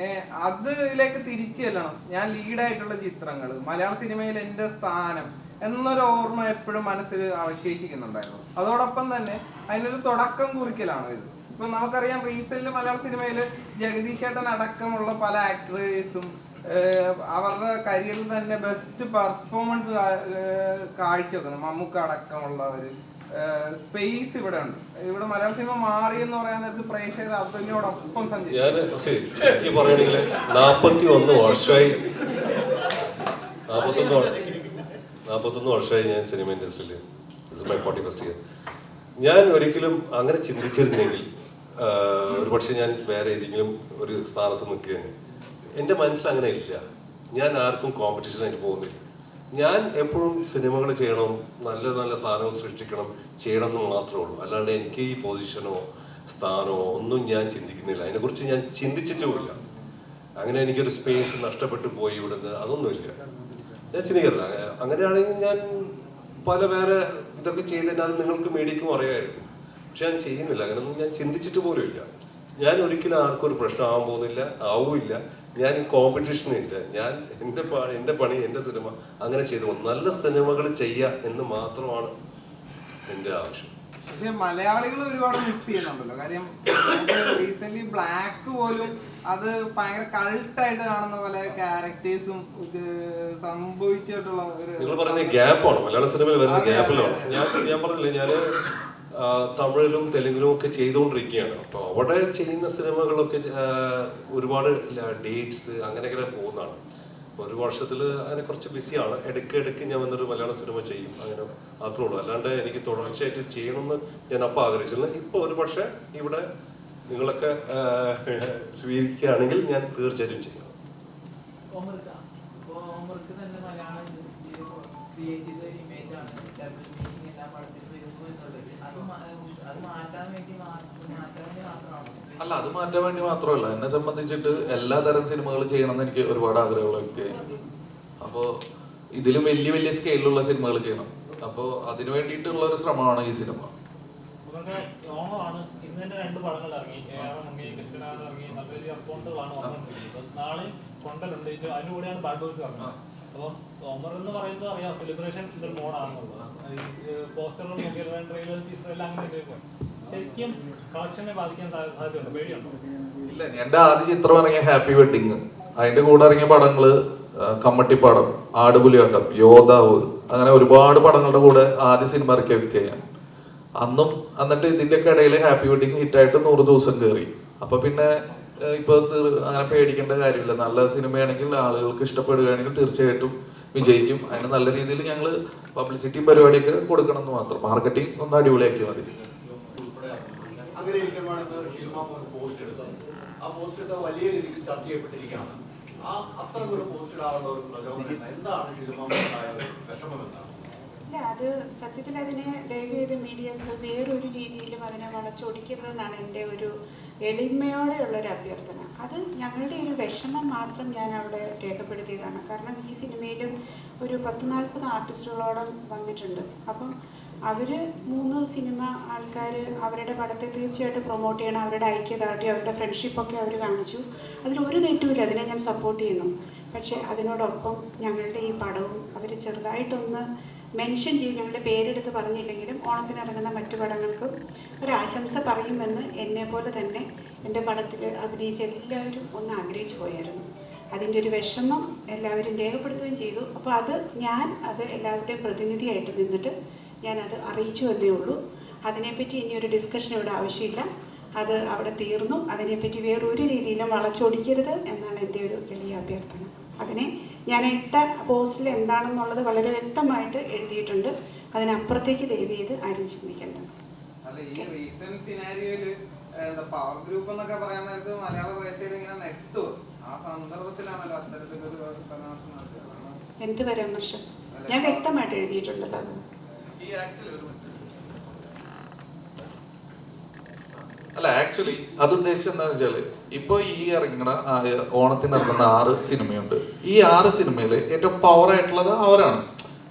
അതിലേക്ക് തിരിച്ചു ചെല്ലണം. ഞാൻ ലീഡായിട്ടുള്ള ചിത്രങ്ങൾ, മലയാള സിനിമയിൽ എൻ്റെ സ്ഥാനം എന്നൊരു ഓർമ്മ എപ്പോഴും മനസ്സിൽ അവശേഷിക്കുന്നുണ്ടായിരുന്നു. അതോടൊപ്പം തന്നെ അതിനൊരു തുടക്കം കുറിക്കലാണ് ഇത്. ഇപ്പൊ നമുക്കറിയാം റീസെന്റ് മലയാള സിനിമയിൽ ജഗദീഷ് ചേട്ടൻ അടക്കമുള്ള പല ആക്ടേഴ്സും അവരുടെ കരിയറിൽ തന്നെ ബെസ്റ്റ് പെർഫോമൻസ് കാഴ്ചവെക്കുന്നു. മമ്മൂക്ക അടക്കമുള്ളവര് സ്പേസ് ഇവിടെ ഉണ്ട്. ഇവിടെ മലയാള സിനിമ മാറി എന്ന് പറയാൻ നേരത്ത് പ്രേക്ഷകർ അതിനോടൊപ്പം സഞ്ചരിച്ചു. ഞാൻ പറയുകയാണെങ്കിൽ 41 വർഷമായി ഞാൻ സിനിമ ഇൻഡസ്ട്രിയിൽ. This my 41st year. ഞാൻ ഒരിക്കലും അങ്ങനെ ചിന്തിച്ചിരുന്നെങ്കിൽ ഒരു പക്ഷേ ഞാൻ വേറെ ഏതെങ്കിലും ഒരു സ്ഥാനത്ത് നിൽക്കുകയാണ്. എൻ്റെ മനസ്സിൽ അങ്ങനെ ഇല്ല. ഞാൻ ആർക്കും കോമ്പറ്റീഷനായിട്ട് പോകുന്നില്ല. ഞാൻ എപ്പോഴും സിനിമകൾ ചെയ്യണം, നല്ല നല്ല സാധനങ്ങൾ സൃഷ്ടിക്കണം, ചെയ്യണം എന്ന് മാത്രമേ ഉള്ളൂ. അല്ലാണ്ട് എനിക്ക് ഈ പൊസിഷനോ സ്ഥാനമോ ഒന്നും ഞാൻ ചിന്തിക്കുന്നില്ല. അതിനെക്കുറിച്ച് ഞാൻ ചിന്തിച്ചിട്ടുമില്ല. അങ്ങനെ എനിക്കൊരു സ്പേസ് നഷ്ടപ്പെട്ടു പോയി ഇവിടുന്ന് അതൊന്നുമില്ല, ഞാൻ ചിന്തിക്കാറില്ല. അങ്ങനെയാണെങ്കിൽ ഞാൻ പല വേറെ ഇതൊക്കെ ചെയ്തിട്ട് അത് നിങ്ങൾക്ക് മീഡിയക്കും അറിയാമായിരിക്കും. പക്ഷെ ഞാൻ ചെയ്യുന്നില്ല. അങ്ങനെയൊന്നും ഞാൻ ചിന്തിച്ചിട്ട് പോലും ഇല്ല. ഞാൻ ഒരിക്കലും ആർക്കും ഒരു പ്രശ്നമാകാൻ പോകുന്നില്ല, ആവുമില്ല. ഞാൻ കോമ്പറ്റീഷനില്ല. ഞാൻ എൻ്റെ പണി, എൻ്റെ സിനിമ അങ്ങനെ ചെയ്തു പോകും. നല്ല സിനിമകൾ ചെയ്യുക എന്ന് മാത്രമാണ് എൻ്റെ ആവശ്യം. പക്ഷെ മലയാളികൾ ഒരുപാട് മിസ് ചെയ്യുന്നുണ്ടല്ലോ. കാര്യം റീസെന്റ് ബ്ലാക്ക് പോലും അത് ഭയങ്കര കൾട്ടായിട്ട് കാണുന്ന പല ക്യാരക്ടേഴ്സും സംഭവിച്ചിട്ടുള്ള ഒരു. നിങ്ങൾ പറയുന്ന ഗ്യാപ്പാണ് മലയാള സിനിമയിൽ വരുന്ന ഗ്യാപ്പിലാണ്. ഞാൻ പറഞ്ഞില്ലേ, ഞാൻ തമിഴിലും തെലുങ്കിലും ഒക്കെ ചെയ്തുകൊണ്ടിരിക്കുകയാണ്. അപ്പോൾ അവിടെ ചെയ്യുന്ന സിനിമകളൊക്കെ ഒരുപാട് ഡേറ്റ്സ് അങ്ങനെയൊക്കെ പോകുന്നതാണ്. ഒരു വർഷത്തിൽ അങ്ങനെ കുറച്ച് ബിസിയാണ്. ഇടയ്ക്ക് ഞാൻ വന്നൊരു മലയാള സിനിമ ചെയ്യും, അങ്ങനെ മാത്രമേ ഉള്ളൂ. അല്ലാണ്ട് എനിക്ക് തുടർച്ചയായിട്ട് ചെയ്യണമെന്ന് ഞാൻ അപ്പം ആഗ്രഹിച്ചില്ല. ഇപ്പോൾ ഒരു പക്ഷേ ഇവിടെ നിങ്ങളൊക്കെ സ്വീകരിക്കുകയാണെങ്കിൽ ഞാൻ തീർച്ചയായിട്ടും ചെയ്യും. അല്ല, അത് മാറ്റാൻ വേണ്ടി മാത്രമല്ല, എന്നെ സംബന്ധിച്ചിട്ട് എല്ലാ തരം സിനിമകൾ ചെയ്യണമെന്ന് എനിക്ക് ഒരുപാട് ആഗ്രഹമുള്ള വ്യക്തിയായി. അപ്പോൾ ഇതിലും വലിയ വലിയ സ്കെയിലുള്ള സിനിമകൾ ചെയ്യണം. അപ്പോൾ അതിനു വേണ്ടിയിട്ടുള്ള ഒരു ശ്രമമാണ് ഈ സിനിമ. രണ്ട് പടങ്ങൾ ഇറങ്ങി, നാളെ കൊണ്ടലുണ്ട്, അതിനുകൂടെയാണ് ബാഡ് ബോയ്സ് ഇറങ്ങുന്നത്. അപ്പം ഒമർ എന്ന് പറയുന്നത് അറിയാം, സെലിബ്രേഷൻ മോഡാണെന്നുള്ളത്. പോസ്റ്ററും ട്രെയിലർ ടീസർ എല്ലാം അങ്ങനെ ശരിക്കും കളക്ഷനെ ബാധിക്കാൻ സാധ്യതയുണ്ടോ? പേടിയുണ്ടോ? ഇല്ല, എന്റെ ആദ്യ ചിത്രം ഇറങ്ങിയ ഹാപ്പി വെഡിങ്, അതിന്റെ കൂടെ ഇറങ്ങിയ പടങ്ങള് കമ്മട്ടിപ്പാടം, ആടുപുലിയാട്ടം, യോദ്ധാവ്, അങ്ങനെ ഒരുപാട് പടങ്ങളുടെ കൂടെ ആദ്യ സിനിമ ഇറക്കിയ വ്യക്തിയാണ് അന്നും. എന്നിട്ട് ഇതിന്റെയൊക്കെ ഇടയിൽ ഹാപ്പി വെഡിങ് ഹിറ്റായിട്ട് 100 ദിവസം കയറി. അപ്പൊ പിന്നെ ഇപ്പൊ അങ്ങനെ പേടിക്കേണ്ട കാര്യമില്ല. നല്ല സിനിമയാണെങ്കിൽ ആളുകൾക്ക് ഇഷ്ടപ്പെടുകയാണെങ്കിൽ തീർച്ചയായിട്ടും വിജയിക്കും. അതിന് നല്ല രീതിയിൽ ഞങ്ങൾ പബ്ലിസിറ്റിയും പരിപാടിയൊക്കെ കൊടുക്കണം എന്ന് മാത്രം. മാർക്കറ്റിംഗ് ഒന്ന് അടിപൊളിയാക്കി മതി. അങ്ങനെ ഇരിക്കുമ്പോഴാണ് ഷീൽമാമ പോസ്റ്റ് എടുത്തത്. ആ പോസ്റ്റ് എടുത്ത വലിയ രീതിയിൽ ചർച്ച ചെയ്യപ്പെട്ടിരിക്കുകയാണ്. അത്തരം ഒരു പോസ്റ്റ് ഇടാനുള്ള ഒരു പ്രചോദനം എന്താണ് ഷീൽമാമ വിഷമം എന്താണ്? ഇല്ല, അത് സത്യത്തിൽ അതിനെ ദയവ് ചെയ്ത് മീഡിയസ് വേറൊരു രീതിയിലും അതിനെ വളച്ചൊടിക്കരുതെന്നാണ് എൻ്റെ ഒരു എളിമയോടെയുള്ളൊരു അഭ്യർത്ഥന. അത് ഞങ്ങളുടെ ഒരു വിഷമം മാത്രം ഞാൻ അവിടെ രേഖപ്പെടുത്തിയതാണ്. കാരണം ഈ സിനിമയിലും ഒരു 10-40 ആർട്ടിസ്റ്റുകളോളം വന്നിട്ടുണ്ട്. അപ്പം അവർ 3 സിനിമ ആൾക്കാർ അവരുടെ പടത്തെ തീർച്ചയായിട്ടും പ്രൊമോട്ട് ചെയ്യണം. അവരുടെ ഐക്യദാർഢ്യം, അവരുടെ ഫ്രണ്ട്ഷിപ്പൊക്കെ അവർ കാണിച്ചു. അതിലൊരു തെറ്റുമില്ല, അതിനെ ഞാൻ സപ്പോർട്ട് ചെയ്യുന്നു. പക്ഷേ അതിനോടൊപ്പം ഞങ്ങളുടെ ഈ പടവും അവർ ചെറുതായിട്ടൊന്ന് മെൻഷൻ ചെയ്യും. ഞങ്ങളുടെ പേരെടുത്ത് പറഞ്ഞില്ലെങ്കിലും ഓണത്തിന് ഇറങ്ങുന്ന മറ്റു പടങ്ങൾക്കും ഒരാശംസ പറയുമെന്ന് എന്നെപ്പോലെ തന്നെ എൻ്റെ പടത്തിൽ അഭിനയിച്ച എല്ലാവരും ഒന്ന് ആഗ്രഹിച്ചു പോയായിരുന്നു. അതിൻ്റെ ഒരു വിഷമം എല്ലാവരും രേഖപ്പെടുത്തുകയും ചെയ്തു. അപ്പോൾ അത് എല്ലാവരുടെയും പ്രതിനിധിയായിട്ട് നിന്നിട്ട് ഞാനത് അറിയിച്ചു എന്നേ ഉള്ളൂ. അതിനെപ്പറ്റി ഇനിയൊരു ഡിസ്കഷൻ ഇവിടെ ആവശ്യമില്ല. അത് അവിടെ തീർന്നു. അതിനെപ്പറ്റി വേറൊരു രീതിയിലും വളച്ചൊടിക്കരുത് എന്നാണ് എൻ്റെ ഒരു വലിയ അഭ്യർത്ഥന. അതിനെ ഞാൻ ഇട്ട പോസ്റ്റിൽ എന്താണെന്നുള്ളത് വളരെ വ്യക്തമായിട്ട് എഴുതിയിട്ടുണ്ട്. അതിനപ്പുറത്തേക്ക് ദയവ് ചെയ്ത് ആരും ചിന്തിക്കേണ്ട. അല്ല, ഈ റീസെന്റ് സിനാരിയോയില് പവർ ഗ്രൂപ്പ് എന്നൊക്കെ പറയാൻ നേരത്ത് മലയാള പ്രേക്ഷകർ ഇങ്ങനെ നെട്ടു. ആ സന്ദർഭത്തിലാണല്ലോ അത്തരത്തിലൊരു പരാമർശം നടത്തിയത്. എന്ത് പരാമർശം? ഞാൻ വ്യക്തമായിട്ട് എഴുതിയിട്ടുണ്ടല്ലോ അത്. അല്ല, ആക്ച്വലി അത് ഉദ്ദേശിച്ചത് എന്താണെന്ന് വെച്ചാല്, ഇപ്പൊ ഈ ഇറങ്ങുന്ന ഓണത്തിന് ഇറങ്ങുന്ന 6 സിനിമയുണ്ട്. ഈ 6 സിനിമയില് ഏറ്റവും പവർ ആയിട്ടുള്ളത് അവരാണ്.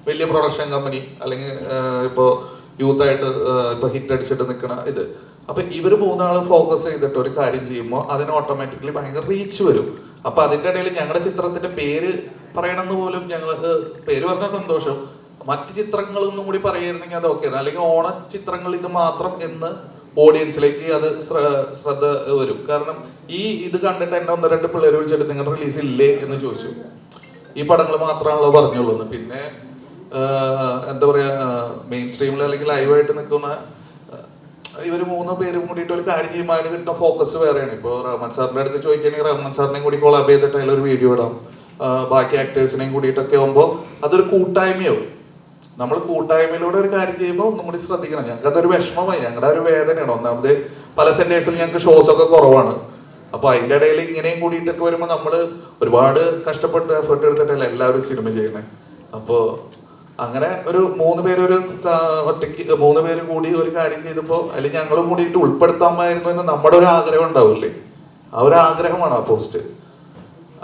വലിയ പ്രൊഡക്ഷൻ കമ്പനി, അല്ലെങ്കിൽ ഇപ്പോ യൂത്തായിട്ട് ഇപ്പൊ ഹിറ്റ് അടിച്ചിട്ട് നിൽക്കണ ഇത്. അപ്പൊ ഇവര് 3 ആള് ഫോക്കസ് ചെയ്തിട്ട് ഒരു കാര്യം ചെയ്യുമ്പോൾ അതിന് ഓട്ടോമാറ്റിക്കലി ഭയങ്കര റീച്ച് വരും. അപ്പൊ അതിന്റെ ഇടയിൽ ഞങ്ങളുടെ ചിത്രത്തിന്റെ പേര് പറയണമെന്ന് പോലും പേര് പറഞ്ഞ സന്തോഷം, മറ്റു ചിത്രങ്ങളൊന്നും കൂടി പറയായിരുന്നെങ്കിൽ അത് ഓക്കെ. അല്ലെങ്കിൽ ഓണ ചിത്രങ്ങൾ ഇത് മാത്രം എന്ന് ഓഡിയൻസിലേക്ക് അത് ശ്രദ്ധ വരും. കാരണം ഇത് കണ്ടിട്ട് എന്നെ 1-2 പിള്ളേർ വിളിച്ചിട്ട് നിങ്ങളുടെ റിലീസ് ഇല്ലേ എന്ന് ചോദിച്ചു. ഈ പടങ്ങൾ മാത്രമാണല്ലോ പറഞ്ഞുള്ളൂ. പിന്നെ എന്താ പറയാ, മെയിൻ സ്ട്രീമിൽ അല്ലെങ്കിൽ ലൈവായിട്ട് നിൽക്കുന്ന ഇവർ 3 പേരും കൂടിയിട്ട് ഒരു കാര്യം ചെയ്യുമ്പോൾ അതിന് കിട്ടുന്ന ഫോക്കസ് വേറെയാണ്. ഇപ്പോൾ റഹ്മാൻ സാറിന്റെ അടുത്ത് ചോദിക്കുകയാണെങ്കിൽ റഹ്മാൻ സാറിനെയും കൂടി കൊളാബ് ചെയ്തിട്ട് അതിലൊരു വീഡിയോ ഇടാം. ബാക്കി ആക്ടേഴ്സിനെയും കൂടിയിട്ടൊക്കെ ആകുമ്പോൾ അതൊരു കൂട്ടായ്മയാവും. നമ്മൾ കൂട്ടായ്മയിലൂടെ ഒരു കാര്യം ചെയ്യുമ്പോൾ ഒന്നും കൂടി ശ്രദ്ധിക്കണം. ഞങ്ങൾക്ക് അതൊരു വിഷമമായി, ഞങ്ങളുടെ ഒരു വേദനയാണ്. ഒന്നാമത് പല സെന്റേഴ്സിൽ ഞങ്ങൾക്ക് ഷോസ് ഒക്കെ കുറവാണ്. അപ്പൊ അതിന്റെ ഇടയിൽ ഇങ്ങനെയും കൂടിയിട്ടൊക്കെ വരുമ്പോൾ നമ്മൾ ഒരുപാട് കഷ്ടപ്പെട്ട് എഫേർട്ട് എടുത്തിട്ടല്ല എല്ലാവരും സിനിമ ചെയ്യുന്നത്. അപ്പോൾ അങ്ങനെ ഒരു 3 പേര് ഒറ്റയ്ക്ക് 3 പേര് കൂടി ഒരു കാര്യം ചെയ്തപ്പോൾ അതിൽ ഞങ്ങളും കൂടിയിട്ട് ഉൾപ്പെടുത്താമായിരുന്നു എന്ന് നമ്മുടെ ഒരു ആഗ്രഹം ഉണ്ടാവില്ലേ? ആ ഒരു ആഗ്രഹമാണ് ആ പോസ്റ്റ്.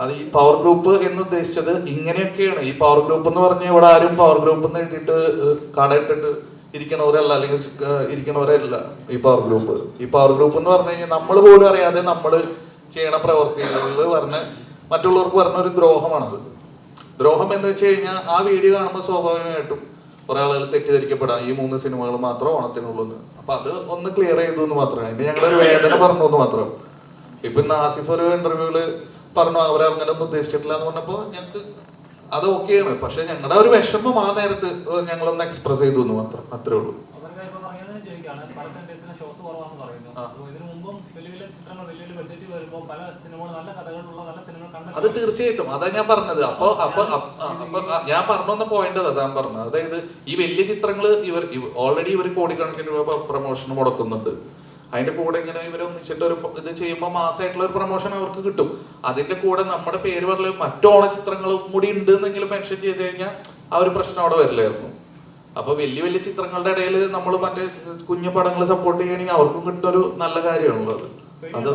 അത് ഈ പവർ ഗ്രൂപ്പ് എന്ന് ഉദ്ദേശിച്ചത് ഇങ്ങനെയൊക്കെയാണ്. ഈ പവർ ഗ്രൂപ്പ് എന്ന് പറഞ്ഞാൽ ഇവിടെ ആരും പവർ ഗ്രൂപ്പ് എന്ന് എഴുതിയിട്ട് കടയിട്ടിട്ട് ഇരിക്കണവരല്ല, അല്ലെങ്കിൽ ഇരിക്കണവരല്ല ഈ പവർ ഗ്രൂപ്പ്. ഈ പവർ ഗ്രൂപ്പ് എന്ന് പറഞ്ഞു കഴിഞ്ഞാൽ നമ്മൾ പോലും അറിയാതെ നമ്മൾ ചെയ്യണ പ്രവർത്തികളിൽ പറഞ്ഞ് മറ്റുള്ളവർക്ക് പറഞ്ഞ ഒരു ദ്രോഹമാണത്. ദ്രോഹം എന്ന് വെച്ച് കഴിഞ്ഞാൽ ആ വീഡിയോ കാണുമ്പോൾ സ്വാഭാവികമായിട്ടും കുറെ ആളുകൾ തെറ്റിദ്ധരിക്കപ്പെടാം ഈ 3 സിനിമകൾ മാത്രം ഓണത്തിനുള്ളൂ. അപ്പൊ അത് ഒന്ന് ക്ലിയർ ചെയ്തു എന്ന് മാത്രമേ, അതിന്റെ ഞങ്ങളുടെ ഒരു വേദന പറഞ്ഞു എന്ന് മാത്രം. ഇപ്പൊ ഇന്ന് ആസിഫ് ഒരു ഇന്റർവ്യൂവില് പറഞ്ഞു അവരങ്ങനെ ഒന്നും ഉദ്ദേശിച്ചിട്ടില്ല എന്ന് പറഞ്ഞപ്പോ ഞങ്ങൾക്ക് അത് ഓക്കെയാണ്. പക്ഷെ ഞങ്ങളുടെ ഒരു വിഷമം ആ നേരത്ത് ഞങ്ങളൊന്ന് എക്സ്പ്രസ് ചെയ്തു എന്ന് മാത്രം, അത്രേ ഉള്ളൂ. ഷോസ് കുറവാണെന്ന് പറയുന്നു. ഇതിനു മുമ്പും വലിയ വലിയ ചിത്രങ്ങൾ വലിയ വലിയ ബഡ്ജറ്റ് വരുമ്പോൾ പല സിനിമകൾ, നല്ല കഥകളുള്ള നല്ല സിനിമകൾ കണ്ട അത് തീർച്ചയായിട്ടും അതാ ഞാൻ പറഞ്ഞത്. അപ്പൊ ഞാൻ പറഞ്ഞ പോയിന്റ് അതാ ഞാൻ പറഞ്ഞത്. അതായത് ഈ വലിയ ചിത്രങ്ങൾ ഓൾറെഡി ഇവർ കോടിക്കണക്കിന് രൂപ പ്രൊമോഷൻ മുടക്കുന്നുണ്ട്. അതിന്റെ കൂടെ ഇങ്ങനെ ഇവർ ഒന്നിച്ചിട്ട് ഒരു ഇത് ചെയ്യുമ്പോൾ മാസമായിട്ടുള്ള ഒരു പ്രൊമോഷൻ അവർക്ക് കിട്ടും. അതിന്റെ കൂടെ നമ്മുടെ പേര് പറഞ്ഞ മറ്റു ഓണ ചിത്രങ്ങളും കൂടി ഉണ്ട് എന്നെങ്കിലും മെൻഷൻ ചെയ്ത് കഴിഞ്ഞാൽ ആ ഒരു പ്രശ്നം അവിടെ വരില്ലായിരുന്നു. അപ്പൊ വലിയ വലിയ ചിത്രങ്ങളുടെ ഇടയിൽ നമ്മൾ മറ്റേ കുഞ്ഞു പടങ്ങൾ സപ്പോർട്ട് ചെയ്യണമെങ്കിൽ അവർക്കും കിട്ടുന്നൊരു നല്ല കാര്യമാണല്ലോ അത്. അത്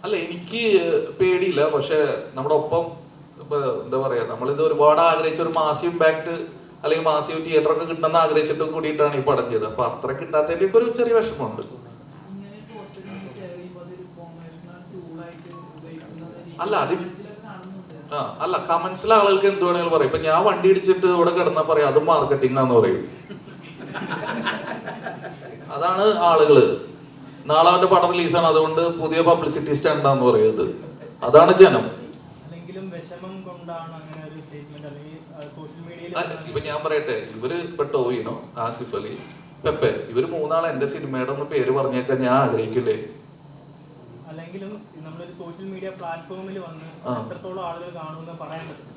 അല്ല, എനിക്ക് പേടിയില്ല. പക്ഷെ നമ്മുടെ ഒപ്പം ഇപ്പൊ എന്താ പറയാ, നമ്മളിത് ഒരുപാട് ആഗ്രഹിച്ച ഒരു മാസീവ് ഇമ്പാക്ട് അല്ലെങ്കിൽ മാസീവ് തിയേറ്റർ ഒക്കെ കിട്ടണമെന്ന് ആഗ്രഹിച്ചിട്ട് കൂടിയിട്ടാണ് ഈ പടം ചെയ്തത്. അപ്പൊ അത്ര കിട്ടാത്തതിന്റെ ഒരു ചെറിയ വിഷമമുണ്ട്. അല്ല അല്ല കമന്റ്സിലെ ആളുകൾക്ക് എന്ത് വേണമെങ്കിലും പറയും. ഇപ്പൊ ഞാൻ വണ്ടി ഇടിച്ചിട്ട് ഇവിടെ കിടന്നാ പറയാം അത് മാർക്കറ്റിംഗ് ആന്ന് പറയും. അതാണ് ആളുകള്. നാളെ അവന്റെ പടം റിലീസാണ്, അതുകൊണ്ട് പുതിയ പബ്ലിസിറ്റി സ്റ്റണ്ടാന്ന് പറയുന്നത്. അതാണ് ജനം. ഇപ്പൊ ഞാൻ പറയട്ടെ, ഇവര് ഇപ്പൊ ടോവിനോ, ആസിഫ് അലി, പെപ്പെ, ഇവര് മൂന്നാളെ എന്റെ സിനിമയുടെ ഒന്ന് പേര് പറഞ്ഞേക്കാൻ ഞാൻ ആഗ്രഹിക്കില്ലേ? അല്ലെങ്കിലും നമ്മളൊരു സോഷ്യൽ മീഡിയ പ്ലാറ്റ്ഫോമിൽ വന്ന് എത്രത്തോളം ആളുകൾ കാണുമെന്ന് പറയാൻ പറ്റില്ല.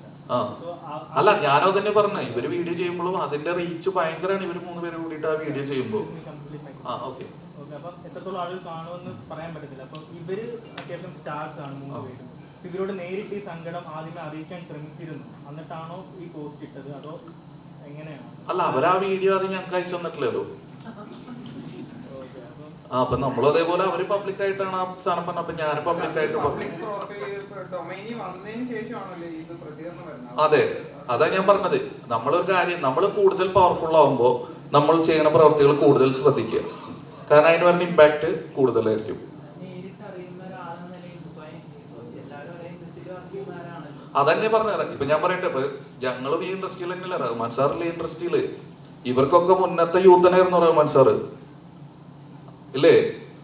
അല്ല, ഞാനത് തന്നെ പറഞ്ഞ, ഇവര് വീഡിയോ ചെയ്യുമ്പോഴും അതിന്റെ റീച്ച് ഭയങ്കരമാണ്. ഇവര് 3 പേര് കൂടിയിട്ട് ആ വീഡിയോ ചെയ്യുമ്പോൾ അപ്പൊ എത്രത്തോളം ആളുകൾ കാണുമെന്ന് പറയാൻ പറ്റത്തില്ല. അപ്പൊ ഇവര് അത്യാവശ്യം സ്റ്റാർസ് ആണ് 3 പേരും. ഇവരോട് നേരിട്ട് ഈ സങ്കടം ആദ്യമേ അറിയിക്കാൻ ശ്രമിച്ചിരുന്നു, എന്നിട്ടാണോ ഈ പോസ്റ്റ് ഇട്ടത്, അതോ എങ്ങനെയാണ്? അല്ല, അവരാ വീഡിയോ അത് ഞങ്ങൾക്ക് അയച്ചു തന്നിട്ടില്ലല്ലോ. അപ്പൊ നമ്മളും അതേപോലെ അവര് പബ്ലിക് ആയിട്ടാണ് ആ സാധനം പറഞ്ഞത്. അപ്പൊ ഞാൻ പബ്ലിക് ആയിട്ട് അതെ, അതാ ഞാൻ പറഞ്ഞത്. നമ്മളൊരു കാര്യം, നമ്മൾ കൂടുതൽ പവർഫുൾ ആവുമ്പോൾ നമ്മൾ ചെയ്യുന്ന പ്രവർത്തികൾ കൂടുതൽ ശ്രദ്ധിക്കുക. കാരണം അതിന് വരുന്ന ഇമ്പാക്ട് കൂടുതലായിരിക്കും. അതന്നെ പറഞ്ഞത്. ഇപ്പൊ ഞാൻ പറയട്ടെ, ഇപ്പൊ ഞങ്ങളും ഈ ഇൻഡസ്ട്രിയിൽ തന്നെയല്ല, റഹ്മാൻ സാറിലെ ഇൻഡസ്ട്രിയില് ഇവർക്കൊക്കെ മുന്നത്തെ യൂത്തനായിരുന്നു റഹ്മാൻ സാറ്, ഇല്ലേ?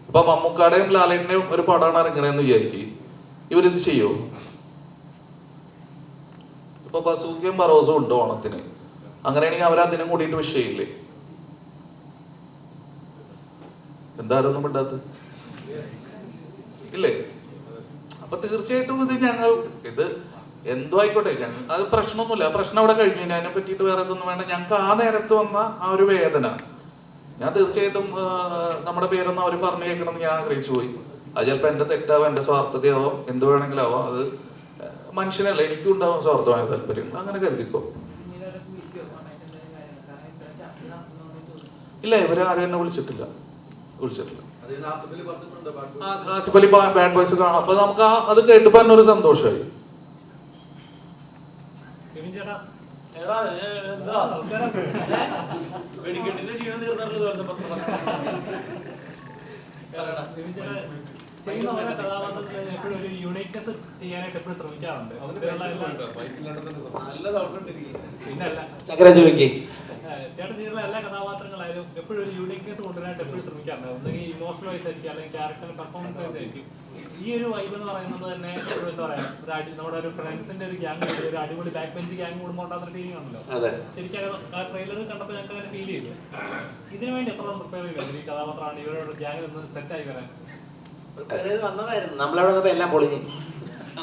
ഇപ്പൊ മമ്മൂക്കാടെയും ലാലേട്ടന്റെയും ഒരു പടമാണ് ഇറങ്ങണേന്ന് വിചാരിക്കും, ഇവരിത് ചെയ്യോ? ഇപ്പൊ ബസൂക്കയും ബറോസും ഉണ്ട് ഓണത്തിന്. അങ്ങനെയാണെങ്കിൽ അവരതിനും കൂടിയിട്ട് വിഷയമില്ലേ? എന്തായാലും പെടാത്ത ഇല്ലേ? അപ്പൊ തീർച്ചയായിട്ടും ഇത് എന്തോ ആയിക്കോട്ടെ, അത് പ്രശ്നമൊന്നുമില്ല. ആ പ്രശ്നം അവിടെ കഴിഞ്ഞു. അതിനെ പറ്റിയിട്ട് വേറെ ഇതൊന്നും വേണ്ട. ഞങ്ങൾക്ക് ആ നേരത്ത് വന്ന ആ ഒരു വേദന, ഞാൻ തീർച്ചയായിട്ടും നമ്മുടെ പേരൊന്നും അവർ പറഞ്ഞു കേൾക്കണമെന്ന് ഞാൻ ആഗ്രഹിച്ചു പോയി. അത് ചിലപ്പോൾ എൻ്റെ തെറ്റാവാം, എൻ്റെ സ്വാർത്ഥതയാവാം, എന്ത് വേണമെങ്കിലും ആവാം. അത് മനുഷ്യനല്ല, എനിക്കും ഉണ്ടാവും സ്വാർത്ഥമായ താല്പര്യം. അങ്ങനെ കരുതിക്കോ. ഇല്ല, ഇവരാരും എന്നെ വിളിച്ചിട്ടില്ല. ആസിഫ് അലി ബാഡ് ബോയ്സ് കാണാം. അപ്പൊ നമുക്ക് അത് കേട്ടപ്പോ തന്നെ ഒരു സന്തോഷമായി. എപ്പോഴും ഒരു യൂണിക്നെസ് ചെയ്യാനായിട്ട് എപ്പോഴും ശ്രമിക്കാറുണ്ട്. പിന്നല്ല ചേട്ടൻ ചെയ്യുന്ന എല്ലാ കഥാപാത്രങ്ങളായാലും എപ്പോഴും ഒരു യൂണിക്നെസ് കൊണ്ടുവരാനായിട്ട് എപ്പോഴും ശ്രമിക്കാറുണ്ട്. ഒന്നെങ്കിൽ ഇമോഷണൽ വൈസ് ആയിരിക്കും, അല്ലെങ്കിൽ ക്യാരക്ടർ പെർഫോമൻസ് വൈസ് ആയിരിക്കും. ഈ ഒരു വൈബ് എന്ന് പറയുന്നത് തന്നെ എന്താ പറയാ, നമ്മുടെ ഒരു ഫ്രണ്ട്സിന്റെ ഒരു ഗ്യാങ്, ഒരു അടിപൊളി ബാക്ക് ബെഞ്ച് ഗ്യാങ് കൂടുമ്പോൾ ഉണ്ടാകുന്ന ഫീലിംഗ് ആണല്ലോ. ശരിക്കും ട്രെയിലർ കണ്ടപ്പോൾ ഞങ്ങൾക്ക് അങ്ങനെ ഫീൽ ചെയ്തു. ഇതിനു വേണ്ടി എത്ര പ്രിപ്പയർ ചെയ്തു ഈ കഥാപാത്രമാണ് ഇവരോട് ഗ്യാങ്ങിൽ നിന്ന് സെറ്റായി വരാൻ? വന്നതായിരുന്നു, നമ്മളവിടെ വന്നപ്പോ എല്ലാം പൊളിഞ്ഞു.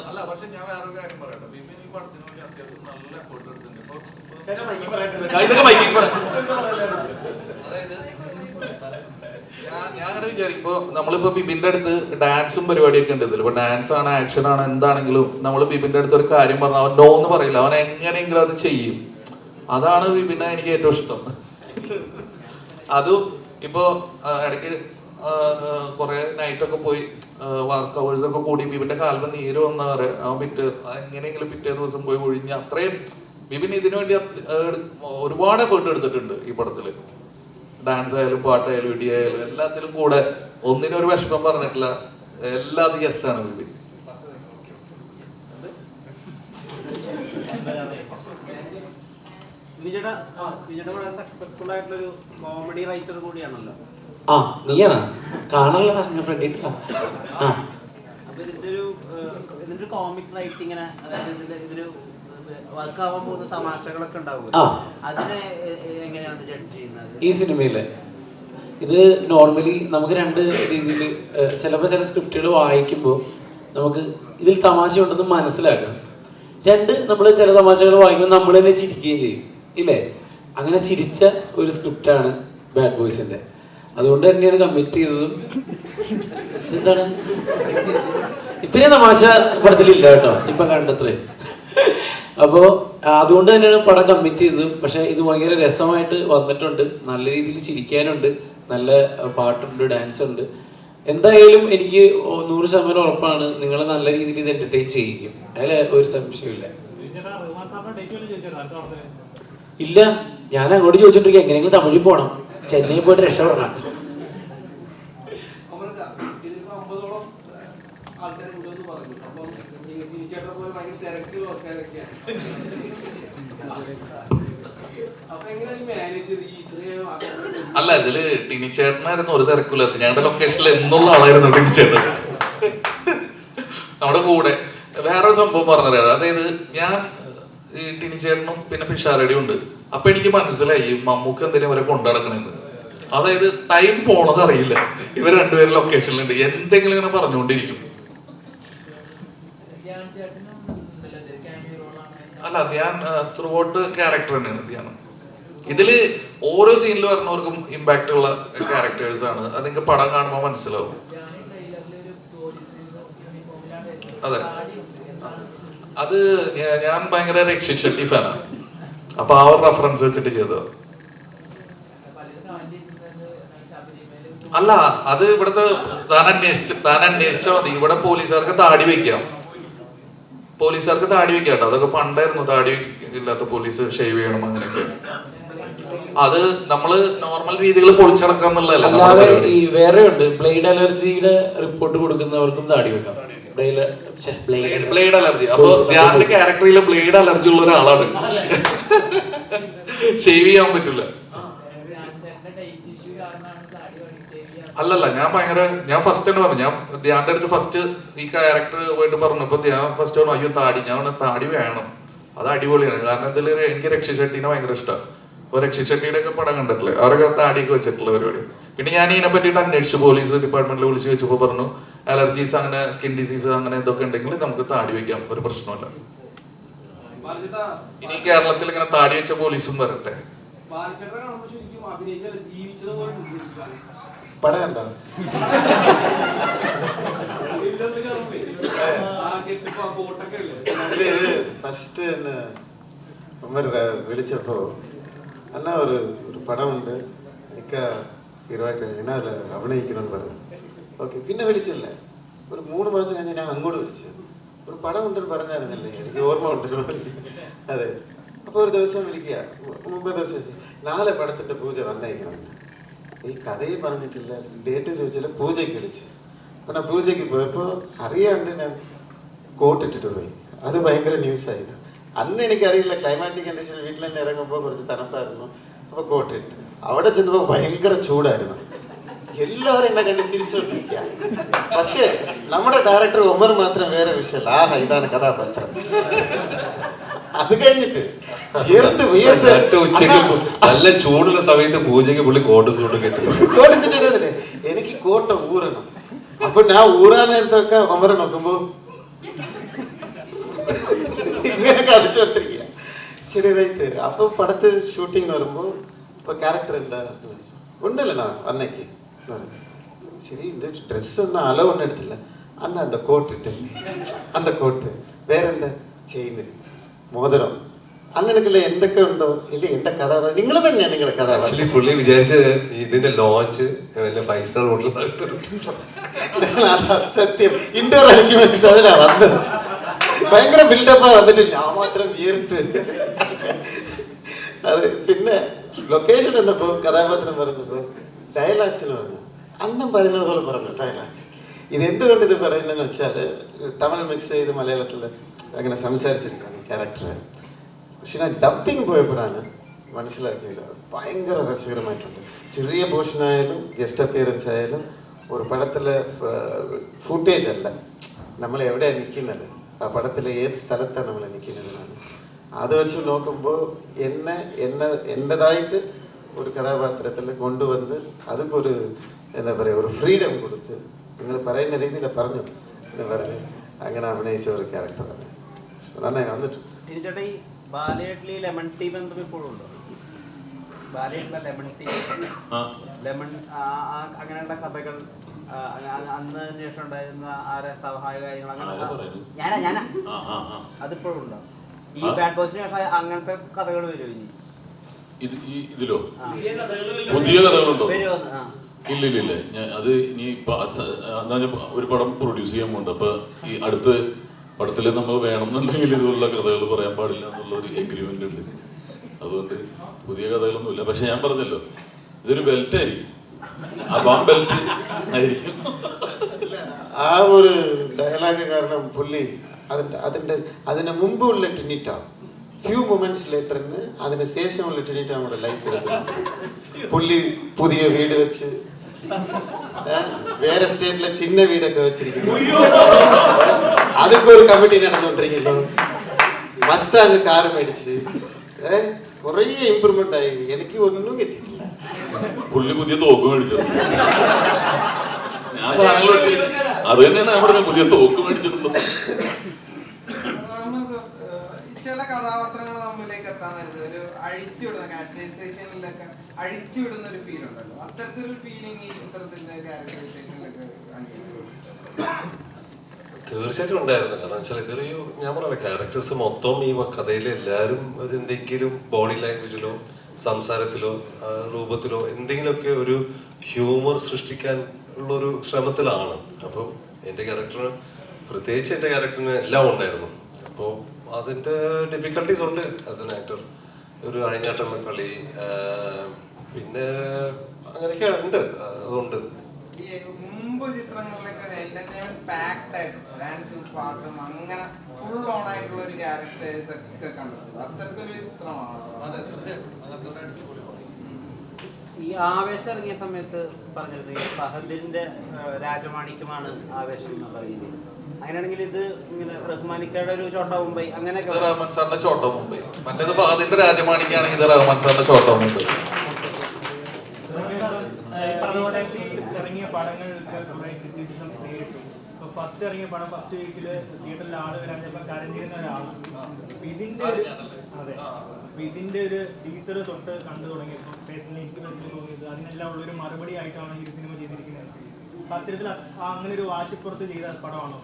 അല്ല, പക്ഷെ ഞാൻ വേറൊരു കാര്യം പറയട്ടെ, ബിബിൻ ഈ പടത്തിന് വേണ്ടി അത്യാവശ്യം നല്ല എഫേർട്ട് എടുത്തിട്ടുണ്ട്. അതായത് ഞാൻ അങ്ങനെ വിചാരിക്കും, ഇപ്പൊ നമ്മളിപ്പോ ബിബിന്റെ അടുത്ത് ഡാൻസും പരിപാടിയൊക്കെ ഉണ്ട് ഇതിൽ. ഇപ്പൊ ഡാൻസ് ആണ്, ആക്ഷൻ ആണ്, എന്താണെങ്കിലും നമ്മൾ ബിബിന്റെ അടുത്ത് ഒരു കാര്യം പറഞ്ഞാൽ അവൻ നോ എന്ന് പറയില്ല. അവൻ എങ്ങനെയെങ്കിലും അത് ചെയ്യും. അതാണ് ബിബിനെ എനിക്ക് ഏറ്റവും ഇഷ്ടം. അതും ഇപ്പോ ഇടയ്ക്ക് കുറെ നൈറ്റൊക്കെ പോയി വർക്ക് അവേഴ്സ് ഒക്കെ കൂടി ബിബിന്റെ കാലിന് നീര് വന്ന വരെ അവൻ എങ്ങനെയെങ്കിലും പിറ്റേ ദിവസം പോയി ഒഴിഞ്ഞ് അത്രയും ബിബിൻ ഇതിനു വേണ്ടി ഒരുപാട് എഫേർട്ട് എടുത്തിട്ടുണ്ട് ഈ പടത്തില്. ഡാൻസ് ആയാലും പാട്ടായാലും ഇടിയായാലും എല്ലാത്തിലും കൂടെ ഒന്നിനും ഒരു വിഷമം പറഞ്ഞിട്ടില്ല. എല്ലാതും ഗസ്റ്റ് ആണ് ബിബിൻ. സക്സസ്ഫുൾ ആയിട്ടുള്ളൊരു കോമഡി റൈറ്റർ കൂടിയാണല്ലോ. ആ, നീയാണോ? കാണല്ലോ ഫ്രണ്ടിൽ. അപ്പൊ ഇതിന്റെ ഒരു കോമിക് റൈറ്റിംഗ്, അതായത് ഇതിന്റെ വർക്കാവാൻ പോകുന്ന തമാശകളൊക്കെ ഉണ്ടാവും. ആ. അതിനെ എങ്ങനെയാണ് ജഡ്ജ് ചെയ്യുന്നത്? ഈ സിനിമയിലെ ഇത് നോർമലി നമുക്ക് രണ്ട് രീതിയിൽ ചിലപ്പോൾ ചില സ്ക്രിപ്റ്റുകൾ വായിക്കുമ്പോൾ നമുക്ക് ഇതിൽ തമാശ ഉണ്ടെന്ന് മനസ്സിലാക്കാം. രണ്ട്, നമ്മൾ ചില തമാശകൾ വായിക്കുമ്പോൾ നമ്മൾ തന്നെ ചിരിക്കുകയും ചെയ്യും, ഇല്ലേ? അങ്ങനെ ചിരിച്ച ഒരു സ്ക്രിപ്റ്റാണ് ബാഡ് ബോയ്സിൻ്റെ. അതുകൊണ്ട് തന്നെയാണ് കമ്മിറ്റ് ചെയ്തതും. എന്താണ് ഇത്രയും തമാശ പടത്തിലില്ല കേട്ടോ, ഇപ്പം കണ്ടത്രേ. അപ്പോൾ അതുകൊണ്ട് തന്നെയാണ് പടം കമ്മിറ്റ് ചെയ്തതും. പക്ഷേ ഇത് ഭയങ്കര രസമായിട്ട് വന്നിട്ടുണ്ട്, നല്ല രീതിയിൽ ചിരിക്കാനുണ്ട്, നല്ല പാട്ടുണ്ട്, ഡാൻസ് ഉണ്ട്. എന്തായാലും എനിക്ക് 100% ഉറപ്പാണ് നിങ്ങളെ നല്ല രീതിയിൽ ഇത് എന്റർടൈൻ ചെയ്യിക്കും, അതിൽ ഒരു സംശയമില്ല. ഇല്ല, ഞാൻ അങ്ങോട്ട് ചോദിച്ചോണ്ടിരിക്കുക എങ്ങനെയെങ്കിലും തമിഴിൽ പോകണം, ചെന്നൈ പോയിട്ട് രക്ഷപ്പെടണം. അല്ല, ഇതില് ടിനിച്ചേട്ടനായിരുന്നു ഒരു തിരക്കില്ലാത്ത. ഞങ്ങളുടെ ലൊക്കേഷനിൽ എന്നുള്ള ആളായിരുന്നു ടിനിച്ചേട്ടൻ. നമ്മുടെ കൂടെ വേറൊരു സംഭവം പറഞ്ഞുതരാം. അതായത് ഞാൻ ഈ ടിനിച്ചേട്ടനും പിന്നെ പിഷാരടിയും ഉണ്ട്. അപ്പൊ എനിക്ക് മനസ്സിലായി മമ്മൂക്ക് എന്തിനാ ഇവരെ കൊണ്ടുനടക്കണെന്ന്. അതായത് ടൈം പോണത് അറിയില്ല. ഇവർ രണ്ടുപേരും ലൊക്കേഷനിലുണ്ട്, എന്തെങ്കിലും ഇങ്ങനെ പറഞ്ഞുകൊണ്ടിരിക്കും. അല്ല, ഞാൻ ത്രൂ ഔട്ട് ക്യാരക്ടർ തന്നെയാണ് ധ്യാനം. ഇതില് ഓരോ സീനിൽ വരുന്നവർക്കും ഇമ്പാക്റ്റ് ഉള്ള ക്യാരക്ടേഴ്സ് ആണ്. അത് നിങ്ങൾക്ക് പടം കാണുമ്പോൾ മനസ്സിലാവും. അതെ, അത് ഞാൻ ഭയങ്കര രക്ഷിത് ഷെട്ടി ഫാനാണ്. അപ്പൊ ആ ഒരു റെഫറൻസ് വെച്ചിട്ട് ചെയ്തത്. അല്ല, അത് ഇവിടുത്തെ താൻ അന്വേഷിച്ചാൽ മതി. ഇവിടെ പോലീസുകാർക്ക് താടി വെക്കാം, പോലീസുകാർക്ക് താടി വെക്കാം കേട്ടോ. അതൊക്കെ പണ്ടായിരുന്നു, താടി ഇല്ലാത്ത പോലീസ് ഷേവ് ചെയ്യണം അങ്ങനെയൊക്കെ. അത് നമ്മള് നോർമൽ രീതികൾ പൊളിച്ചടക്കാന്നുള്ളതല്ല. അല്ലാതെ ഈ വേറെ ഉണ്ട്, ബ്ലേഡ് അലർജിയുടെ റിപ്പോർട്ട് കൊടുക്കുന്നവർക്കും താടി വെക്കാം. Blade allergy. അപ്പൊ ധ്യാന്റെ ക്യാരക്ടറിൽ ബ്ലേഡ് അലർജി ഉള്ള ഒരാളാണ്, ഷേവ് ചെയ്യാൻ പറ്റില്ല. അല്ലല്ല, ഞാൻ ഫസ്റ്റ് തന്നെ പറഞ്ഞു. ഞാൻ ധ്യാന്റെ അടുത്ത് ഫസ്റ്റ് ഈ ക്യാരക്ടർ പോയിട്ട് പറഞ്ഞപ്പോ ധ്യാൻ ഫസ്റ്റ് പറഞ്ഞു അയ്യോ താടി. ഞാൻ താടി വേണം, അത് അടിപൊളിയാണ്. കാരണം ഇതിൽ എനിക്ക് രക്ഷിത് ഷെട്ടീനെ ഭയങ്കര ഇഷ്ടമാണ്. അപ്പൊ രക്ഷിത് ഷെട്ടിയുടെ ഒക്കെ പടം കണ്ടിട്ടില്ലേ, അവരൊക്കെ താടിയൊക്കെ വെച്ചിട്ടുള്ള പരിപാടി. പിന്നെ ഞാൻ ഇതിനെ പറ്റിയിട്ട് അന്വേഷിച്ചു, പോലീസ് ഡിപ്പാർട്ട്മെന്റിൽ വിളിച്ച് വെച്ചപ്പോൾ പറഞ്ഞു അലർജീസ് അങ്ങനെ സ്കിൻ ഡിസീസ് അങ്ങനെ ഇതൊക്കെ ഉണ്ടെങ്കിൽ നമുക്ക് താടി വെക്കാം, ഒരു പ്രശ്നമല്ല. ഇനി കേരളത്തിൽ ഇങ്ങനെ താടി വെച്ച പോലീസും വരട്ടെ. ഫസ്റ്റ് വിളിച്ചപ്പോ അല്ല ഒരു പടമുണ്ട് എനിക്ക് ഹീറോയായിട്ട് അതിൽ അഭിനയിക്കണമെന്ന് പറഞ്ഞു. ഓക്കെ, പിന്നെ വിളിച്ചില്ല. ഒരു 3 മാസം കഴിഞ്ഞ് ഞാൻ അങ്ങോട്ട് വിളിച്ചു, ഒരു പടം ഉണ്ടെന്ന് പറഞ്ഞായിരുന്നല്ലേ, എനിക്ക് ഓർമ്മ ഉണ്ടെന്ന് പറഞ്ഞു. അതെ, അപ്പോൾ ഒരു ദിവസം വിളിക്കുക, മുമ്പേ ദിവസം 4 പടത്തിന്റെ പൂജ വന്നേക്കണമെന്ന്. ഈ കഥയും പറഞ്ഞിട്ടില്ല, ഡേറ്റ് ചോദിച്ചില്ല, പൂജയ്ക്ക് വിളിച്ചു. പിന്നെ പൂജയ്ക്ക് പോയപ്പോൾ അറിയാണ്ട് ഞാൻ കോട്ടിട്ടിട്ട് പോയി. അത് ഭയങ്കര ന്യൂസായിരുന്നു. അന്ന് എനിക്കറിയില്ല, ക്ലൈമാറ്റിക് കണ്ടീഷൻ വീട്ടിൽ തന്നെ ഇറങ്ങുമ്പോൾ കുറച്ച് തണുപ്പായിരുന്നു. അപ്പോൾ കോട്ടിട്ട് അവിടെ ചെന്നപ്പോൾ ഭയങ്കര ചൂടായിരുന്നു. എല്ലാവരും എന്നെ കണ്ട് ചിരിച്ചുകൊണ്ടിരിക്കുക. പക്ഷേ നമ്മുടെ ഡയറക്ടർ ഒമർ മാത്രം വേറെ വിഷയമല്ല, ആഹാ ഇതാണ് കഥാപാത്രം. അത് കഴിഞ്ഞിട്ട് നല്ല ചൂടുള്ള സമയത്ത് പൂജയ്ക്ക് പുള്ളി കോട്ട് സൂട്ട് കെട്ടില്ലേ, എനിക്ക് കോട്ട ഊറണം. അപ്പൊ ഞാൻ ഊറാനെടുത്തൊക്കെ ഒമർ നോക്കുമ്പോ ഇങ്ങനെ കളിച്ചോണ്ടിരിക്കുക. ശരിയായിട്ട് അപ്പൊ പടത്ത് ഷൂട്ടിങ് വരുമ്പോ ഇപ്പൊ ക്യാരക്ടർ എന്താ ഉണ്ടല്ലോ അന്നേക്ക്. ശരി, இந்த ட்ரெஸ் ஒன்றும் அளவு ஒன்றும் எடுத்தில்ல அண்ணா, அந்த கோட் இட்டு அந்த கோட்டு வேற എന്താ ചെയിന് മോതിരം അന്നെനിക്കല്ല എന്തൊക്കെ ഉണ്ടോ ഇല്ല എന്റെ കഥാപാത്രം നിങ്ങൾ തന്നെയാണ് നിങ്ങളുടെ കഥാപാത്രം. ആക്ച്വലി പുള്ളി വിചാരിച്ചത് ഇതിന്റെ ലോഞ്ച് 5 സ്റ്റാർ ഹോട്ടൽ സത്യം ഇൻഡോർ ആയിരിക്കും വെച്ചിട്ട് അതിലാ വന്നത്. ഭയങ്കര ബിൽഡപ്പാ വന്നിട്ട് ഞാൻ മാത്രം വിയർത്ത്. അത് പിന്നെ ലൊക്കേഷൻ എന്നപ്പോ കഥാപാത്രം പറഞ്ഞപ്പോ ഡയലോഗ്സിന് പറഞ്ഞു, അന്നം പറയുന്നത് പോലെ പറഞ്ഞു ഡയലോഗ്. ഇതെന്തുകൊണ്ട് ഇത് പറയുന്നതെന്ന് വെച്ചാൽ തമിഴ് മിക്സ് ചെയ്ത് മലയാളത്തിൽ അങ്ങനെ സംസാരിച്ചിരിക്കുകയാണ് ക്യാരക്ടർ. പക്ഷെ ഞാൻ ഡബിങ് പോയപ്പോഴാണ് മനസ്സിലാക്കിയത് ഭയങ്കര രസകരമായിട്ടുണ്ട്. ചെറിയ പോർഷനായാലും ഗസ്റ്റ് അപ്പിയറൻസ് ആയാലും ഒരു പടത്തിലെ ഫുട്ടേജ് അല്ല, നമ്മൾ എവിടെയാണ് നിൽക്കുന്നത്, ആ പടത്തിലെ ഏത് സ്ഥലത്താണ് നമ്മൾ നിൽക്കുന്നതെന്നാണ് അത് വെച്ച് നോക്കുമ്പോൾ എൻ്റെതായിട്ട് ഒരു കഥാപാത്രത്തിൽ കൊണ്ടുവന്ന് അതൊക്കെ ഒരു എന്താ പറയുക ഒരു ഫ്രീഡം കൊടുത്ത് നിങ്ങൾ പറയുന്ന രീതിയിൽ പറഞ്ഞു എന്ന് പറഞ്ഞ് അങ്ങനെ അഭിനയിച്ച ഒരു ക്യാരക്ടറാണ്. നന്നായി വന്നിട്ടുണ്ട്. ചേട്ടാ ഈ ബാലയേട്ടിൽ ലെമൺ ടീ ബന്ധം ഇപ്പോഴും ഉണ്ടോ? ബാലയേട്ടിലെ ലെമൺ ടീ ലെമൺ അങ്ങനെയുള്ള കഥകൾ അന്ന് ശേഷം ഉണ്ടായിരുന്ന ആരെ സഹായ കാര്യങ്ങൾ അങ്ങനെ അതിപ്പോഴും ഉണ്ടോ? ഈ ബാഡ് ബോയ്സിന് ശേഷം അങ്ങനത്തെ കഥകൾ വരുമോ ഇനി? ഇതിലോ പുതിയ കഥകളുണ്ടോ? ഇല്ല. അത് ഇനി ഒരു പടം പ്രൊഡ്യൂസ് ചെയ്യാൻ പോകുന്നുണ്ട്. അപ്പൊ ഈ അടുത്ത പടത്തിൽ നമ്മൾ വേണമെന്നുണ്ടെങ്കിൽ ഇതുപോലുള്ള കഥകൾ പറയാൻ പാടില്ല എന്നുള്ള ഒരു എഗ്രിമെന്റ് ഉണ്ട്. അതുകൊണ്ട് പുതിയ കഥകളൊന്നുമില്ല. പക്ഷെ ഞാൻ പറഞ്ഞല്ലോ, ഇതൊരു ബെൽറ്റ് ആയിരിക്കും, അബാം ബെൽറ്റ് ആയിരിക്കും. ആ ഒരു ഡയലോഗ് കാരണം പുള്ളി അതിന് മുമ്പുള്ള ടിനിറ്റാ ഫ്യൂ മൊമെന്റ്സ് ലേറ്ററിന് അതിന് ശേഷമുള്ള ടിനിറ്റ നമ്മുടെ ലൈഫ് എടുത്തു. പുള്ളി പുതിയ വീട് വെച്ച് വേറെ സ്റ്റേറ്റിലെ ചിന്ന വീടൊക്കെ വെച്ചിരിക്കുന്നു. അതൊക്കെ ഒരു കമ്മിറ്റി നടന്നുകൊണ്ടിരിക്കുന്നു. മസ്താങ് കാർ മേടിച്ച് കുറേ ഇമ്പ്രൂവ്മെന്റ് ആയി. എനിക്ക് ഒന്നും കിട്ടിയിട്ടില്ല. പുള്ളി പുതിയ തോക്ക് മേടിച്ചു. ഞാൻ സാധനങ്ങൾ മേടിച്ചു. അത് തന്നെയാണ് ഞാൻ പറഞ്ഞത്, പുതിയ തോക്ക് മേടിച്ചിട്ടുണ്ട്. ചില കഥാപാത്രങ്ങൾ നമ്മിലേക്ക് എത്താൻ നേരത്ത് ഒരു അഴിച്ചുവിടുന്ന ക്യാരക്ടറൈസേഷനിലൊക്കെ അഴിച്ചുവിടുന്ന ഒരു ഫീൽ ഉണ്ടല്ലോ. അത്തരത്തിലൊരു ഫീലിംഗ് ഈ ചിത്രത്തിന്റെ ക്യാരക്ടറൈസേഷനിലൊക്കെ തീർച്ചയായിട്ടും ഉണ്ടായിരുന്നു. കാരണം വെച്ചാൽ ഇതൊരു ഞാൻ പറയാം, ക്യാരക്ടേഴ്സ് മൊത്തം ഈ കഥയിലെ എല്ലാവരും ഒരു എന്തെങ്കിലും ബോഡി ലാംഗ്വേജിലോ സംസാരത്തിലോ രൂപത്തിലോ എന്തെങ്കിലുമൊക്കെ ഒരു ഹ്യൂമർ സൃഷ്ടിക്കാൻ ഉള്ളൊരു ശ്രമത്തിലാണ്. അപ്പം എൻ്റെ ക്യാരക്ടറിന് പ്രത്യേകിച്ച് എൻ്റെ ക്യാരക്ടറിന് എല്ലാം ഉണ്ടായിരുന്നു. അപ്പോൾ അതിൻ്റെ ഡിഫിക്കൽട്ടീസ് ഉണ്ട് ആസ് എൻ ആക്ടർ. ഒരു അഴിഞ്ഞാട്ടം കളി പിന്നെ അങ്ങനെയൊക്കെ ഉണ്ട്. അതുകൊണ്ട് ഈ മുമ്പ് ചിത്രങ്ങളിലൊക്കെ ഒരു എന്റർടൈൻമെന്റ് പാക്ഡ് ആയിട്ടുള്ള ഡാൻസും പാട്ടും അങ്ങനെ ഫുൾ ഓൺ ആയിട്ടുള്ള ഒരു ക്യാരക്ടേഴ്സ് ഒക്കെ കണ്ടിട്ടുണ്ട്. അത്തരത്തിലൊരു ചിത്രമാണ്. ഈ ആവേശം ഇറങ്ങിയ സമയത്ത് പറഞ്ഞത് ഫഹദിന്റെ രാജമാണിക്യമാണ് ആവേശം എന്നുള്ള രീതിയിൽ. അങ്ങനെയാണെങ്കിൽ ഇത് ഇങ്ങനെ റഹ്മാനിക്കയുടെ ഒരു ചോട്ടാ മുംബൈ അങ്ങനെയൊക്കെ റഹ്മാൻ സാറിന്റെ ചോട്ടാ മുംബൈ, മറ്റേത് ഫഹദിന്റെ രാജമാണിക്കാണെങ്കിൽ ഇത് റഹ്മാൻ സാറിന്റെ ചോട്ടാ മുംബൈ. ഇറങ്ങിയ പടങ്ങൾക്ക് കുറെ ക്രിറ്റിസിസം നേരിട്ടു. ഇപ്പൊ ഫസ്റ്റ് ഇറങ്ങിയ പടം ഫസ്റ്റ് വീക്കില് തിയേറ്ററിൽ ആള് വരാൻ ചിലപ്പോൾ കരഞ്ഞിരുന്ന ഒരാളാണ്. ഇതിന്റെ ഒരു ടീച്ചർ തൊട്ട് കണ്ടു തുടങ്ങിയപ്പോൾ പേഴ്സണലി എനിക്ക് തോന്നിയത് അതിനെല്ലാം ഉള്ളൊരു മറുപടി ആയിട്ടാണ് ഈ സിനിമ ചെയ്തിരിക്കുന്നത്. അത്തരത്തിൽ അങ്ങനെ ഒരു വാശിപ്പുറത്ത് ചെയ്ത പടമാണോ?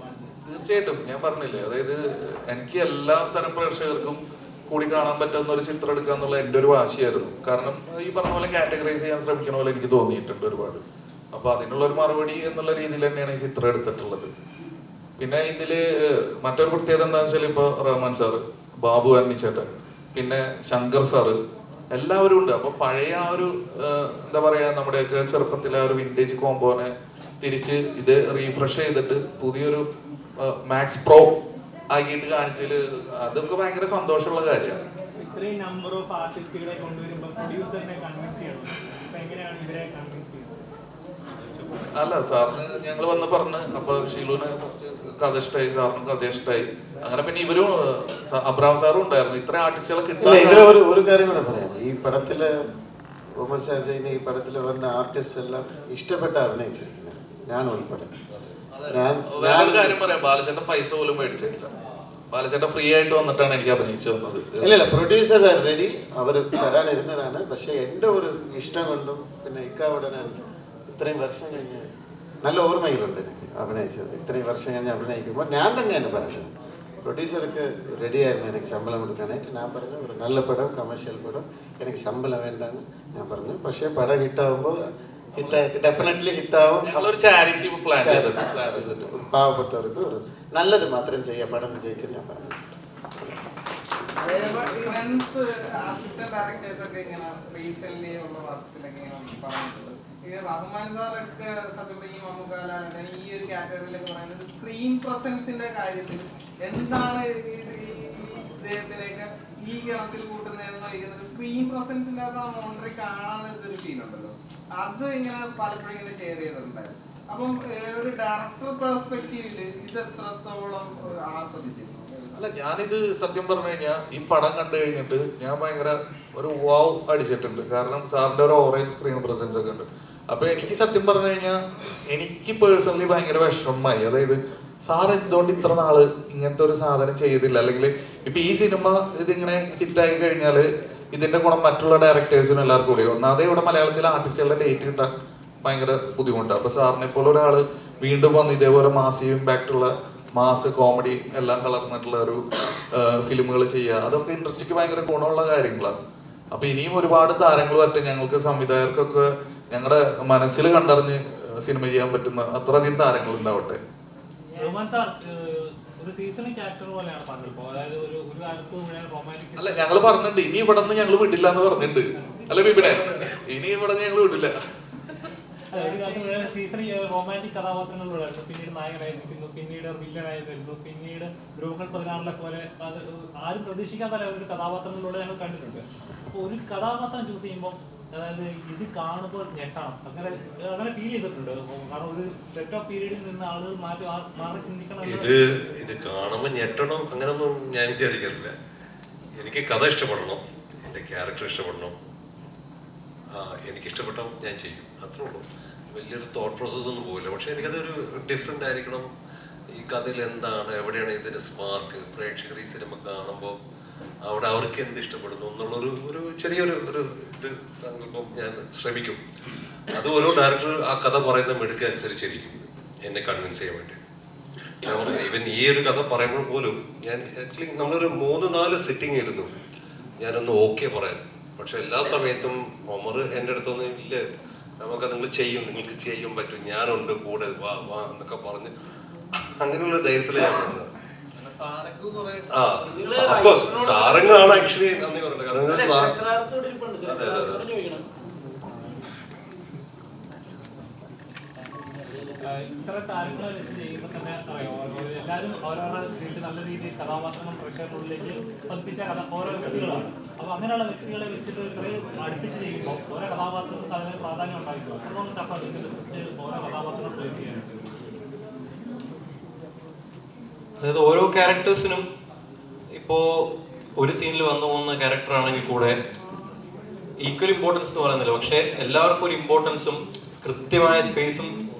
തീർച്ചയായിട്ടും ഞാൻ പറഞ്ഞില്ലേ, അതായത് എനിക്ക് എല്ലാ തരം പ്രേക്ഷകർക്കും കൂടി കാണാൻ പറ്റുന്ന ഒരു ചിത്രം എടുക്കുക എന്നുള്ള എൻ്റെ ഒരു വാശിയായിരുന്നു. കാരണം ഈ പറഞ്ഞ പോലെ കാറ്റഗറൈസ് ചെയ്യാൻ ശ്രമിക്കണ പോലെ എനിക്ക് തോന്നിയിട്ടുണ്ട് ഒരുപാട്. അപ്പൊ അതിനുള്ള ഒരു മറുപടി എന്നുള്ള രീതിയിൽ തന്നെയാണ് ഈ ചിത്രം എടുത്തിട്ടുള്ളത്. പിന്നെ ഇതില് മറ്റൊരു പ്രത്യേകത എന്താണെന്ന് വെച്ചാൽ ഇപ്പൊ റഹ്മാൻ സാറ്, ബാബു അന്നിച്ചേട്ടൻ, പിന്നെ ശങ്കർ സാറ് എല്ലാവരും ഉണ്ട്. അപ്പൊ പഴയ ആ ഒരു എന്താ പറയാ നമ്മുടെയൊക്കെ ചെറുപ്പത്തിലെ ആ ഒരു വിന്റേജ് കോമ്പോനെ തിരിച്ച് ഇത് റീഫ്രഷ് ചെയ്തിട്ട് പുതിയൊരു മാക്സ് പ്രോ ആക്കിയിട്ട് കാണിച്ചതിൽ അതൊക്കെ ഭയങ്കര സന്തോഷമുള്ള കാര്യമാണ്. ഇത്രയും നമ്പർ ഓഫ് ആർട്ടിസ്റ്റുകളെ കൊണ്ടുവരുമ്പോൾ പ്രൊഡ്യൂസറിനെ കൺവിൻസ് ചെയ്യണം. എങ്ങനെയാണ് ഇവരെ കൺവിൻസ് ചെയ്യുന്നത്? അല്ല, സാറിന് ഞങ്ങൾ വന്ന് പറഞ്ഞ്, അപ്പൊ ഷീലുവിന് ഫസ്റ്റ് കഥ ഇഷ്ടമായി, സാറിന് കഥ ഇഷ്ടമായി. അങ്ങനെ പിന്നെ ഇവരും അബ്രാം സാറും ഉണ്ടായിരുന്നു. ഇത്ര ആർട്ടിസ്റ്റുകളെ കിട്ടില്ല. ഒരു കാര്യം കൂടെ പറയാം. ഈ പടത്തില് ഉമർ സാജയിന് ഈ പടത്തിൽ വന്ന ആർട്ടിസ്റ്റ് എല്ലാം ഇഷ്ടപ്പെട്ട അഭിനയിച്ചിരിക്കുന്നത്, ഞാൻ ഉൾപ്പെടെ. വേറൊരു കാര്യം പറയാം, ബാലചേട്ടൻ പൈസ പോലും മേടിച്ചിട്ടില്ല. ബാലചേട്ടൻ ഫ്രീ ആയിട്ട് വന്നിട്ടാണ് എനിക്ക് അഭിനയിച്ചു തന്നത്. ഇല്ല, പ്രൊഡ്യൂസർ റെഡി, അവർ തരാനിരുന്നതാണ്. പക്ഷെ എൻ്റെ ഒരു ഇഷ്ടം കൊണ്ടും പിന്നെ ഇക്കാവിടെ ഞാൻ ഇത്രയും വർഷം കഴിഞ്ഞ് നല്ല ഓർമ്മയിലുണ്ട് എനിക്ക് അഭിനയിച്ചത്. ഇത്രയും വർഷം കഴിഞ്ഞ് അഭിനയിക്കുമ്പോൾ ഞാൻ തന്നെയാണ് പറഞ്ഞത്, പ്രൊഡ്യൂസർക്ക് റെഡിയായിരുന്നു എനിക്ക് ശമ്പളം കൊടുക്കാനായിട്ട്. ഞാൻ പറഞ്ഞു ഒരു നല്ല പടം, കമേഴ്ഷ്യൽ പടം, എനിക്ക് ശമ്പളം വേണ്ടാന്ന് ഞാൻ പറഞ്ഞു. പക്ഷേ പടം ഹിറ്റാവുമ്പോൾ ഡെഫിനറ്റ്ലി ഹിറ്റാവും. ചാരിറ്റി പ്ലാൻ പാവപ്പെട്ടവർക്ക് ഒരു നല്ലത് മാത്രം ചെയ്യാം, പടം വിജയിക്കും ഞാൻ പറഞ്ഞു. അസിസ്റ്റന്റ് ഡയറക്ടേഴ്സ് ഒക്കെ ഇങ്ങനെ റീസെന്റ് ഉള്ള വർക്സിലൊക്കെ പറഞ്ഞിട്ടുണ്ട്. ഈ റഹ്മാൻ സാറൊക്കെ സത്യം ഈ മമ്മൂക്കാലാണ് ഈ ഒരു കാറ്റഗറിയിലൊക്കെ പറയുന്നത് സ്ക്രീൻ പ്രസൻസിന്റെ കാര്യത്തിൽ എന്താണ് ഇദ്ദേഹത്തിലേക്ക് ഈ ഗണത്തിൽ കൂട്ടുന്നതെന്ന് ചോദിക്കുന്നത്. സ്ക്രീൻ പ്രസൻസ് ഇല്ലാത്ത മോണ്ടറി കാണാനൊരു ഫീൽ ഉണ്ടല്ലോ, അത് ഇങ്ങനെ പലപ്പോഴും ഇങ്ങനെ ഷെയർ ചെയ്തിട്ടുണ്ടായിരുന്നു. അപ്പം ഒരു ഡയറക്ടർ പെർസ്പെക്റ്റീവില് ഇത് എത്രത്തോളം ആസ്വദിച്ചിരുന്നു? അല്ല, ഞാനിത് സത്യം പറഞ്ഞു കഴിഞ്ഞാൽ ഈ പടം കണ്ടു കഴിഞ്ഞിട്ട് ഞാൻ ഭയങ്കര ഒരു വാവ് അടിച്ചിട്ടുണ്ട്. കാരണം സാറിന്റെ ഒരു ഓറഞ്ച് സ്ക്രീൻ പ്രസൻസ് ഒക്കെ ഉണ്ട്. അപ്പൊ എനിക്ക് സത്യം പറഞ്ഞു കഴിഞ്ഞാൽ എനിക്ക് പേഴ്സണലി ഭയങ്കര വിഷമമായി. അതായത് സാർ എന്തുകൊണ്ട് ഇത്ര നാള് ഇങ്ങനത്തെ ഒരു സാധനം ചെയ്തില്ല? അല്ലെങ്കിൽ ഇപ്പൊ ഈ സിനിമ ഇതിങ്ങനെ ഹിറ്റായി കഴിഞ്ഞാല് ഇതിന്റെ ഗുണം മറ്റുള്ള ഡയറക്ടേഴ്സിനും എല്ലാവർക്കും കൂടി. ഒന്നാമതേ ഇവിടെ മലയാളത്തിലെ ആർട്ടിസ്റ്റുകളുടെ ഡേറ്റ് കിട്ടാൻ ഭയങ്കര ബുദ്ധിമുട്ടാണ്. അപ്പൊ സാറിനെ പോലെ ഒരാള് വീണ്ടും വന്ന് ഇതേപോലെ മാസീവ് ഇമ്പാക്റ്റ് ഉള്ള മാസ് കോമഡി എല്ലാം കലർന്നിട്ടുള്ള ഒരു ഫിലിമുകൾ ചെയ്യുക, അതൊക്കെ ഇൻഡസ്ട്രിക്ക് ഭയങ്കര ഗുണമുള്ള കാര്യങ്ങളാണ്. അപ്പൊ ഇനിയും ഒരുപാട് താരങ്ങൾ വരട്ടെ. ഞങ്ങൾക്ക് സംവിധായകർക്കൊക്കെ ഞങ്ങളുടെ മനസ്സിൽ കണ്ടറിഞ്ഞ് സിനിമ ചെയ്യാൻ പറ്റുന്ന അത്രയധികം താരങ്ങൾ ഉണ്ടാവട്ടെ. അല്ല, ഞങ്ങൾ പറഞ്ഞിട്ടുണ്ട് ഇനി ഇവിടെ നിന്ന് ഞങ്ങൾ വിടില്ല എന്ന് പറഞ്ഞിട്ടുണ്ട്. അല്ല ബിബിനെ, ഇനി ഇവിടെ നിന്ന് ഞങ്ങൾ വിടില്ല. സീസണിൽ റൊമാൻറ്റിക് കഥാപാത്രങ്ങളിലൂടെയായിരുന്നു. പിന്നീട് നായകനായി നിൽക്കുന്നു, പിന്നീട് വില്ലനായി വരുന്നു, പിന്നീട് ധ്രുവങ്ങൾ 16 പോലെ ആരും പ്രതീക്ഷിക്കാത്ത ഒരു കഥാപാത്രങ്ങളിലൂടെ ഞങ്ങൾ കണ്ടിട്ടുണ്ട്. അപ്പോൾ ഒരു കഥാപാത്രം ചൂസ് ചെയ്യുമ്പോൾ അതായത് ഇത് കാണുമ്പോൾ ഞെട്ടണം, അങ്ങനെ ഫീൽ ചെയ്തിട്ടുണ്ട്. കാരണം ഒരു സെറ്റ് ഓഫ് പീരീഡിൽ നിന്ന് ആളുകൾ മാറി ചിന്തിക്കണം. ഇത് കാണുമ്പോൾ ഞെട്ടണം അങ്ങനൊന്നും ഞാൻ വിചാരിക്കാറില്ല. എനിക്ക് കഥ ഇഷ്ടപ്പെടണം, എൻ്റെ ക്യാരക്ടർ ഇഷ്ടപ്പെടണം, എനിക്കിഷ്ടപ്പെട്ട ഞാൻ ചെയ്യും, അത്രേ ഉള്ളൂ. വലിയൊരു തോട്ട് പ്രോസസ് ഒന്നും പോകില്ല. പക്ഷെ എനിക്കതൊരു ഡിഫറെൻ്റ് ആയിരിക്കണം. ഈ കഥയിൽ എന്താണ്, എവിടെയാണ് ഇതിൻ്റെ സ്പാർക്ക്, പ്രേക്ഷകർ ഈ സിനിമ കാണുമ്പോൾ അവിടെ അവർക്ക് എന്ത് ഇഷ്ടപ്പെടുന്നു എന്നുള്ളൊരു ചെറിയൊരു ഇത് സങ്കല്പം ഞാൻ ശ്രമിക്കും. അത് ഓരോ ഡയറക്ടർ ആ കഥ പറയുന്ന മിടുക്ക് അനുസരിച്ചിരിക്കും എന്നെ കൺവിൻസ് ചെയ്യാൻ വേണ്ടി. ഈവൻ ഈ ഒരു കഥ പറയുമ്പോൾ പോലും ഞാൻ ആക്ച്വലി നമ്മളൊരു 3-4 സിറ്റിംഗ് ഇരുന്നു ഞാനൊന്ന് ഓക്കെ പറയാൻ. പക്ഷെ എല്ലാ സമയത്തും ഒമർ എൻ്റെ അടുത്തൊന്നും ഇല്ല, നമുക്കത് നിങ്ങൾക്ക് ചെയ്യാൻ പറ്റും, ഞാനുണ്ട് കൂടെ, വാ വാ എന്നൊക്കെ പറഞ്ഞ് അങ്ങനെയുള്ള ധൈര്യത്തിലാണ് ഞാൻ പറഞ്ഞത്. സാറങ്ങളാണ് ആക്ച്വലി നന്ദി പറഞ്ഞത്. കാരണം ഇത്ര താരങ്ങളെ വെച്ച് ചെയ്യുമ്പോൾ തന്നെ അറിയാം, എല്ലാവരും ഓരോരോ ഫീൽഡ് നല്ല രീതിയിൽ കഥാപാത്രങ്ങൾ പ്രേക്ഷകർക്കുള്ളിലേക്ക് പതിപ്പിച്ച ഓരോ വ്യക്തികളാണ്. അപ്പൊ അങ്ങനെയുള്ള വ്യക്തികളെ വെച്ചിട്ട് ഇത്രയും അടുപ്പിച്ച് ചെയ്യുമ്പോൾ ഓരോ കഥാപാത്രങ്ങൾക്ക് അതിന് പ്രാധാന്യം ഉണ്ടായിരിക്കും. അത്രത്തോളം ടഫാണ് ഇതിന്റെ സ്ക്രിപ്റ്റ് ഓരോ കഥാപാത്രങ്ങൾ പ്ലേസ് ചെയ്യാനായിട്ട്. അതായത് ഓരോ ക്യാരക്ടേഴ്സിനും ഇപ്പോൾ ഒരു സീനിൽ വന്നു പോകുന്ന ക്യാരക്ടർ ആണെങ്കിൽ കൂടെ ഈക്വൽ ഇമ്പോർട്ടൻസ് എന്ന് പറയുന്നില്ല. പക്ഷെ എല്ലാവർക്കും ഒരു ഇമ്പോർട്ടൻസും കൃത്യമായ സ്പേസും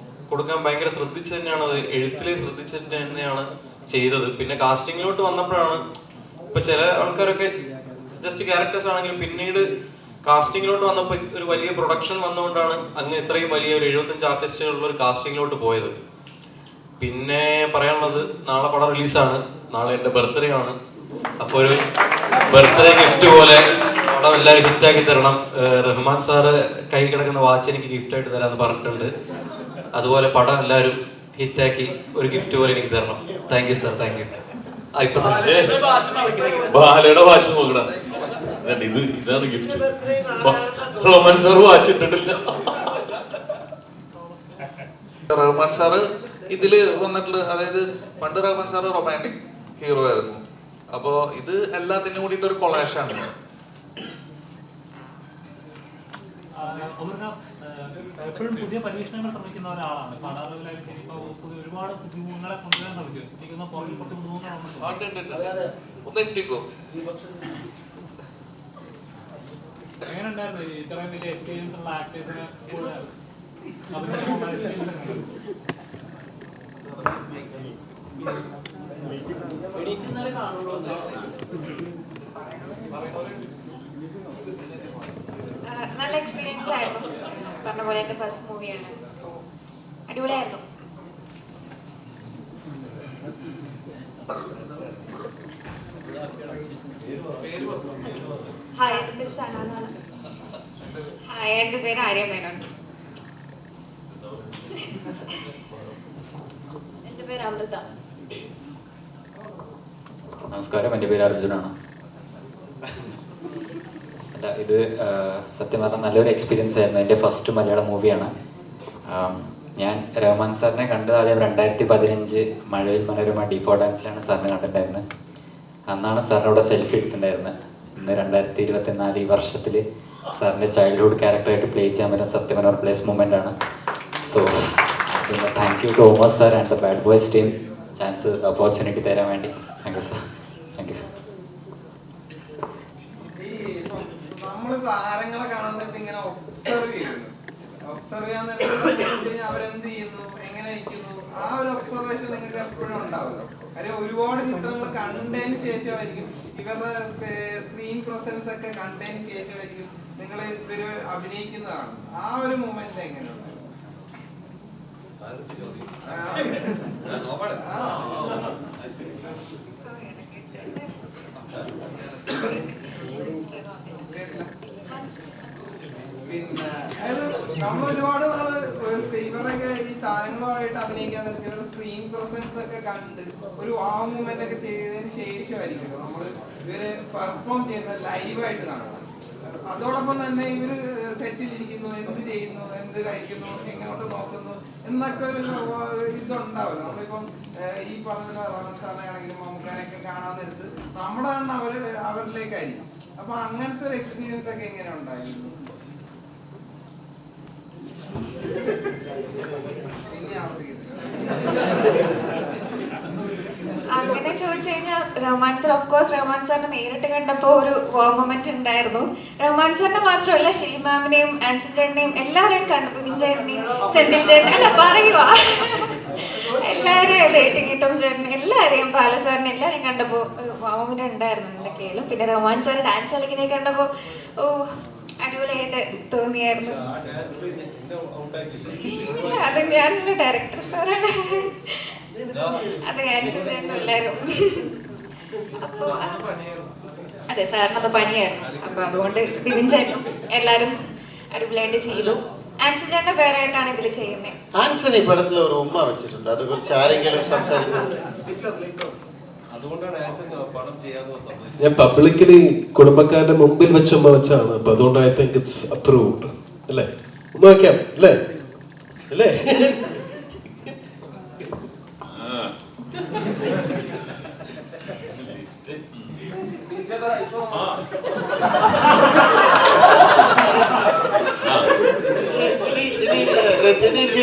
കൊടുക്കാൻ ഭയങ്കര ശ്രദ്ധിച്ച് തന്നെയാണ്, അത് എഴുത്തില് ശ്രദ്ധിച്ചിട്ട് തന്നെയാണ് ചെയ്തത്. പിന്നെ കാസ്റ്റിങ്ങിലോട്ട് വന്നപ്പോഴാണ് ഇപ്പൊ ചില ആൾക്കാരൊക്കെ ജസ്റ്റ് ക്യാരക്ടേഴ്സ് ആണെങ്കിലും പിന്നീട് കാസ്റ്റിങ്ങിലോട്ട് വന്നപ്പോൾ ഒരു വലിയ പ്രൊഡക്ഷൻ വന്നുകൊണ്ടാണ് അങ്ങ് ഇത്രയും വലിയ ഒരു 75 ആർട്ടിസ്റ്റുകളുള്ള ഒരു കാസ്റ്റിങ്ങിലോട്ട് പോയത്. പിന്നെ പറയാനുള്ളത്, നാളെ പടം റിലീസാണ്, നാളെ എൻ്റെ ബർത്ത്ഡേ ആണ്. അപ്പോൾ ഒരു ബർത്ത്ഡേ ഗിഫ്റ്റ് പോലെ പടം എല്ലാവരും ഹിറ്റാക്കി തരണം. റഹ്മാൻ സാറ് കൈ കിടക്കുന്ന വാച്ച് എനിക്ക് ഗിഫ്റ്റായിട്ട് തരാമെന്ന് പറഞ്ഞിട്ടുണ്ട്. അതുപോലെ പടം എല്ലാവരും ഹിറ്റാക്കി ഒരു ഗിഫ്റ്റ് പോലെ എനിക്ക് തരണം. Thank you sir, thank you. ബാലയുടെ വാച്ച് നോക്കണം, ഇതാണ് ഗിഫ്റ്റ്. റഹ്മാൻ സാർ വാച്ച് ഇട്ടിട്ടില്ല. റഹ്മാൻ സാറ് ഇതില് വന്നിട്ടുള്ള, അതായത് പണ്ട് റഹ്മാൻ സാറ് റൊമാൻറ്റിക് ഹീറോ ആയിരുന്നു. അപ്പോ ഇത് എല്ലാത്തിനും കൂടിയിട്ട് ഒരു കൊളാഷാണ്. എപ്പോഴും പുതിയ പരീക്ഷണങ്ങൾ ശ്രമിക്കുന്ന ഒരാളാണ്. പടാറിലായാലും ശരി, ഇപ്പൊ ഒരുപാട് പുതുമുഖങ്ങളെ കൊണ്ടുവരാൻ ശ്രമിച്ചു. എനിക്കൊന്ന് പുറകിൽ കുറച്ച് പുതുമുഖങ്ങളുണ്ട്. എങ്ങനെ ഉണ്ടായിരുന്നു ഇത്രയും വലിയ എക്സ്പീരിയൻസ് ഉള്ള ആക്ടേഴ്സിനെ നല്ല എക്സ്പീരിയൻസ് ആയിരുന്നു. പറഞ്ഞ പോലെ എൻ്റെ ഫസ്റ്റ് മൂവിയാണ്, അടിപൊളിയായിരുന്നു. ഹായ്, എൻ്റെ പേര് ഷനാനാണ്. ഹായ്, എൻ്റെ പേര് ആര്യ മേനോൻ. എൻ്റെ പേര് അമൃത. നമസ്കാരം, എൻ്റെ പേര് അർജുനാണ്. ഇത് സത്യം പറഞ്ഞാൽ നല്ലൊരു എക്സ്പീരിയൻസ് ആയിരുന്നു. എൻ്റെ ഫസ്റ്റ് മലയാളം മൂവിയാണ്. ഞാൻ റഹ്മാൻ സാറിനെ കണ്ടത് ആദ്യം 2015 മഴവിൽ മനോരമ ഡി4 ഡാൻസിലാണ് സാറിനെ കണ്ടിട്ടുണ്ടായിരുന്നത്. അന്നാണ് സാറിനോട് സെൽഫി എടുത്തിട്ടുണ്ടായിരുന്നത്. ഇന്ന് 2024 ഈ വർഷത്തിൽ സാറിൻ്റെ ചൈൽഡ്ഹുഡ് ക്യാരക്ടറായിട്ട് പ്ലേ ചെയ്യാൻ പറ്റുന്ന സത്യം പറഞ്ഞ പ്ലേസ് മൂമെൻ്റ് ആണ്. So thank you to Omar sir and the bad boys team chance opportunity തരാൻ വേണ്ടി. Thank you sir. Thank you. നമ്മൾ താരങ്ങളെ കാണാൻ നേരത്തെ ഇങ്ങനെ ഒബ്സർവ് ചെയ്യുന്നു. ഒബ്സർവ് ചെയ്യാൻ നേരത്തെ അവരെന്ത് ചെയ്യുന്നു, എങ്ങനെ ഇരിക്കുന്നു, ആ ഒരു ഒബ്സർവേഷൻ നിങ്ങൾക്ക് എപ്പോഴും ഉണ്ടാവുമല്ലോ. കാര്യം ഒരുപാട് ചിത്രങ്ങൾ കണ്ടതിന് ശേഷമായിരിക്കും, ഇവരുടെ സ്ക്രീൻ പ്രസൻസ് ഒക്കെ കണ്ടതിന് ശേഷമായിരിക്കും നിങ്ങൾ ഇവര് അഭിനയിക്കുന്നതാണ്. ആ ഒരു മൊമെന്റ് എങ്ങനെയുണ്ട്? പിന്നെ അതായത് നമ്മൾ ഒരുപാട് നാള് ഇവരൊക്കെ ഈ താരങ്ങളുമായിട്ട് അഭിനയിക്കാൻ നേരത്തെ ഇവരുടെ സ്ക്രീൻ പ്രസൻസ് ഒക്കെ കണ്ട് ഒരു ആ മൂവ്മെന്റ് ഒക്കെ ചെയ്തതിന് ശേഷമായിരിക്കും നമ്മൾ ഇവര് പെർഫോം ചെയ്യുന്നത് ലൈവായിട്ട് കാണുന്നത്. അതോടൊപ്പം തന്നെ ഇവര് സെറ്റിലിരിക്കുന്നു, എന്ത് ചെയ്യുന്നു, എന്ത് കഴിക്കുന്നു, എങ്ങോട്ട് നോക്കുന്നു എന്നൊക്കെ ഒരു ഇതുണ്ടാവുമല്ലോ. നമ്മളിപ്പം ഈ പറഞ്ഞ റഹ്മാൻ സാറിനെ ആണെങ്കിലും മമ്മൂക്കാനെയൊക്കെ കാണാൻ നേരത്ത് നമ്മുടെ കണ്ണ് അവരിലേക്കായിരിക്കും. അപ്പൊ അങ്ങനത്തെ ഒരു എക്സ്പീരിയൻസ് ഒക്കെ എങ്ങനെ ഉണ്ടായിരുന്നു? അങ്ങനെ ചോദിച്ചു കഴിഞ്ഞാൽ Rahman sir, of course Rahman സാറിനെ നേരിട്ട് കണ്ടപ്പോൾ ഒരു മൊമെന്റ് ഉണ്ടായിരുന്നു. റഹ്മാൻ സാറിനെ മാത്രമല്ല, ഷീ മാമിനെയും ആൻസൺ ചേട്ടനെയും എല്ലാവരെയും കണ്ടു, ബിബിൻ ചേട്ടനെയും സെന്തിൽ ചേട്ടനെ അല്ല പറയുവാ എല്ലാവരെയും ഡേറ്റിംഗിട്ടും ചേട്ടനെ എല്ലാവരെയും ബാല സാറിനെ എല്ലാവരെയും കണ്ടപ്പോൾ ഒരു മൊമെന്റ് ഉണ്ടായിരുന്നു എന്തൊക്കെയായാലും. പിന്നെ റഹ്മാൻ സാർ ഡാൻസ് കളിക്കുന്നേ കണ്ടപ്പോൾ ഓ അടിപൊളിയായിട്ട് തോന്നിയായിരുന്നു. അത് ഞാനൊരു ഡയറക്ടർ സാറാണ്, അത് ആൻസൺ ചേട്ടനും എല്ലാവരും. അപ്പൊ അതെ സാറിനത് പനിയായിരുന്നു, അപ്പൊ അതുകൊണ്ട് ബിബിൻ ചേട്ടനും എല്ലാരും അടിപൊളിയായിട്ട് ചെയ്തു. ആൻസൺ ചേട്ടന്റെ പേരായിട്ടാണ് ഇതിൽ ചെയ്യുന്നത്. ആൻസൺ ഈ പടത്തിൽ ഒരു ഉമ്മ വെച്ചിട്ടുണ്ട്, അത് കുറിച്ച് ആരെങ്കിലും സംസാരിക്കുന്നു? ഞാൻ പബ്ലിക്കലി കുടുംബക്കാരുടെ മുമ്പിൽ വെച്ച് ഉമ്മ വെച്ചാണ്, അപ്പൊ അതുകൊണ്ട് ഐ തിങ്ക് ഇറ്റ്സ് അപ്രൂവ്ഡ് അല്ലേ? ഉമ്മ വെക്കാം അല്ലേ? അല്ലേ?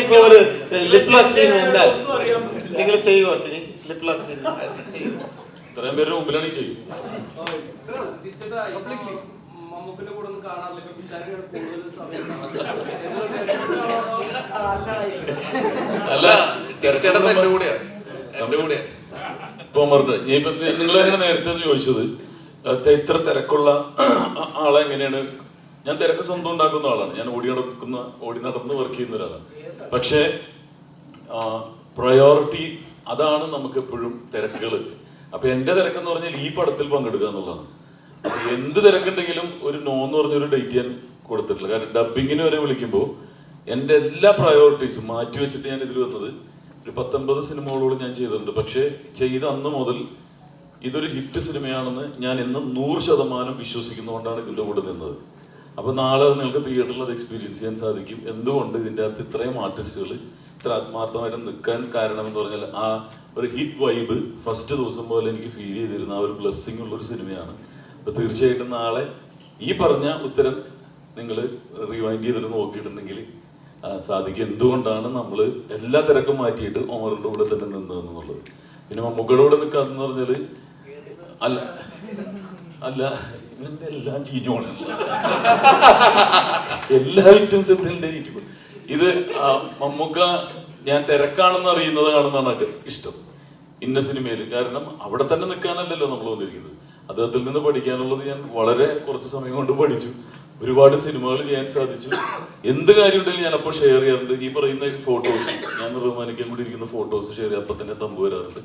ഇപ്പൊ ഒരു ലിപ് ലോക്ക് സീൻ എന്താ നിങ്ങൾ ചെയ്യുമോ? ലിപ് ലോക്ക് സീൻ ഇത്രയും പേരുടെ മുമ്പിലാണ് ഈ ചെയ്യും. അല്ല തീർച്ചയായിട്ടും എന്റെ കൂടെയാ. ഇപ്പൊ നിങ്ങൾ എങ്ങനെ നേരത്തെ ചോദിച്ചത് ഇത്ര തിരക്കുള്ള ആളെ എങ്ങനെയാണ്? ഞാൻ തിരക്ക് സ്വന്തം ഉണ്ടാക്കുന്ന ആളാണ്, ഞാൻ ഓടി നടന്ന് വർക്ക് ചെയ്യുന്ന ഒരാളാണ്. പക്ഷേ പ്രയോറിറ്റി അതാണ് നമുക്ക് എപ്പോഴും തിരക്കുകൾ. അപ്പൊ എന്റെ തിരക്കെന്ന് പറഞ്ഞാൽ ഈ പടത്തിൽ പങ്കെടുക്കുക എന്നുള്ളതാണ്. എന്ത് തിരക്കുണ്ടെങ്കിലും ഒരു നോ എന്ന് പറഞ്ഞൊരു ഡേറ്റ് ഞാൻ കൊടുത്തിട്ടില്ല. കാരണം ഡബിങ്ങിന് വരെ വിളിക്കുമ്പോൾ എൻ്റെ എല്ലാ പ്രയോറിറ്റീസും മാറ്റി വെച്ചിട്ട് ഞാൻ ഇതിൽ വന്നത്. ഒരു 19 സിനിമകളോട് ഞാൻ ചെയ്തിട്ടുണ്ട്. പക്ഷേ ചെയ്ത അന്ന് മുതൽ ഇതൊരു ഹിറ്റ് സിനിമയാണെന്ന് ഞാൻ എന്നും 100% വിശ്വസിക്കുന്നതുകൊണ്ടാണ് ഇതിൻ്റെ കൂടെ നിന്നത്. അപ്പോൾ നാളെ നിങ്ങൾക്ക് തിയേറ്ററിൽ അത് എക്സ്പീരിയൻസ് ചെയ്യാൻ സാധിക്കും. എന്തുകൊണ്ട് ഇതിൻ്റെ അകത്ത് ഇത്രയും ആർട്ടിസ്റ്റുകൾ ഇത്ര ആത്മാർത്ഥമായിട്ട് നിൽക്കാൻ കാരണം എന്ന് പറഞ്ഞാൽ ആ ഒരു ഹിറ്റ് വൈബ് ഫസ്റ്റ് ദിവസം പോലെ എനിക്ക് ഫീൽ ചെയ്തിരുന്ന ആ ഒരു ബ്ലെസ്സിങ് ഉള്ളൊരു സിനിമയാണ്. അപ്പോൾ തീർച്ചയായിട്ടും നാളെ ഈ പറഞ്ഞ ഉത്തരം നിങ്ങൾ റിവൈൻഡ് ചെയ്തിട്ട് നോക്കിയിട്ടുണ്ടെങ്കിൽ സാധിക്കും എന്തുകൊണ്ടാണ് നമ്മൾ എല്ലാ തിരക്കും മാറ്റിയിട്ട് ഒമറിൻ്റെ കൂടെ തന്നെ നിന്നതെന്നുള്ളത്. പിന്നെ മമ്മൂക്കയുടെ കൂടെ നിൽക്കാന്ന് പറഞ്ഞാൽ അല്ല ഇവന്റെ എല്ലാം ചീഞ്ഞോണ എല്ലാ ഐറ്റംസ് എന്തെങ്കിലും ഇത് മമ്മൂക്ക ഞാൻ തിരക്കാണെന്ന് അറിയുന്നത് കാണുന്നതാണ് ഇഷ്ടം ഇന്ന സിനിമയിൽ. കാരണം അവിടെ തന്നെ നിൽക്കാനല്ലല്ലോ നമ്മൾ വന്നിരിക്കുന്നത്. അദ്ദേഹത്തിൽ നിന്ന് പഠിക്കാനുള്ളത് ഞാൻ വളരെ കുറച്ച് സമയം കൊണ്ട് പഠിച്ചു. ഒരുപാട് സിനിമകൾ ചെയ്യാൻ സാധിച്ചു. എന്ത് കാര്യം ഉണ്ടെങ്കിലും ഞാൻ അപ്പോൾ ഷെയർ ചെയ്യാറുണ്ട്. ഈ പറയുന്ന ഫോട്ടോസ് ഞാൻ റഹ്മാനിക്കാൻ കൂടി ഇരിക്കുന്ന ഫോട്ടോസ് ഷെയർ ചെയ്യാൻ അപ്പം തന്നെ തമ്പ് വരാറുണ്ട്.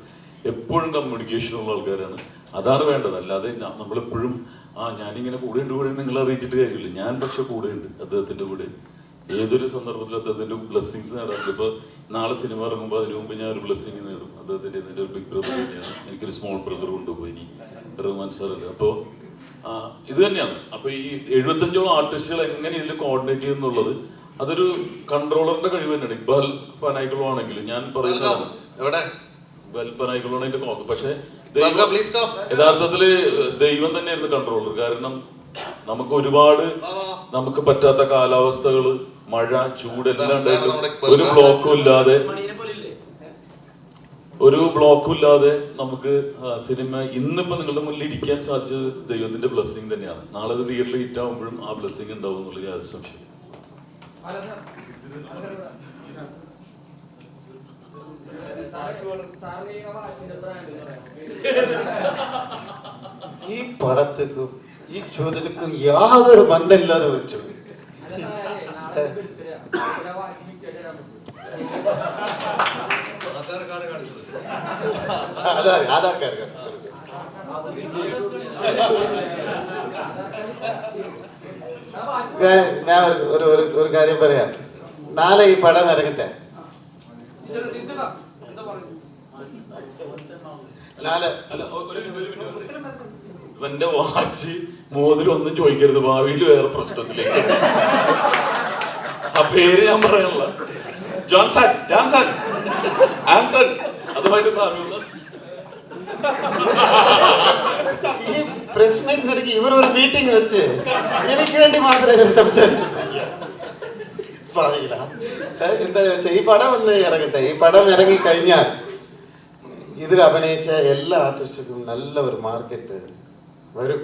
എപ്പോഴും കമ്മ്യൂണിക്കേഷനുള്ള ആൾക്കാരാണ്. അതാണ് വേണ്ടത്. അല്ലാതെ നമ്മളെപ്പോഴും ഞാനിങ്ങനെ കൂടെയുണ്ട് കൂടെ നിങ്ങളെ അറിയിച്ചിട്ട് കാര്യമില്ല. ഞാൻ പക്ഷെ കൂടെയുണ്ട് അദ്ദേഹത്തിൻ്റെ കൂടെ. ഏതൊരു സന്ദർഭത്തിലും അദ്ദേഹത്തിൻ്റെ ബ്ലെസ്സിങ്സ് നേടാറുണ്ട്. ഇപ്പോൾ നാളെ സിനിമ ഇറങ്ങുമ്പോൾ അതിനു മുമ്പ് ഞാൻ ഒരു ബ്ലെസ്സിങ് നേടും. അദ്ദേഹത്തിൻ്റെ എൻ്റെ ഒരു ബിഗ് ബ്രദർ തന്നെയാണ്. എനിക്കൊരു സ്മോൾ ബ്രദർ കൊണ്ടുപോയി ഇനി റഹ്മാൻ സാറല്ലേ. അപ്പോൾ ഇത് തന്നെയാണ്. അപ്പോൾ ഈ 75ഓളം ആർട്ടിസ്റ്റുകൾ എങ്ങനെ ഇതിൽ കോർഡിനേറ്റ് ചെയ്യുന്നുള്ളത് അതൊരു കൺട്രോളറിന്റെ കഴിവ് തന്നെയാണ്. ഇക്ബാൽ പനായിക്കുളം ആണെങ്കിലും ഞാൻ പറയുന്നത് ഇക്ബാൽ പനായിക്കുളം അതിന്റെ നോക്ക്. പക്ഷെ യഥാർത്ഥത്തില് ദൈവം തന്നെയായിരുന്നു കൺട്രോളർ. കാരണം നമുക്ക് ഒരുപാട് നമുക്ക് പറ്റാത്ത കാലാവസ്ഥകള്, മഴ, ചൂട് എല്ലാം ഉണ്ടായിട്ടും ഒരു ബ്ലോക്കും ഇല്ലാതെ ഒരു ബ്ലോക്കും ഇല്ലാതെ നമുക്ക് സിനിമ ഇന്നിപ്പോൾ നിങ്ങളുടെ മുന്നിൽ ഇരിക്കാൻ സാധിച്ചത് ദൈവത്തിന്റെ ബ്ലെസ്സിങ് തന്നെയാണ്. നാളെ അത് തിയേറ്ററിൽ ഹിറ്റ് ആകുമ്പോഴും ആ ബ്ലെസ്സിങ് ഉണ്ടാവും എന്നുള്ള യാതൊരു സംശയം. ഈ പടത്തിനും ഈ ചോദ്യത്തിനും യാതൊരു ബന്ധമില്ലാതെ ഒരു ചോദ്യം. ആധാർ കാർഡ് കാണിച്ചു. ഞാൻ ഒരു കാര്യം പറയാം. നാളെ ഈ പടം ഇറങ്ങട്ടെ. എന്റെ വാച്ച് മോതിരം ഒന്നും ചോദിക്കരുത്, ഭാവിയിൽ വേറെ പ്രശ്നത്തിലേക്ക്. ആ പേര് ഞാൻ പറയാനുള്ള ജോൺസൺ ജോൺസൺ ആൻസൺ അതുമായിട്ട് സാമ്യമുള്ള ഈ പ്രസ് മീറ്റിനിടയ്ക്ക് ഇവർ ഒരു മീറ്റിംഗ് വെച്ച് എനിക്ക് വേണ്ടി മാത്രമേ സംസാരിച്ചിട്ടില്ല. എന്താ വെച്ചാൽ ഈ പടം ഒന്ന് ഇറങ്ങട്ടെ. ഈ പടം ഇറങ്ങി കഴിഞ്ഞാൽ ഇതിൽ അഭിനയിച്ച എല്ലാ ആർട്ടിസ്റ്റുക്കും നല്ല ഒരു മാർക്കറ്റ് വരും.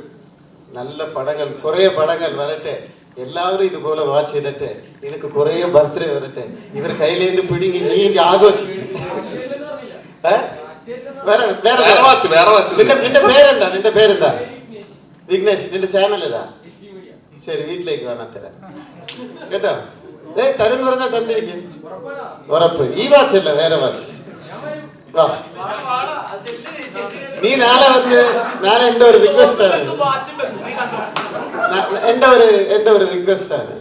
നല്ല പടങ്ങൾ, കുറേ പടങ്ങൾ വരട്ടെ. എല്ലാവരും ഇതുപോലെ വാച്ച് ചെയ്തിട്ടെ. എനിക്ക് കുറേ ബർത്ത്ഡേ വരട്ടെ. ഇവർ കയ്യിലേന്ന് പിടുങ്ങി നീ ആഘോഷിക്കും. നിന്റെ പേരെന്താ? വിഘ്നേഷ്. നിന്റെ ചാനൽ ഏതാ? ശരി, വീട്ടിലേക്ക് കാണാത്തരാ കേട്ടോ. തരുൺ പറഞ്ഞാൽ തന്നിരിക്കും ഉറപ്പ്. ഈ വാച്ച് അല്ല, വേറെ വാച്ച്. വാ, നീ നാളെ വന്ന്. നാളെ എന്റെ ഒരു റിക്വസ്റ്റ് ആണ്. എന്റെ ഒരു റിക്വസ്റ്റ് ആണ്.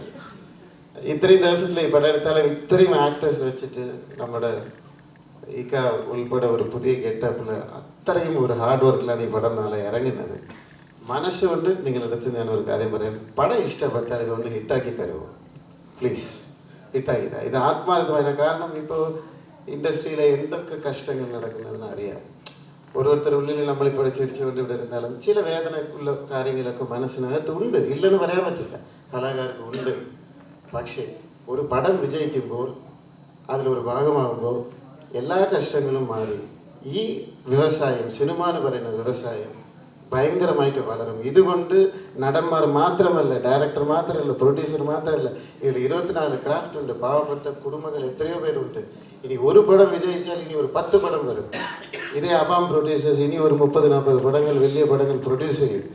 ഇത്രയും ദിവസത്തിൽ ഈ പടം എടുത്താലും ഇത്രയും ആക്ടേഴ്സ് വെച്ചിട്ട് നമ്മുടെ ഈക്ക ഉൾപ്പെടെ ഒരു പുതിയ ഗെറ്റപ്പില് അത്രയും ഒരു ഹാർഡ് വർക്കിലാണ് ഈ പടം നാളെ ഇറങ്ങുന്നത്. മനസ്സുകൊണ്ട് നിങ്ങളെടുത്ത് ഞാൻ ഒരു കാര്യം പറയാം. പടം ഇഷ്ടപ്പെട്ടാൽ ഇതുകൊണ്ട് ഹിറ്റാക്കി തരുമോ പ്ലീസ്? ഹിറ്റാക്കി തരാം. ഇത് ആത്മാർത്ഥമായ. കാരണം ഇപ്പോൾ ഇൻഡസ്ട്രിയിലെ എന്തൊക്കെ കഷ്ടങ്ങൾ നടക്കുന്നതെന്ന് അറിയാം. ഓരോരുത്തരുടെ ഉള്ളിൽ നമ്മളിപ്പോൾ ചിരിച്ചുകൊണ്ട് ഇവിടെ ഇരുന്നാലും ചില വേദനയുള്ള കാര്യങ്ങളൊക്കെ മനസ്സിനകത്ത് ഉണ്ട്, ഇല്ലെന്ന് പറയാൻ പറ്റില്ല. കലാകാർക്ക് ഉണ്ട്. പക്ഷേ ഒരു പടം വിജയിക്കുമ്പോൾ, അതിലൊരു ഭാഗമാകുമ്പോൾ എല്ലാ കഷ്ടങ്ങളും മാറി ഈ വ്യവസായം, സിനിമ എന്ന് പറയുന്ന വ്യവസായം ഭയങ്കരമായിട്ട് വളരും. ഇതുകൊണ്ട് നടന്മാർ മാത്രമല്ല, ഡയറക്ടർ മാത്രമല്ല, പ്രൊഡ്യൂസർ മാത്രമല്ല, ഇതിൽ 24 ക്രാഫ്റ്റ് ഉണ്ട്. പാവപ്പെട്ട കുടുംബങ്ങൾ എത്രയോ പേരുണ്ട്. ഇനി ഒരു പടം വിജയിച്ചാൽ ഇനി ഒരു 10 പടം വരും. ഇതേ അബാം പ്രൊഡ്യൂസേഴ്സ് ഇനി ഒരു 30-40 പടങ്ങൾ, വലിയ പടങ്ങൾ പ്രൊഡ്യൂസ് ചെയ്യും.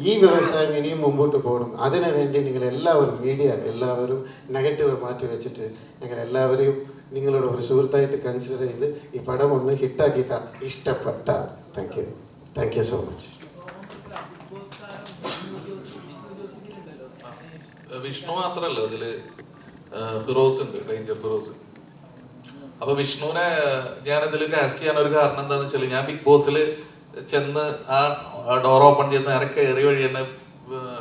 ഈ വ്യവസായം ഇനിയും മുമ്പോട്ട് പോകണം. അതിനു വേണ്ടി നിങ്ങൾ എല്ലാവരും, മീഡിയ എല്ലാവരും നെഗറ്റീവ് മാറ്റി വെച്ചിട്ട് നിങ്ങൾ എല്ലാവരെയും നിങ്ങളുടെ ഒരു സുഹൃത്തായിട്ട് കൺസിഡർ ചെയ്ത് ഈ പടം ഒന്ന് ഹിറ്റാക്കി ഇഷ്ടപ്പെട്ട. Thank you so much. Vishnu മാത്രല്ല ഇതില്, ഫിറോസ് ഉണ്ട്, ഡേഞ്ചർ ഫിറോസ്. അപ്പൊ വിഷ്ണുവിനെ ഞാൻ ഇതിൽ കാസ്റ്റ് ചെയ്യാൻ ഒരു കാരണം എന്താന്ന് വെച്ചാൽ, ഞാൻ ബിഗ് ബോസിൽ ചെന്ന് ആ ഡോർ ഓപ്പൺ ചെയ്ത് നേരെ കയറി വഴി തന്നെ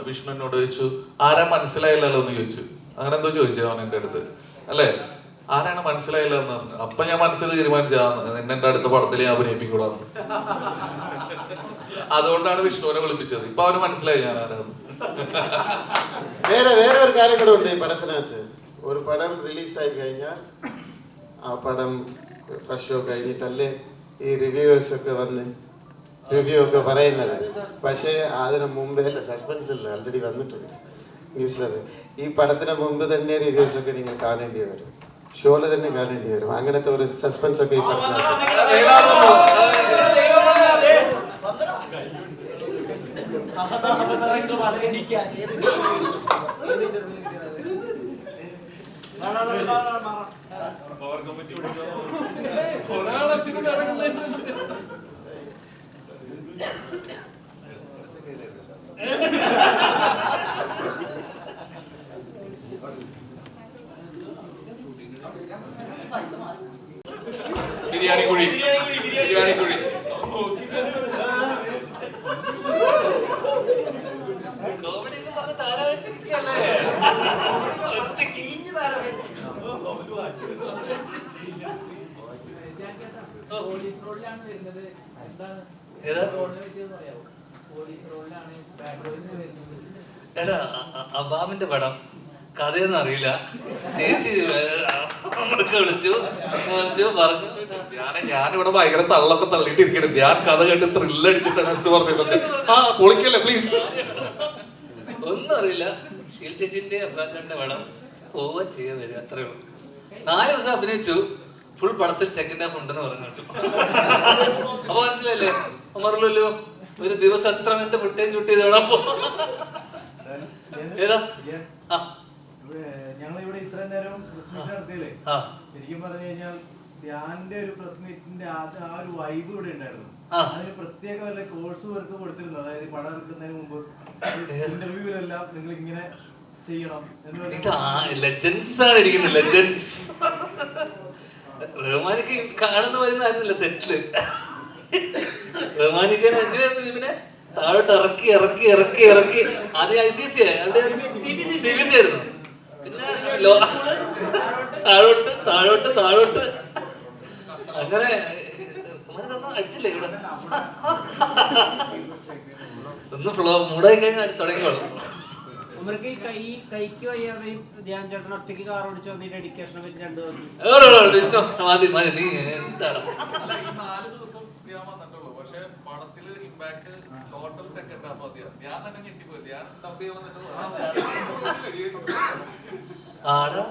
വിഷ്ണു എന്നോട് ചോദിച്ചു, ആരാ മനസ്സിലായില്ലല്ലോ എന്ന് ചോദിച്ചു. അങ്ങനെ എന്തോ ചോദിച്ചു അവൻ എൻ്റെ അടുത്ത്, അല്ലേ ആരാണ് മനസ്സിലായില്ല എന്ന് പറഞ്ഞു. അപ്പൊ ഞാൻ മനസ്സിൽ തീരുമാനിച്ചാണ് എന്നെ എൻ്റെ അടുത്ത പടത്തിൽ ഞാൻ അഭിനയിപ്പിക്കൂടാന്ന്. അതുകൊണ്ടാണ് വിഷ്ണുവിനെ വിളിപ്പിച്ചത്. ഇപ്പൊ അവന് മനസ്സിലായി ഞാൻ ആരാന്ന്. വേറെ ഒരു കാര്യം കൂടെ ഉണ്ട് ഈ പടത്തിനകത്ത്. ഒരു പടം റിലീസായി കഴിഞ്ഞാൽ ആ പടം ഫസ്റ്റ് ഷോ കഴിഞ്ഞിട്ടല്ലേ ഈ റിവ്യൂവേഴ്സ് ഒക്കെ വന്ന് റിവ്യൂ ഒക്കെ പറയുന്നത്. പക്ഷേ അതിന് മുമ്പേ അല്ല, സസ്പെൻസിലല്ല, ആൾറെഡി വന്നിട്ടുണ്ട് ന്യൂസിലത്. ഈ പടത്തിന് മുമ്പ് തന്നെ റിവ്യൂസ് ഒക്കെ നിങ്ങൾ കാണേണ്ടി വരും, ഷോയിൽ തന്നെ കാണേണ്ടി വരും. അങ്ങനത്തെ ഒരു സസ്പെൻസ് ഒക്കെ ഈ ബിരിയാണി കുഴി. എടാ അബാമിന്റെ പടം കഥയൊന്നും അറിയില്ല. ചേച്ചി വിളിച്ചു പറഞ്ഞു ഞാനിവിടെ ഭയങ്കര തള്ളൊക്കെ തള്ളിയിട്ടിരിക്കണം. ഞാൻ കഥ കേട്ട് ത്രില്ലടിച്ചിട്ടാണ് അൻസ് പറഞ്ഞതൊക്കെ. ആ പൊളിക്കല്ലേ പ്ലീസ്. ഒന്നും അറിയില്ല. ഷീൽ ചേച്ചിന്റെ അബ്രാഖാന്റെ പടം പോവാ ചെയ്യാൻ വരിക, അത്രേ ഉള്ളൂ. 4 ദിവസം അഭിനയിച്ചു. ഫുൾ പടത്തിൽ സെക്കൻഡ് ഹാഫ് ഉണ്ടെന്ന് പറഞ്ഞു കേട്ടു. അപ്പൊ മനസ്സിലല്ലേ ഉമർലുലു ഒരു ദിവസം എത്ര മിനിറ്റ് ഫുട്ടേജ് ഷൂട്ട് ചെയ്തോളാം. അപ്പൊ ഏതാ ഞങ്ങളിവിടെ ഇത്രയും നേരം പ്രസ് മീറ്റ് നടത്തിയില്ലേ, ശരിക്കും പറഞ്ഞു കഴിഞ്ഞാൽ ധ്യാന്റെ ഒരു പ്രസ് മീറ്റിന്റെ ആ ഒരു വൈബ് ഇവിടെ ഉണ്ടായിരുന്നു. അതിന് പ്രത്യേക വല്ല കോഴ്സ് വർക്ക് കൊടുത്തിരുന്നു, അതായത് പടം ഇറക്കുന്നതിന് മുമ്പ് ഇന്റർവ്യൂവിലെല്ലാം നിങ്ങൾ ഇങ്ങനെ ചെയ്യണം എന്ന് ലെജൻസ് ആണ് ഇരിക്കുന്നത്. ലെജൻസ് റഹ്മാനിക്ക് കാണുന്ന വരുന്നതായിരുന്നില്ല സെറ്റില്. റഹ്മാനിക്ക് എങ്ങനെയായിരുന്നു പിന്നെ താഴോട്ട് ഇറക്കി ഇറക്കി ഇറക്കി ഇറക്കി ആദ്യം ICC CBC ആയിരുന്നു. പിന്നെ താഴോട്ട് താഴോട്ട് താഴോട്ട് അങ്ങനെ അടിച്ചില്ലേ ഇവിടെ. ഒന്ന് ഫ്ലോ മൂടായി കഴിഞ്ഞാൽ തുടങ്ങിക്കോളും. ഉമർക്ക് കൈക്ക് വയ്യാതെ ധ്യാൻ ചേട്ടൻ ഒറ്റയ്ക്ക് കാർ ഓടിച്ചു വന്ന ഡെഡിക്കേഷനെ പറ്റി 2 മതി മതി. നീ എന്താണ് 4 ദിവസം ഞാൻ വന്നിട്ടുള്ളൂ. പക്ഷെ പടത്തില് ഇമ്പാക്ട് ടോട്ടൽ സെക്കൻഡ് ഹാഫ് മതിയാണ്. ഞാൻ തന്നെ ഞെട്ടിപ്പോയി. ഞാൻ തപ്പി വന്നിട്ട് ആടാ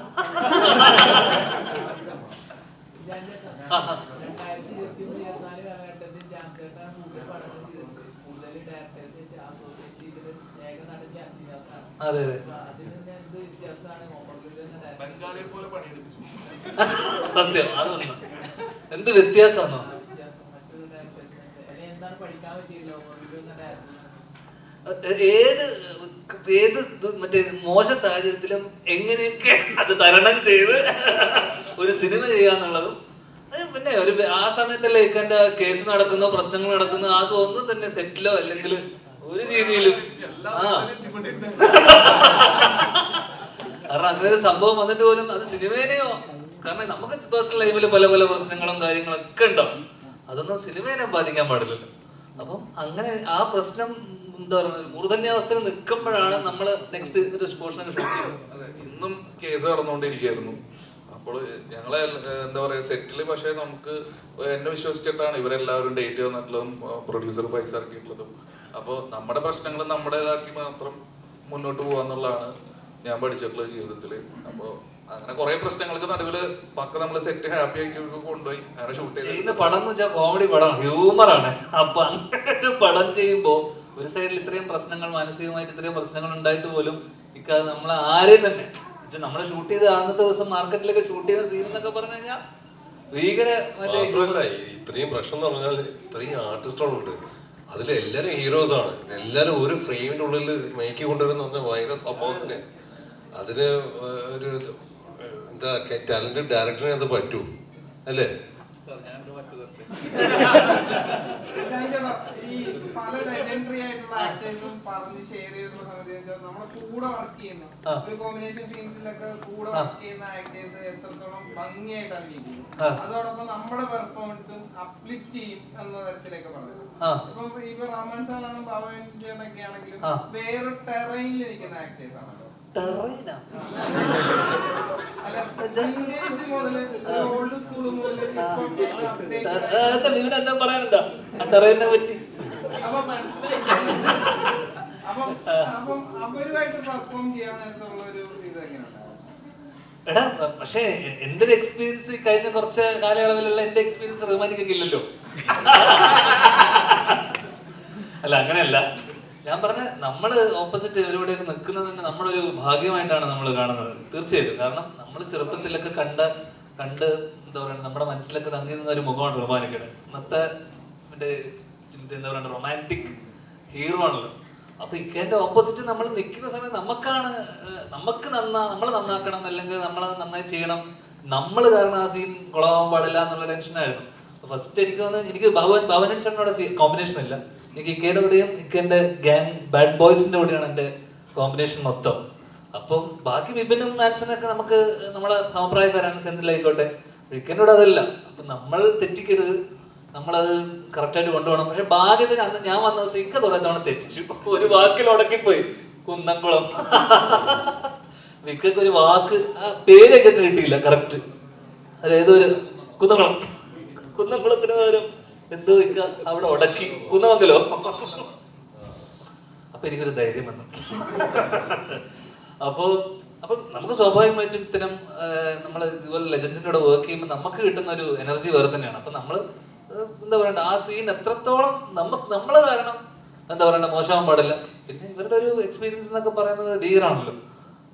അതെ അതെ ബംഗാളിയെ പോലെ പണിയെടുപ്പിച്ചു. സത്യം. അത് വന്നു എന്ത് വ്യത്യാസമാണോ. ഏത് ഏത് മറ്റേ മോശ സാഹചര്യത്തിലും എങ്ങനെയൊക്കെ അത് തരണം ചെയ്ത് ഒരു സിനിമ ചെയ്യാന്നുള്ളതും പിന്നെ ഒരു ആ സമയത്തല്ലേ ഇക്കൻ്റെ കേസ് നടക്കുന്നു, പ്രശ്നങ്ങൾ നടക്കുന്നു, അതൊന്നും തന്നെ സെറ്റിലോ അല്ലെങ്കിൽ ഒരു രീതിയിലും കാരണം അങ്ങനെ ഒരു സംഭവം വന്നിട്ട് പോലും അത് സിനിമേനെയോ, കാരണം നമുക്ക് പേഴ്സണൽ ലൈഫിൽ പല പല പ്രശ്നങ്ങളും കാര്യങ്ങളൊക്കെ ഉണ്ടാവും, അതൊന്നും സിനിമേനെ ബാധിക്കാൻ പാടില്ലല്ലോ. അപ്പം അങ്ങനെ ആ പ്രശ്നം എന്താ പറയുക മൂർധന്യാവസ്ഥയിൽ നിൽക്കുമ്പോഴാണ് നമ്മൾ നെക്സ്റ്റ് ഒരു പോർഷൻ ഷൂട്ട് ചെയ്യുന്നത്. അതെ, ഇന്നും കേസ് നടന്നുകൊണ്ടിരിക്കുകയായിരുന്നു. അപ്പോൾ ഞങ്ങളെ എന്താ പറയുക സെറ്റിൽ, പക്ഷേ നമുക്ക് എന്നെ വിശ്വസിച്ചിട്ടാണ് ഇവരെല്ലാവരും ഡേറ്റ് വന്നിട്ടുള്ളതും പ്രൊഡ്യൂസർ പൈസ ഇറക്കിയിട്ടുള്ളതും. അപ്പോൾ നമ്മുടെ പ്രശ്നങ്ങൾ നമ്മുടേതാക്കി മാത്രം മുന്നോട്ട് പോകാന്നുള്ളതാണ് ഞാൻ പഠിച്ചിട്ടുള്ള ജീവിതത്തിൽ. അപ്പോൾ അങ്ങനെ കുറെ പ്രശ്നങ്ങൾക്ക് നടുവില് പക്ക നമ്മള് സെറ്റ് ഹാപ്പി ആക്കി കൊണ്ടുപോയി അങ്ങനെ ഷൂട്ട് ചെയ്യുന്ന പടം എന്ന് വെച്ചാൽ കോമഡി പടമാണ്, ഹ്യൂമറാണ്. അപ്പൊ അങ്ങനെ ഒരു പടം ചെയ്യുമ്പോ ഒരു സൈഡിൽ ഇത്രയും പ്രശ്നങ്ങൾ, മാനസികമായിട്ട് ഇത്രയും പ്രശ്നങ്ങൾ ഉണ്ടായിട്ട് പോലും ഇക്കാതെ നമ്മളെ ആരെയും തന്നെ നമ്മളെ ഷൂട്ട് ചെയ്ത് അന്നത്തെ ദിവസം മാർക്കറ്റിലൊക്കെ ഷൂട്ട് ചെയ്ത സീൻ എന്നൊക്കെ പറഞ്ഞു കഴിഞ്ഞാൽ ഭീകര ഇത്രയും പ്രശ്നം എന്ന് പറഞ്ഞാൽ ഇത്രയും ആർട്ടിസ്റ്റുകളുണ്ട്, അതിലെല്ലാരും ഹീറോസ് ആണ്. എല്ലാരും ഒരു ഫ്രെയിമിന്റെ ഉള്ളിൽ മേക്കി കൊണ്ടുവരുന്ന പറഞ്ഞാൽ ഭയങ്കര സംഭവത്തിന് അതിന് ഒരു എന്താ ടാലന്റഡ് ഡയറക്ടറിനെ അത് പറ്റൂ അല്ലേ? ഈ പല ലെജൻഡറി ആയിട്ടുള്ള ആക്ടേഴ്സും പറഞ്ഞ് ഷെയർ ചെയ്തിട്ടുള്ള സമയത്ത് നമ്മുടെ കൂടെ വർക്ക് ചെയ്യുന്ന ഒരു കോമ്പിനേഷൻ സീൻസിലൊക്കെ കൂടെ വർക്ക് ചെയ്യുന്ന ആക്ടേഴ്സ് എത്രത്തോളം ഭംഗിയായിട്ട് അഭിനയിക്കും, അതോടൊപ്പം നമ്മുടെ പെർഫോമൻസും അപ്ലിഫ്റ്റ് ചെയ്യും എന്ന തരത്തിലേക്ക് പറഞ്ഞത്. ഇപ്പൊ റഹ്മാൻ സാറാണ്, ഭവൻ ചേട്ടനൊക്കെ ആണെങ്കിലും വേറെ ടെറൈനിൽ നിൽക്കുന്ന ആക്ടേഴ്സ് ആണല്ലോ. എന്താ പറയാനുണ്ടോ ടെറൈനെ പറ്റി? എടാ പക്ഷെ എന്റെ ഒരു എക്സ്പീരിയൻസ് കഴിഞ്ഞ കുറച്ച് കാലയളവിലുള്ള എന്റെ എക്സ്പീരിയൻസ് റഹ്മാനിക്കൊക്കെ ഇല്ലല്ലോ. അല്ല അങ്ങനെയല്ല ഞാൻ പറഞ്ഞ നമ്മള് ഓപ്പോസിറ്റ് ഇവരോടെയൊക്കെ നിൽക്കുന്നത് തന്നെ നമ്മളൊരു ഭാഗ്യമായിട്ടാണ് നമ്മൾ കാണുന്നത് തീർച്ചയായിട്ടും. കാരണം നമ്മൾ ചെറുപ്പത്തിലൊക്കെ കണ്ട് എന്താ പറയുക നമ്മുടെ മനസ്സിലൊക്കെ തങ്ങി നിന്ന ഒരു മുഖമാണ് റഹ്മാനിക്കയുടെ. ഇന്നത്തെ മറ്റേ എന്താ പറയുക റൊമാൻറ്റിക് ഹീറോ ആണല്ലോ. അപ്പൊ ഇക്കേന്റെ ഓപ്പോസിറ്റ് നമ്മൾ നിൽക്കുന്ന സമയത്ത് നമുക്ക് നമ്മൾ നന്നാക്കണം, അല്ലെങ്കിൽ നമ്മൾ നന്നായി ചെയ്യണം, നമ്മൾ കാരണം ആ സീൻ കുളമാവാൻ പാടില്ല എന്നുള്ള ടെൻഷനായിരുന്നു. ഫസ്റ്റ് എനിക്ക് തോന്നുന്നു എനിക്ക് ഭവനോട് കോമ്പിനേഷൻ ഇല്ല, എനിക്ക് ഇക്കയുടെ കൂടെയും ഇക്കന്റെ ഗാങ് ബാഡ് ബോയ്സിന്റെ കൂടെയാണ് എന്റെ കോമ്പിനേഷൻ മൊത്തം. അപ്പം ബാക്കി വിപിനും മാൻസനൊക്കെ നമുക്ക് നമ്മളെ സമപ്രായക്കാരാണ്, സെന്തിലായിക്കോട്ടെ. ഇക്കൻ്റെ കൂടെ അതല്ല. അപ്പൊ നമ്മൾ തെറ്റിക്കരുത്, നമ്മളത് കറക്റ്റായിട്ട് കൊണ്ടുപോകണം. പക്ഷെ ഭാഗ്യത്തിന് അന്ന് ഞാൻ വന്ന ദിവസം ഇക്ക കുറെ തവണ തെറ്റിച്ചു, ഒരു വാക്കിൽ ഉടക്കിപ്പോയി. കുന്നംകുളം ഇക്കൊക്കെ ഒരു വാക്ക് പേരൊക്കെ കിട്ടിയില്ല കറക്റ്റ്, അത് ഏതൊരു കുന്നംകുളം കുന്നംകുളത്തിന് പകരം എന്തോ ഇക്ക അവിടെ ഉടക്കി കുന്നമംഗലോ. അപ്പൊ എനിക്കൊരു ധൈര്യം വന്നു. അപ്പം നമുക്ക് സ്വാഭാവികമായിട്ടും ഇത്തരം നമ്മൾ ഇതുപോലെ ലെജൻസിൻ്റെ കൂടെ വർക്ക് ചെയ്യുമ്പോൾ നമുക്ക് കിട്ടുന്ന ഒരു എനർജി വേറെ തന്നെയാണ്. അപ്പം നമ്മൾ എന്താ പറയണ്ട, ആ സീൻ എത്രത്തോളം നമ്മളെ കാരണം എന്താ പറയണ്ട മോശമാകാൻ പാടില്ല. പിന്നെ ഇവരുടെ ഒരു എക്സ്പീരിയൻസ് എന്നൊക്കെ പറയുന്നത് ഡീറാണല്ലോ.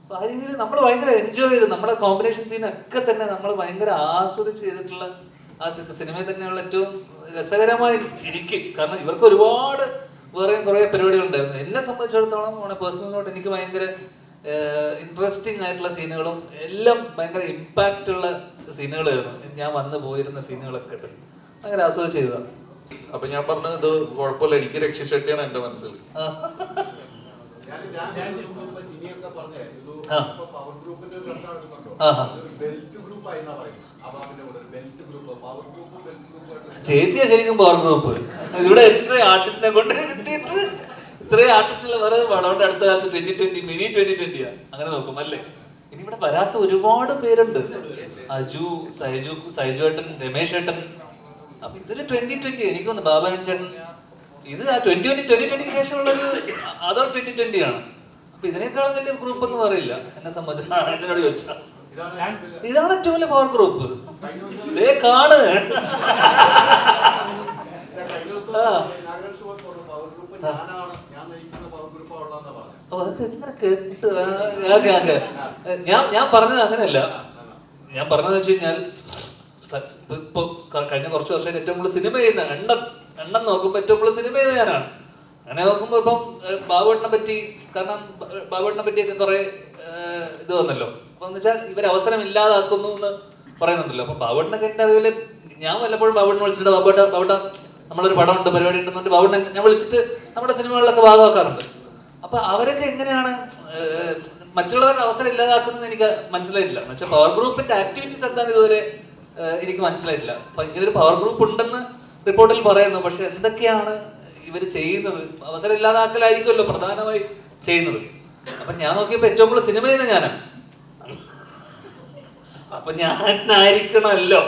അപ്പോൾ ആ രീതിയിൽ നമ്മൾ ഭയങ്കര എൻജോയ് ചെയ്ത് നമ്മുടെ കോമ്പിനേഷൻ സീനൊക്കെ തന്നെ നമ്മൾ ഭയങ്കര ആസ്വദിച്ച് ചെയ്തിട്ടുള്ള ആ സിനിമയിൽ തന്നെയുള്ള ഏറ്റവും രസകരമായി ഇരിക്കും. കാരണം ഇവർക്ക് ഒരുപാട് വേറെയും കുറേ പരിപാടികളുണ്ടായിരുന്നു. എന്നെ സംബന്ധിച്ചിടത്തോളം പേഴ്സണലോട്ട് എനിക്ക് ഭയങ്കര ഇൻട്രസ്റ്റിംഗ് ആയിട്ടുള്ള സീനുകളും എല്ലാം ഭയങ്കര ഇമ്പാക്റ്റ് ഉള്ള സീനുകളായിരുന്നു. ഞാൻ വന്നു പോയിരുന്ന സീനുകളൊക്കെ ഭയങ്കര ആസ്വദിച്ച് ചെയ്തതാണ്. അപ്പൊ ഞാൻ പറഞ്ഞത് ഇത് കുഴപ്പമില്ല, എനിക്ക് രക്ഷ ഷെട്ടിയാണ് എന്റെ മനസ്സിൽ. ചേച്ചിയാ ശരിക്കും പവർ ഗ്രൂപ്പ്. ഇവിടെ എത്ര ആർട്ടിസ്റ്റിനെ കൊണ്ട് കിട്ടിയിട്ട് ഇത്രയും ആർട്ടിസ്റ്റുകൾ പറയുന്നത് പടോണ്ട് അടുത്ത കാലത്ത് 2020 മിനി 2020 അങ്ങനെ നോക്കും അല്ലേ. ഇനി ഇവിടെ വരാത്ത ഒരുപാട് പേരുണ്ട്. അജു, സൈജു ഏട്ടൻ, രമേശ് ഏട്ടൻ. അപ്പൊ ഇതൊരു 2020 എനിക്ക് തോന്നുന്നു ബാബാനൻ ചേട്ടൻ. ഇത് ആ 2020 ശേഷമുള്ളൊരു അതർ 2020 ആണ്. അപ്പൊ ഇതിനേക്കാളും വലിയ ഗ്രൂപ്പ് ഒന്നും പറയില്ല എന്നെ സംബന്ധിച്ചാണ്. എന്നോട് ചോദിച്ചാൽ ഇതാണ് ഏറ്റവും വലിയ പവർ ഗ്രൂപ്പ്. ഇതേ കാണ്. ഞാൻ പറഞ്ഞത് അങ്ങനെയല്ല. ഞാൻ പറഞ്ഞതെന്ന് വെച്ച് കഴിഞ്ഞാൽ ഇപ്പൊ കഴിഞ്ഞ കുറച്ച് വർഷമായിട്ട് ഏറ്റവും കൂടുതൽ സിനിമ ചെയ്യുന്ന എണ്ണം നോക്കുമ്പോൾ ഏറ്റവും കൂടുതൽ സിനിമ ചെയ്ത ഞാനാണ്. അങ്ങനെ നോക്കുമ്പോൾ ഇപ്പം ബാബുവേട്ടനെ പറ്റി, കാരണം ബാബുവേട്ടനെ പറ്റിയൊക്കെ കുറെ ഇത് വന്നല്ലോ. അപ്പൊ എന്ന് വെച്ചാൽ ഇവർ അവസരം ഇല്ലാതാക്കുന്നു എന്ന് പറയുന്നുണ്ടല്ലോ. അപ്പൊ ബാബുവേട്ടനൊക്കെ എന്റെ അറിവില് ഞാൻ വല്ലപ്പോഴും ബാബുവേട്ടനെ വിളിച്ചിട്ട് ബാബുവേട്ട നമ്മളൊരു പടം ഉണ്ട്, പരിപാടി ഉണ്ടെന്നുണ്ട് ബാബുവേട്ടനെ ഞാൻ വിളിച്ചിട്ട് നമ്മുടെ സിനിമകളിലൊക്കെ ഭാഗമാക്കാറുണ്ട്. അപ്പൊ അവരൊക്കെ എങ്ങനെയാണ് മറ്റുള്ളവരുടെ അവസരം ഇല്ലാതാക്കുന്നത് എനിക്ക് മനസ്സിലായിട്ടില്ല. എന്നുവെച്ചാൽ പവർ ഗ്രൂപ്പിന്റെ ആക്ടിവിറ്റീസ് എന്താണെന്ന് ഇതുവരെ എനിക്ക് മനസ്സിലായിട്ടില്ല. അപ്പൊ ഇങ്ങനെ ഒരു പവർ ഗ്രൂപ്പ് ഉണ്ടെന്ന് റിപ്പോർട്ടിൽ പറയുന്നു. പക്ഷെ എന്തൊക്കെയാണ് ഇവർ ചെയ്യുന്നത്? അവസരം ഇല്ലാതാക്കലായിരിക്കുമല്ലോ പ്രധാനമായി ചെയ്യുന്നത്. അപ്പൊ ഞാൻ നോക്കിയപ്പോ ഏറ്റവും കൂടുതൽ സിനിമ ചെയ്യുന്ന ഞാനാണ്. അപ്പൊ ഞാനായിരിക്കണമല്ലോ.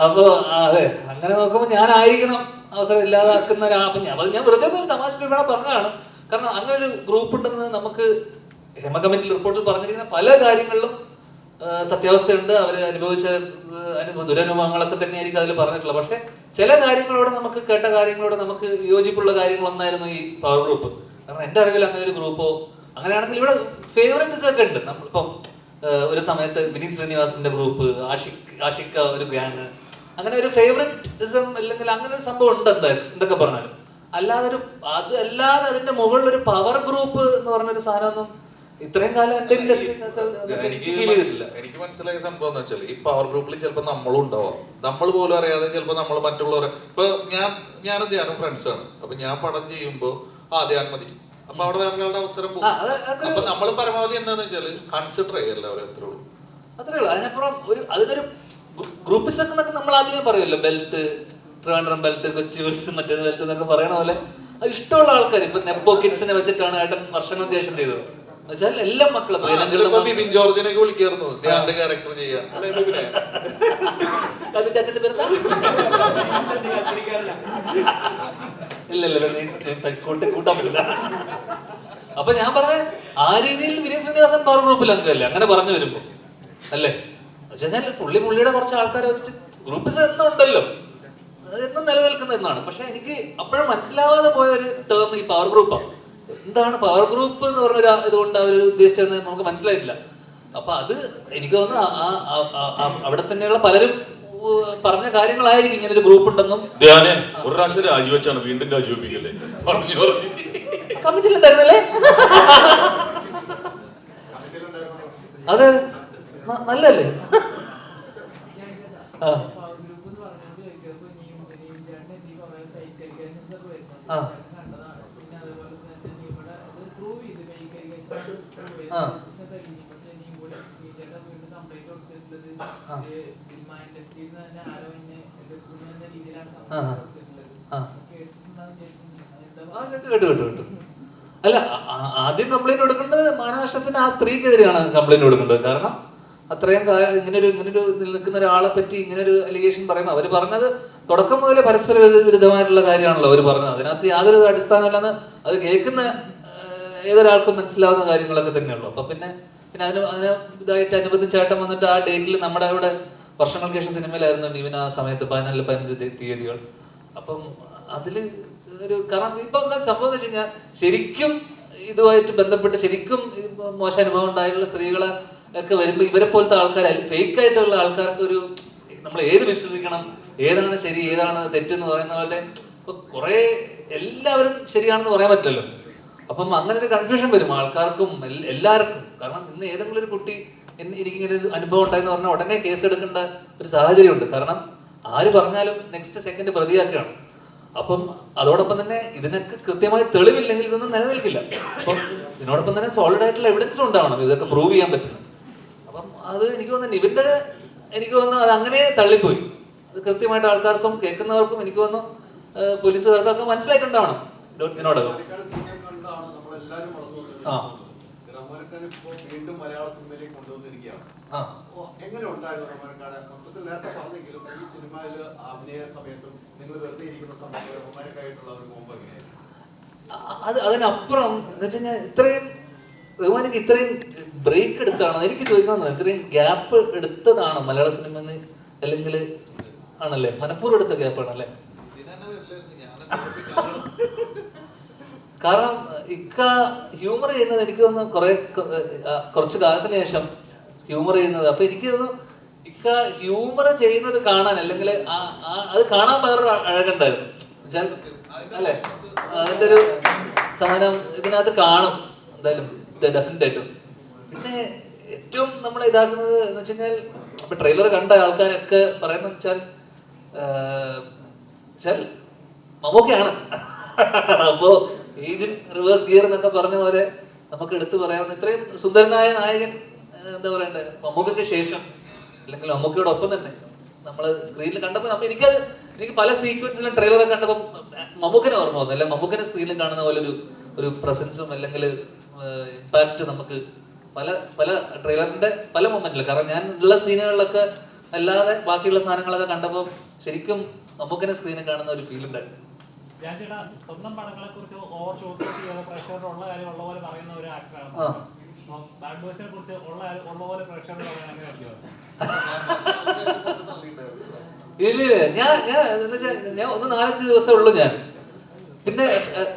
അപ്പൊ അതെ, അങ്ങനെ നോക്കുമ്പോ ഞാനായിരിക്കണം അവസരം ഇല്ലാതാക്കുന്ന ഒരാൾ. അപ്പൊ ഞാൻ വെറുതെ ഒരു തമാശ പറഞ്ഞതാണ്. കാരണം അങ്ങനെ ഒരു ഗ്രൂപ്പ് ഉണ്ടെന്ന് നമുക്ക് ഹേമ കമ്മിറ്റി റിപ്പോർട്ടിൽ പറഞ്ഞിരിക്കുന്ന പല കാര്യങ്ങളിലും സത്യാവസ്ഥയുണ്ട്. അവർ അനുഭവിച്ച ദുരനുഭവങ്ങളൊക്കെ തന്നെയായിരിക്കും അതിൽ പറഞ്ഞിട്ടുള്ളത്. പക്ഷെ ചില കാര്യങ്ങളോട് നമുക്ക് കേട്ട കാര്യങ്ങളോട് നമുക്ക് യോജിപ്പുള്ള കാര്യങ്ങളൊന്നായിരുന്നു ഈ പവർ ഗ്രൂപ്പ്. കാരണം എൻ്റെ അറിവിൽ അങ്ങനെ ഒരു ഗ്രൂപ്പോ അങ്ങനെയാണെങ്കിൽ ഇവിടെ ഫേവറേറ്റ്സ് ഒക്കെ ഉണ്ട്. നമ്മളിപ്പം ഒരു സമയത്ത് വിനീത് ശ്രീനിവാസിന്റെ ഗ്രൂപ്പ്, ആഷിക്ക ഒരു ഗ്യാങ്, അങ്ങനെ ഒരു ഫേവറേറ്റിസം അല്ലെങ്കിൽ അങ്ങനെ ഒരു സംഭവം ഉണ്ട് എന്തായാലും എന്തൊക്കെ പറഞ്ഞാലും. അല്ലാതെ അതിന്റെ മുകളിൽ ഒരു പവർ ഗ്രൂപ്പ് എന്ന് പറഞ്ഞൊരു സാധനമൊന്നും ഇത്രയും കാലം എന്റെ എനിക്ക് മനസ്സിലായ സംഭവം എന്ന് വെച്ചാൽ ഈ പവർ ഗ്രൂപ്പിൽ ചിലപ്പോൾ നമ്മളും ഉണ്ടാവാം. നമ്മൾ പോലും അറിയാതെ ചിലപ്പോൾ നമ്മൾ മറ്റുള്ളവരെ ഇപ്പൊ ഞാനും ധ്യാനും ഫ്രണ്ട്സാണ്. അപ്പൊ ഞാൻ പടം ചെയ്യുമ്പോ ധ്യാൻ മതി, അപ്പൊ അവിടെ വേറെ അവസരം പോകും. അപ്പൊ നമ്മൾ പരമാവധി എന്താന്ന് വെച്ചാല് കൺസിഡർ ചെയ്യും എല്ലാവരും. അത്രേ ഉള്ളൂ. അതിനപ്പുറം അതിനൊരു ഗ്രൂപ്പിസം എന്നൊക്കെ നമ്മൾ ആദ്യമേ പറയുമല്ലോ. Belt, Trivandrum belt, Kochi belt, മറ്റേത് ബെൽറ്റ് എന്നൊക്കെ പറയണ പോലെ ഇഷ്ടമുള്ള ആൾക്കാർ. ഇപ്പൊ നെപ്പോ കിഡ്സിനെ വെച്ചിട്ടാണ് ഏട്ടൻ വർഷങ്ങൾക്ക് ശേഷം ചെയ്തത്. എന്നുവെച്ചാൽ എല്ലാ മക്കളും ബിബിൻ ജോർജിനെയൊക്കെ വിളിക്കായിരുന്നു ധ്യാന്റെ ക്യാരക്ടർ ചെയ്യാൻ. അതിന്റെ അച്ഛന്റെ പേരെന്താ? ഇല്ലല്ലോ, കൂട്ടാൻ പറ്റില്ല. അപ്പൊ ഞാൻ പറഞ്ഞ ആ രീതിയിൽ വിനീത് ശ്രീനിവാസൻ പവർ ഗ്രൂപ്പിൽ അംഗമല്ലേ അങ്ങനെ പറഞ്ഞു വരുമ്പോ അല്ലേ. വെച്ചാൽ പുള്ളിയുടെ കുറച്ച് ആൾക്കാരെ വെച്ചിട്ട് ഗ്രൂപ്പിസ് എന്നും ഉണ്ടല്ലോ, എന്നും നിലനിൽക്കുന്ന എന്നാണ്. പക്ഷെ എനിക്ക് അപ്പോഴും മനസ്സിലാവാതെ പോയ ഒരു ടേം ഈ പവർ ഗ്രൂപ്പാണ്. എന്താണ് പവർ ഗ്രൂപ്പ് എന്ന് പറഞ്ഞ ഇതുകൊണ്ട് അവർ ഉദ്ദേശിച്ചതെന്ന് നമുക്ക് മനസ്സിലായിട്ടില്ല. അപ്പൊ അത് എനിക്ക് തോന്നുന്നു അവിടെ തന്നെയുള്ള പലരും പറഞ്ഞ കാര്യങ്ങളായിരിക്കും ഇങ്ങനെ ഒരു ഗ്രൂപ്പ് ഉണ്ടെന്നും. ഒരു പ്രാവശ്യം രാജിവെച്ചാണ്, വീണ്ടും രാജിവെപ്പിക്കല്ലേ കമ്മിറ്റിയിലുണ്ടായിരുന്നല്ലേ? അതെ, നല്ലല്ലേ? കേട്ടു. അല്ല, ആദ്യം കംപ്ലൈന്റ് കൊടുക്കേണ്ടത് മാനനഷ്ടത്തിന് ആ സ്ത്രീക്കെതിരെയാണ് കംപ്ലൈന്റ് കൊടുക്കേണ്ടത്. കാരണം അത്രയും ഇങ്ങനൊരു നിൽക്കുന്ന ഒരാളെ പറ്റി ഇങ്ങനൊരു അലിഗേഷൻ പറയുമ്പോൾ അവർ പറഞ്ഞത് തുടക്കം മുതലേ പരസ്പര വിരുദ്ധമായിട്ടുള്ള കാര്യമാണല്ലോ അവർ പറഞ്ഞത്. അതിനകത്ത് യാതൊരു അടിസ്ഥാനമില്ലെന്ന് അത് കേൾക്കുന്ന ഏതൊരാൾക്കും മനസ്സിലാവുന്ന കാര്യങ്ങളൊക്കെ തന്നെയുള്ളൂ. അപ്പൊ പിന്നെ അതിന് ഇതായിട്ട് അനുബന്ധിച്ചാട്ടം വന്നിട്ട് ആ ഡേറ്റിൽ നമ്മുടെ അവിടെ വർഷങ്ങൾക്ക് ശേഷം സിനിമയിലായിരുന്നു ഇവൻ ആ സമയത്ത് 14-15 തീയതികൾ. അപ്പം അതില് ഒരു കാരണം ഇപ്പൊ എന്താ സംഭവം എന്ന് വെച്ച് കഴിഞ്ഞാൽ ശരിക്കും ഇതുമായിട്ട് ബന്ധപ്പെട്ട് ശരിക്കും മോശം അനുഭവം ഉണ്ടായിട്ടുള്ള സ്ത്രീകളെ ഒക്കെ വരുമ്പോൾ ഇവരെ പോലത്തെ ആൾക്കാർ ഫേക്ക് ആയിട്ടുള്ള ആൾക്കാർക്ക് ഒരു നമ്മൾ ഏത് വിശ്വസിക്കണം, ഏതാണ് ശരി ഏതാണ് തെറ്റെന്ന് പറയുന്ന പോലെ ഇപ്പൊ കുറെ എല്ലാവരും ശരിയാണെന്ന് പറയാൻ പറ്റില്ലല്ലോ. അപ്പം അങ്ങനെ ഒരു കൺഫ്യൂഷൻ വരും ആൾക്കാർക്കും എല്ലാവർക്കും. കാരണം ഇന്ന് ഏതെങ്കിലും ഒരു കുട്ടി എനിക്കിങ്ങനെ ഒരു അനുഭവം ഉണ്ടായെന്ന് പറഞ്ഞാൽ ഉടനെ കേസ് എടുക്കേണ്ട ഒരു സാഹചര്യമുണ്ട്. കാരണം ആര് പറഞ്ഞാലും നെക്സ്റ്റ് സെക്കൻഡ് പ്രതിയാക്കുകയാണ്. അപ്പം അതോടൊപ്പം തന്നെ ഇതിനൊക്കെ കൃത്യമായി തെളിവില്ലെങ്കിൽ ഇതൊന്നും നിലനിൽക്കില്ല. അപ്പം ഇതിനോടൊപ്പം തന്നെ സോളിഡ് ആയിട്ടുള്ള എവിഡൻസും ഉണ്ടാവണം ഇതൊക്കെ പ്രൂവ് ചെയ്യാൻ പറ്റുന്നത്. അപ്പം അത് എനിക്ക് തോന്നുന്നു ഇവന്റെ എനിക്ക് തോന്നുന്നു അത് അങ്ങനെ തള്ളിപ്പോയി. അത് കൃത്യമായിട്ട് ആൾക്കാർക്കും കേൾക്കുന്നവർക്കും എനിക്ക് തോന്നുന്നു പോലീസുകാർക്കൊക്കെ മനസ്സിലായിട്ടുണ്ടാവണം ഇതിനോടകം. വീണ്ടും മലയാള സിനിമയിലേക്ക് കൊണ്ടുവന്നിരിക്കുകയാണ്. എങ്ങനെ ഉണ്ടായിരുന്നു റഹ്മാൻഖാൻ? മൊത്തത്തിൽ നേരത്തെ പറഞ്ഞെങ്കിലും ഈ സിനിമയിൽ അഭിനയ സമയത്തും നിങ്ങൾ വെറുതെ ഇരിക്കുന്ന സമയത്ത് റഹ്മാനൊക്കെയായിട്ടുള്ള ഒരു കോമ്പോ എങ്ങനെയായിരുന്നു? അതിനപ്പുറം എന്ന് വെച്ച് കഴിഞ്ഞാൽ ഇത്രയും റഹ്മാനിക്ക് ഇത്രയും ബ്രേക്ക് എടുത്താണോ എനിക്ക് ചോദിക്കണം. ഇത്രയും ഗ്യാപ്പ് എടുത്തതാണോ മലയാള സിനിമ അല്ലെങ്കിൽ ആണല്ലേ മനഃപൂർവ്വം എടുത്ത ഗ്യാപ്പാണല്ലേ? കാരണം ഇക്ക ഹ്യൂമർ ചെയ്യുന്നത് എനിക്ക് തോന്നുന്നു കുറച്ച് കാലത്തിന് ശേഷം ഹ്യൂമർ ചെയ്യുന്നത്. അപ്പൊ എനിക്ക് തോന്നുന്നു ഇക്ക ഹ്യൂമർ ചെയ്യുന്നത് കാണാൻ അല്ലെങ്കിൽ അത് കാണാൻ വേറൊരു അഴകുണ്ടായിരുന്നു അല്ലെ. അതിന്റെ ഒരു സാധനം ഇതിനകത്ത് കാണും എന്തായാലും ഡെഫിനറ്റ് ആയിട്ടും. പിന്നെ ഏറ്റവും നമ്മൾ ഇതാക്കുന്നത് എന്ന് വെച്ച് കഴിഞ്ഞാൽ ഇപ്പൊ ട്രെയിലർ കണ്ട ആൾക്കാരൊക്കെ പറയുന്നത് വെച്ചാൽ മമ്മൂക്കയാണ്. അപ്പോ ഏജന്റ് റിവേഴ്സ് ഗിയർ എന്നൊക്കെ പറഞ്ഞ പോലെ നമുക്ക് എടുത്തു പറയാവുന്ന ഇത്രയും സുന്ദരനായ നായകൻ എന്താ പറയണ്ടേ മമ്മൂക്കയ്ക്ക് ശേഷം അല്ലെങ്കിൽ മമ്മൂക്കയോടൊപ്പം തന്നെ നമ്മൾ സ്ക്രീനിൽ കണ്ടപ്പോൾ എനിക്ക് പല സീക്വൻസിലും ട്രെയിലറൊക്കെ കണ്ടപ്പോൾ മമ്മൂക്കനെ ഓർമ്മ വന്നു. അല്ലെങ്കിൽ മമ്മൂക്കനെ സ്ക്രീനിൽ കാണുന്ന പോലെ ഒരു പ്രസൻസും അല്ലെങ്കിൽ ഇമ്പാക്റ്റ് നമുക്ക് പല ട്രെയിലറിന്റെ പല മൊമെന്റിലും. കാരണം ഞാൻ ഉള്ള സീനുകളിലൊക്കെ അല്ലാതെ ബാക്കിയുള്ള സാധനങ്ങളൊക്കെ കണ്ടപ്പോൾ ശരിക്കും മമ്മൂക്കനെ സ്ക്രീനിൽ കാണുന്ന ഒരു ഫീൽ ഉണ്ടായിരുന്നു. ഞാൻ ചേട്ടാ സ്വന്തം പടങ്ങളെ കുറിച്ച് ഓവർ ഷോട്ട് ചെയ്യാതെ പ്രേക്ഷകരുടെ കാര്യം ഉള്ള പോലെ പറയുന്ന ഒരു ആക്ടറാണ്. ബാഡ് ബോയ്സിനെ കുറിച്ച് ഉള്ള പോലെ പ്രേക്ഷകരോട് പറയാൻ അങ്ങനെ പറ്റുമോ? ഇല്ല ഞാൻ ഞാൻ 4-5 ദിവസമേ ഉള്ളൂ ഞാൻ. പിന്നെ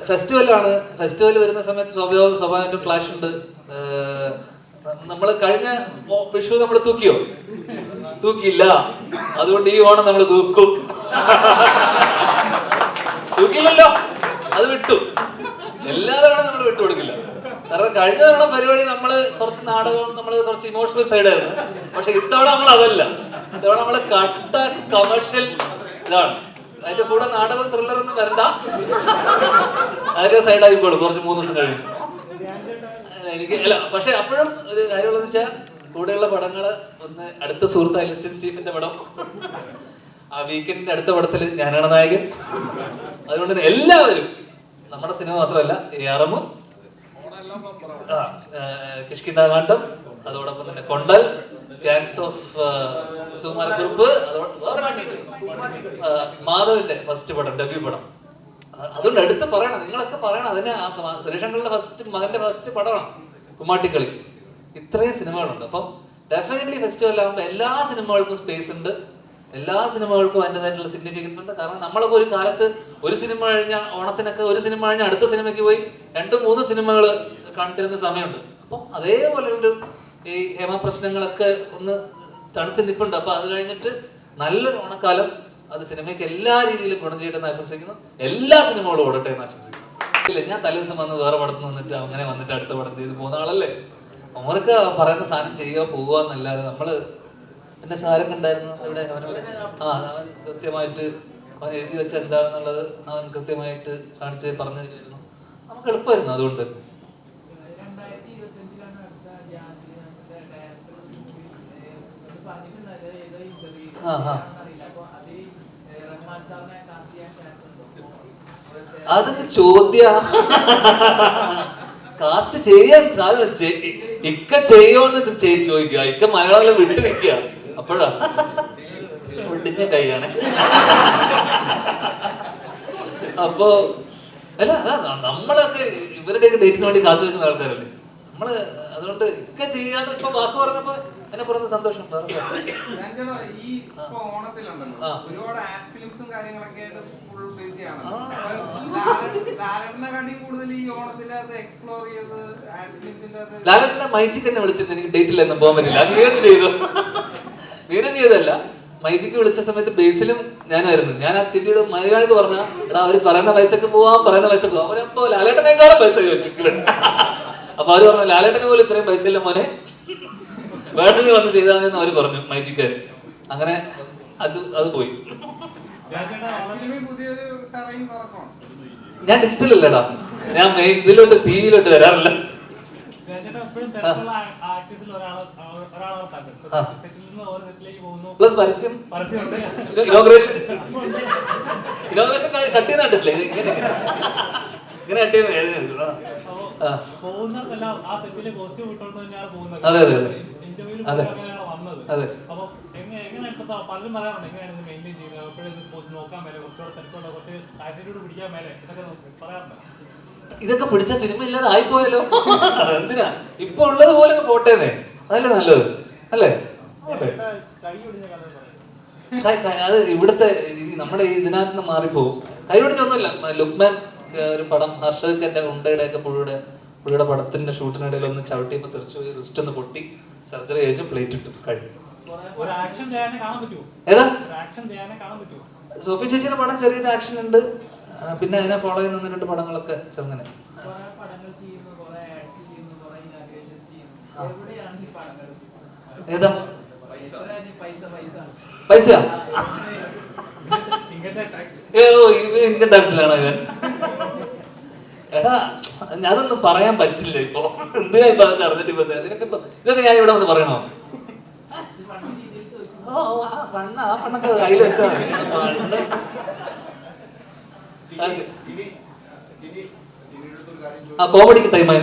ഫെസ്റ്റിവലാണ്. ഫെസ്റ്റിവൽ വരുന്ന സമയത്ത് സ്വാഭാവികമായിട്ടും ക്ലാഷ് ഉണ്ട്. നമ്മൾ കഴിഞ്ഞ വിഷു നമ്മൾ തൂക്കിയില്ല. അതുകൊണ്ട് ഈ ഓണം നമ്മൾ തൂക്കില്ലല്ലോ, അത് വിട്ടു. എല്ലാ തവണ നമ്മൾ വിട്ടുകൊടുക്കില്ല. കാരണം കഴിഞ്ഞ തവണ പരിപാടി നമ്മള് കുറച്ച് നാടകവും നമ്മൾ കുറച്ച് ഇമോഷണൽ സൈഡായിരുന്നു. പക്ഷെ ഇത്തവണ നമ്മൾ അതല്ല. ഇത്തവണ നമ്മള് കട്ട കമേഴ്ഷ്യൽ ഇതാണ്. അതിന്റെ കൂടെ നാടകം ത്രില്ലറൊന്നും വരണ്ട, അതൊക്കെ സൈഡായിക്കോളും കുറച്ച് 3 ദിവസം കഴിഞ്ഞു. എനിക്ക് അല്ല പക്ഷെ അപ്പോഴും ഒരു കാര്യമുള്ളതെന്ന് വെച്ചാൽ കൂടെയുള്ള പടങ്ങള് ഒന്ന് അടുത്ത സുഹൃത്ത് അലിസ്റ്റൻ സ്റ്റീഫന്റെ പടം, ആ വീക്കെൻഡിന്റെ അടുത്ത പടത്തിൽ ഞാനാണ് നായകൻ. അതുകൊണ്ട് തന്നെ എല്ലാവരും നമ്മുടെ സിനിമ മാത്രമല്ല ARM, കിഷ്കിന്താകാന്ഡം, അതോടൊപ്പം തന്നെ കൊണ്ടൽ, ഗാങ്സ് ഓഫ് സുകുമാരക്കുറുപ്പ്, മാധവിന്റെ ഫസ്റ്റ് പടം, ഡെബ്യൂ പടം. അതുകൊണ്ട് എടുത്ത് പറയണം, നിങ്ങളൊക്കെ പറയണം. അതിന് സുരേഷങ്ങളുടെ മകന്റെ ഫസ്റ്റ് പടമാണ് കുമ്മാട്ടിക്കളി. ഇത്രയും സിനിമകളുണ്ട്. അപ്പം ഡെഫിനറ്റ്ലി ഫെസ്റ്റിവലാകുമ്പോൾ എല്ലാ സിനിമകൾക്കും സ്പേസ് ഉണ്ട്, എല്ലാ സിനിമകൾക്കും അതിൻ്റെതായിട്ടുള്ള സിഗ്നിഫിക്കൻസ് ഉണ്ട്. കാരണം നമ്മളൊക്കെ ഒരു കാലത്ത് ഒരു സിനിമ കഴിഞ്ഞാൽ ഓണത്തിനൊക്കെ ഒരു സിനിമ കഴിഞ്ഞാൽ അടുത്ത സിനിമയ്ക്ക് പോയി 2-3 സിനിമകൾ കണ്ടിരുന്ന സമയമുണ്ട്. അപ്പം അതേപോലെ ഒരു ഈ ഹേമപ്രശ്നങ്ങളൊക്കെ ഒന്ന് തണുത്ത് നിൽപ്പുണ്ട്. അപ്പൊ അത് കഴിഞ്ഞിട്ട് നല്ലൊരു ഓണക്കാലം അത് സിനിമയ്ക്ക് എല്ലാ രീതിയിലും ഗുണം ചെയ്യട്ടെ എന്ന് ആശംസിക്കുന്നു. എല്ലാ സിനിമകളും ഓടട്ടെ എന്ന് ആശംസിക്കുന്നു. ഇല്ല, ഞാൻ തലേദിവസം വന്ന് വേറെ പടത്തിൽ വന്നിട്ട് അങ്ങനെ വന്നിട്ട് അടുത്ത പടം ചെയ്ത് പോകുന്ന ആളല്ലേ. അവർക്ക് പറയുന്ന സാധനം ചെയ്യുക പോകുക എന്നല്ലാതെ നമ്മള് പിന്നെ സാരൊക്കെ ഉണ്ടായിരുന്നു ഇവിടെ. അവൻ കൃത്യമായിട്ട് അവൻ എഴുതി വെച്ച എന്താണെന്നുള്ളത് അവൻ കൃത്യമായിട്ട് കാണിച്ച് പറഞ്ഞു തരുന്നു. നമുക്ക് എളുപ്പമായിരുന്നു. അതുകൊണ്ട് അതൊക്കെ ചോദ്യ കാസ്റ്റ് ചെയ്യാൻ ഇക്ക ചെയ്യുമെന്ന് ചോദിക്കുക, ഇക്ക മലയാളം വിട്ടു നിൽക്കുക. അപ്പോഴാ ഒടിഞ്ഞ കൈയാണ്. അപ്പോ അല്ല, അതാ നമ്മളൊക്കെ ഇവരുടെയൊക്കെ ഡേറ്റിന് വേണ്ടി കാത്തു നിൽക്കുന്ന ആൾക്കാരല്ലേ നമ്മള്. അതുകൊണ്ട് ഇക്ക ചെയ്യാന്ന് ഇപ്പൊ വാക്ക് പറഞ്ഞപ്പോ എന്നെ പറയുന്ന സന്തോഷം. ഈ ഓണത്തിലുണ്ടല്ലോ ഒരുപാട് ആഡ് ഫിലിംസും കാര്യങ്ങളൊക്കെ ആയിട്ട് ഫുൾ ബിസിയാണ്. ലാലേട്ടനെക്കാട്ടി കൂടുതൽ ഈ ഓണത്തിനകത്ത് എക്സ്പ്ലോർ ചെയ്ത് ആഡ് ഫിലിംസിന്റെ ലാലേട്ടനെ മൈജിക്ക് തന്നെ വിളിച്ചിട്ട് എനിക്ക് ഡേറ്റില്ലെന്ന് പോകാൻ പറ്റില്ല. നീരജ് ചെയ്തു. നീരജ് ചെയ്തല്ല, മൈജിക്ക് വിളിച്ച സമയത്ത് ബേസിലും ഞാനായിരുന്നു. ഞാൻ ആ തിരിയുടെ മലയാളിക്ക് പറഞ്ഞ എടാ അവര് പറയുന്ന പൈസക്ക് പോവാം, പറയുന്ന പൈസക്ക് പോവാം. അവരപ്പോ ലാലേട്ടനേക്കാളും പൈസ ചോദിച്ചിട്ടുണ്ട്. അപ്പൊ അവര് പറഞ്ഞു ലാലേട്ടന് പോലും ഇത്രയും പൈസ ഇല്ല മോനെ, വേണമെങ്കിൽ വന്ന് ചെയ്താൽ മതി എന്ന് അവര് പറഞ്ഞു മൈജിക്കാര്. അങ്ങനെ അത് പോയി. ഞാൻ ഡിജിറ്റൽ അല്ലേടാ, ഞാൻ ഇതിലോട്ട് ടിവിയിലോട്ട് വരാറില്ല. പ്ലസ് പരസ്യം ഇനോഗ്രേഷൻ കട്ട് ചെയ്ത് കണ്ടിട്ടില്ലേ? ഇങ്ങനെ കട്ട് ചെയ്യുന്ന വേദന എടുക്കും. അതെ അതെ അതെ അതെ. പലരും പറയാറുണ്ട് എങ്ങനെയാണ് മെയിൻറ്റെയിൻ ചെയ്യുന്നത്, എപ്പോഴും നോക്കാൻ മേലെ കുറച്ചുകൂടെ തിരക്കുള്ള കുറച്ച് ആറ്റിറ്റ്യൂഡ് പിടിക്കാൻ മേലെ ഇതൊക്കെ പറയാറുണ്ട്. ഇതൊക്കെ പിടിച്ച സിനിമ ഇല്ലാതെ ആയിപ്പോയല്ലോ. എന്തിനാ ഇപ്പൊ ഉള്ളത് പോലെ പോട്ടേന്നേ, അതല്ലേ നല്ലത് അല്ലേ? അത് ഇവിടുത്തെ നമ്മുടെ ഇതിനകത്ത് നിന്ന് മാറിപ്പോകും. കൈ പിടിച്ചൊന്നുമില്ല. ലുക്മാൻ ഒരു പടം ഹർഷദ് എന്റെ ഉണ്ടയുടെ ഒക്കെ പുള്ളിയുടെ പടത്തിന്റെ ഷൂട്ടിനിടയിൽ ഒന്ന് ചവിട്ടിയപ്പോ തെറിച്ചു പോയി, റിസ്റ്റ് ഒന്ന് പൊട്ടി, സർജറി കഴിഞ്ഞ് പ്ലേറ്റ് ഇട്ടു കഴിഞ്ഞു. ഏതാ സോഫി ചേച്ചിയുടെ പടം ചെറിയൊരു ആക്ഷൻ ഉണ്ട്. പിന്നെ അതിനെ ഫോളോ ചെയ്യുന്ന 1-2 പടങ്ങളൊക്കെ ചെറുങ്ങനെ. ഏതാ പൈസ? ഇൻകം ടാക്സിലാണോ ഇവൻ? എടാ അതൊന്നും പറയാൻ പറ്റില്ല ഇപ്പൊ. എന്തിനാ ഇപ്പൊ അതൊക്കെ അറിഞ്ഞിട്ട് ഇപ്പൊ ഇതൊക്കെ ഞാൻ ഇവിടെ വന്ന് പറയണോ? ആ പണ്ണൊക്കെ കയ്യിൽ വെച്ചാ ആ കോമഡിക്ക് ടൈമായി.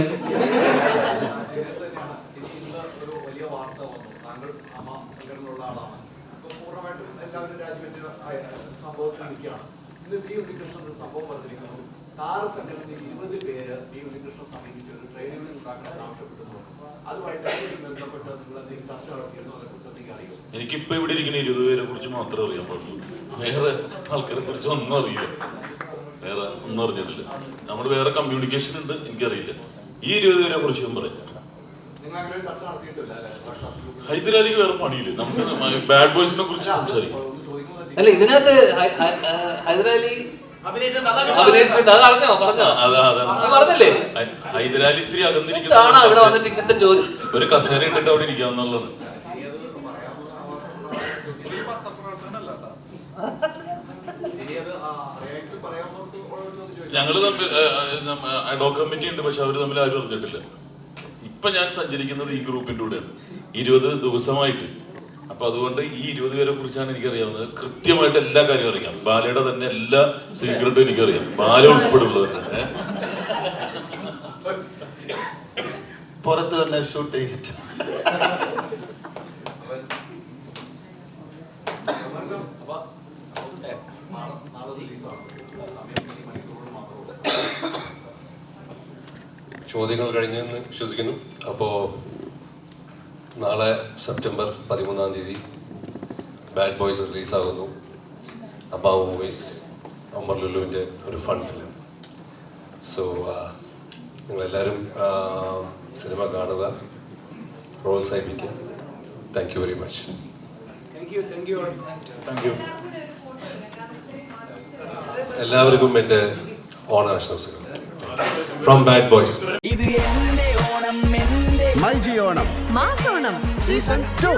താരസംഘടനയിൽ 20 പേര് ഈ ഉണ്ണികൃഷ്ണൻ സമീപിച്ച് ഒരു ട്രേഡ് യൂണിയൻ ഉണ്ടാക്കണം ആവശ്യപ്പെടുന്നു. അതുമായിട്ട് ബന്ധപ്പെട്ട് നിങ്ങൾ എന്തെങ്കിലും ചർച്ച നടത്തിയിരുന്നു? അതേക്കുറിച്ച് അറിയോ? എനിക്കിപ്പോ ഇവിടെ ഇരിക്കുന്ന 20 പേരെ കുറിച്ച് മാത്രമേ അറിയാൻ പാടുള്ളൂ. വേറെ ആൾക്കാരെ കുറിച്ച് ഒന്നും അറിയില്ല, വേറെ ഒന്നും അറിഞ്ഞിട്ടില്ല. നമ്മൾ വേറെ കമ്മ്യൂണിക്കേഷൻ ഉണ്ട്, എനിക്കറിയില്ല. ഈ 20 പേരെ കുറിച്ച് ഞാൻ പറയാം. ഹൈദരാലിക്ക് വേറെ പണിയില്ല, നമുക്ക് ബാഡ് ബോയ്സിനെ കുറിച്ച് സംസാരിക്കും. അല്ല ഇതിനകത്ത് ഹൈദരാലി അഭിനയിച്ചിട്ടുണ്ട്, അത് അറിഞ്ഞോ? പറഞ്ഞോ? പറഞ്ഞില്ലേ? ഹൈദരാലി ഇത്തിരി അകന്നിരിക്കുന്ന ഇവിടെ വന്നിട്ട് ഇങ്ങനത്തെ ചോദ്യം. ഒരു കസേര ഇട്ടിട്ട് അവിടെ ഇരിക്കാന്നുള്ളത്. ഞങ്ങള് തമ്മിൽ അഡ്വോക്കേറ്റ് കമ്മിറ്റി ഉണ്ട്, പക്ഷെ അവര് തമ്മിൽ ആരും അറിഞ്ഞിട്ടില്ല. ഇപ്പൊ ഞാൻ സഞ്ചരിക്കുന്നത് ഈ ഗ്രൂപ്പിന്റെ കൂടെയാണ് 20 ദിവസമായിട്ട്. അപ്പൊ അതുകൊണ്ട് ഈ 20 പേരെ കുറിച്ചാണ് എനിക്കറിയാവുന്നത്. കൃത്യമായിട്ട് എല്ലാ കാര്യവും അറിയാം. ബാലയുടെ തന്നെ എല്ലാ സീക്രട്ടും എനിക്കറിയാം, ബാല ഉൾപ്പെടെയുള്ളത്. പുറത്ത് വന്ന് ഷൂട്ട് ചെയ്തിട്ട് ചോദ്യങ്ങൾ കഴിഞ്ഞെന്ന് വിശ്വസിക്കുന്നു. അപ്പോൾ നാളെ സെപ്റ്റംബർ 13-ാം തീയതി ബാഡ് ബോയ്സ് റിലീസാകുന്നു. അബാവ് മൂവീസ്, ഒമർ ലുലുവിൻ്റെ ഒരു ഫൺ ഫിലിം. സോ നിങ്ങളെല്ലാവരും സിനിമ കാണുക, പ്രോത്സാഹിപ്പിക്കുക. Thank you very much. എല്ലാവർക്കും എൻ്റെ ഓണാശംസകൾ ഫ്രം ബാഡ് ബോയ്സ്. ഇത് എന്റെ ഓണം, എന്റെ മൈജി ഓണം മാസോണം സീസൺ 2.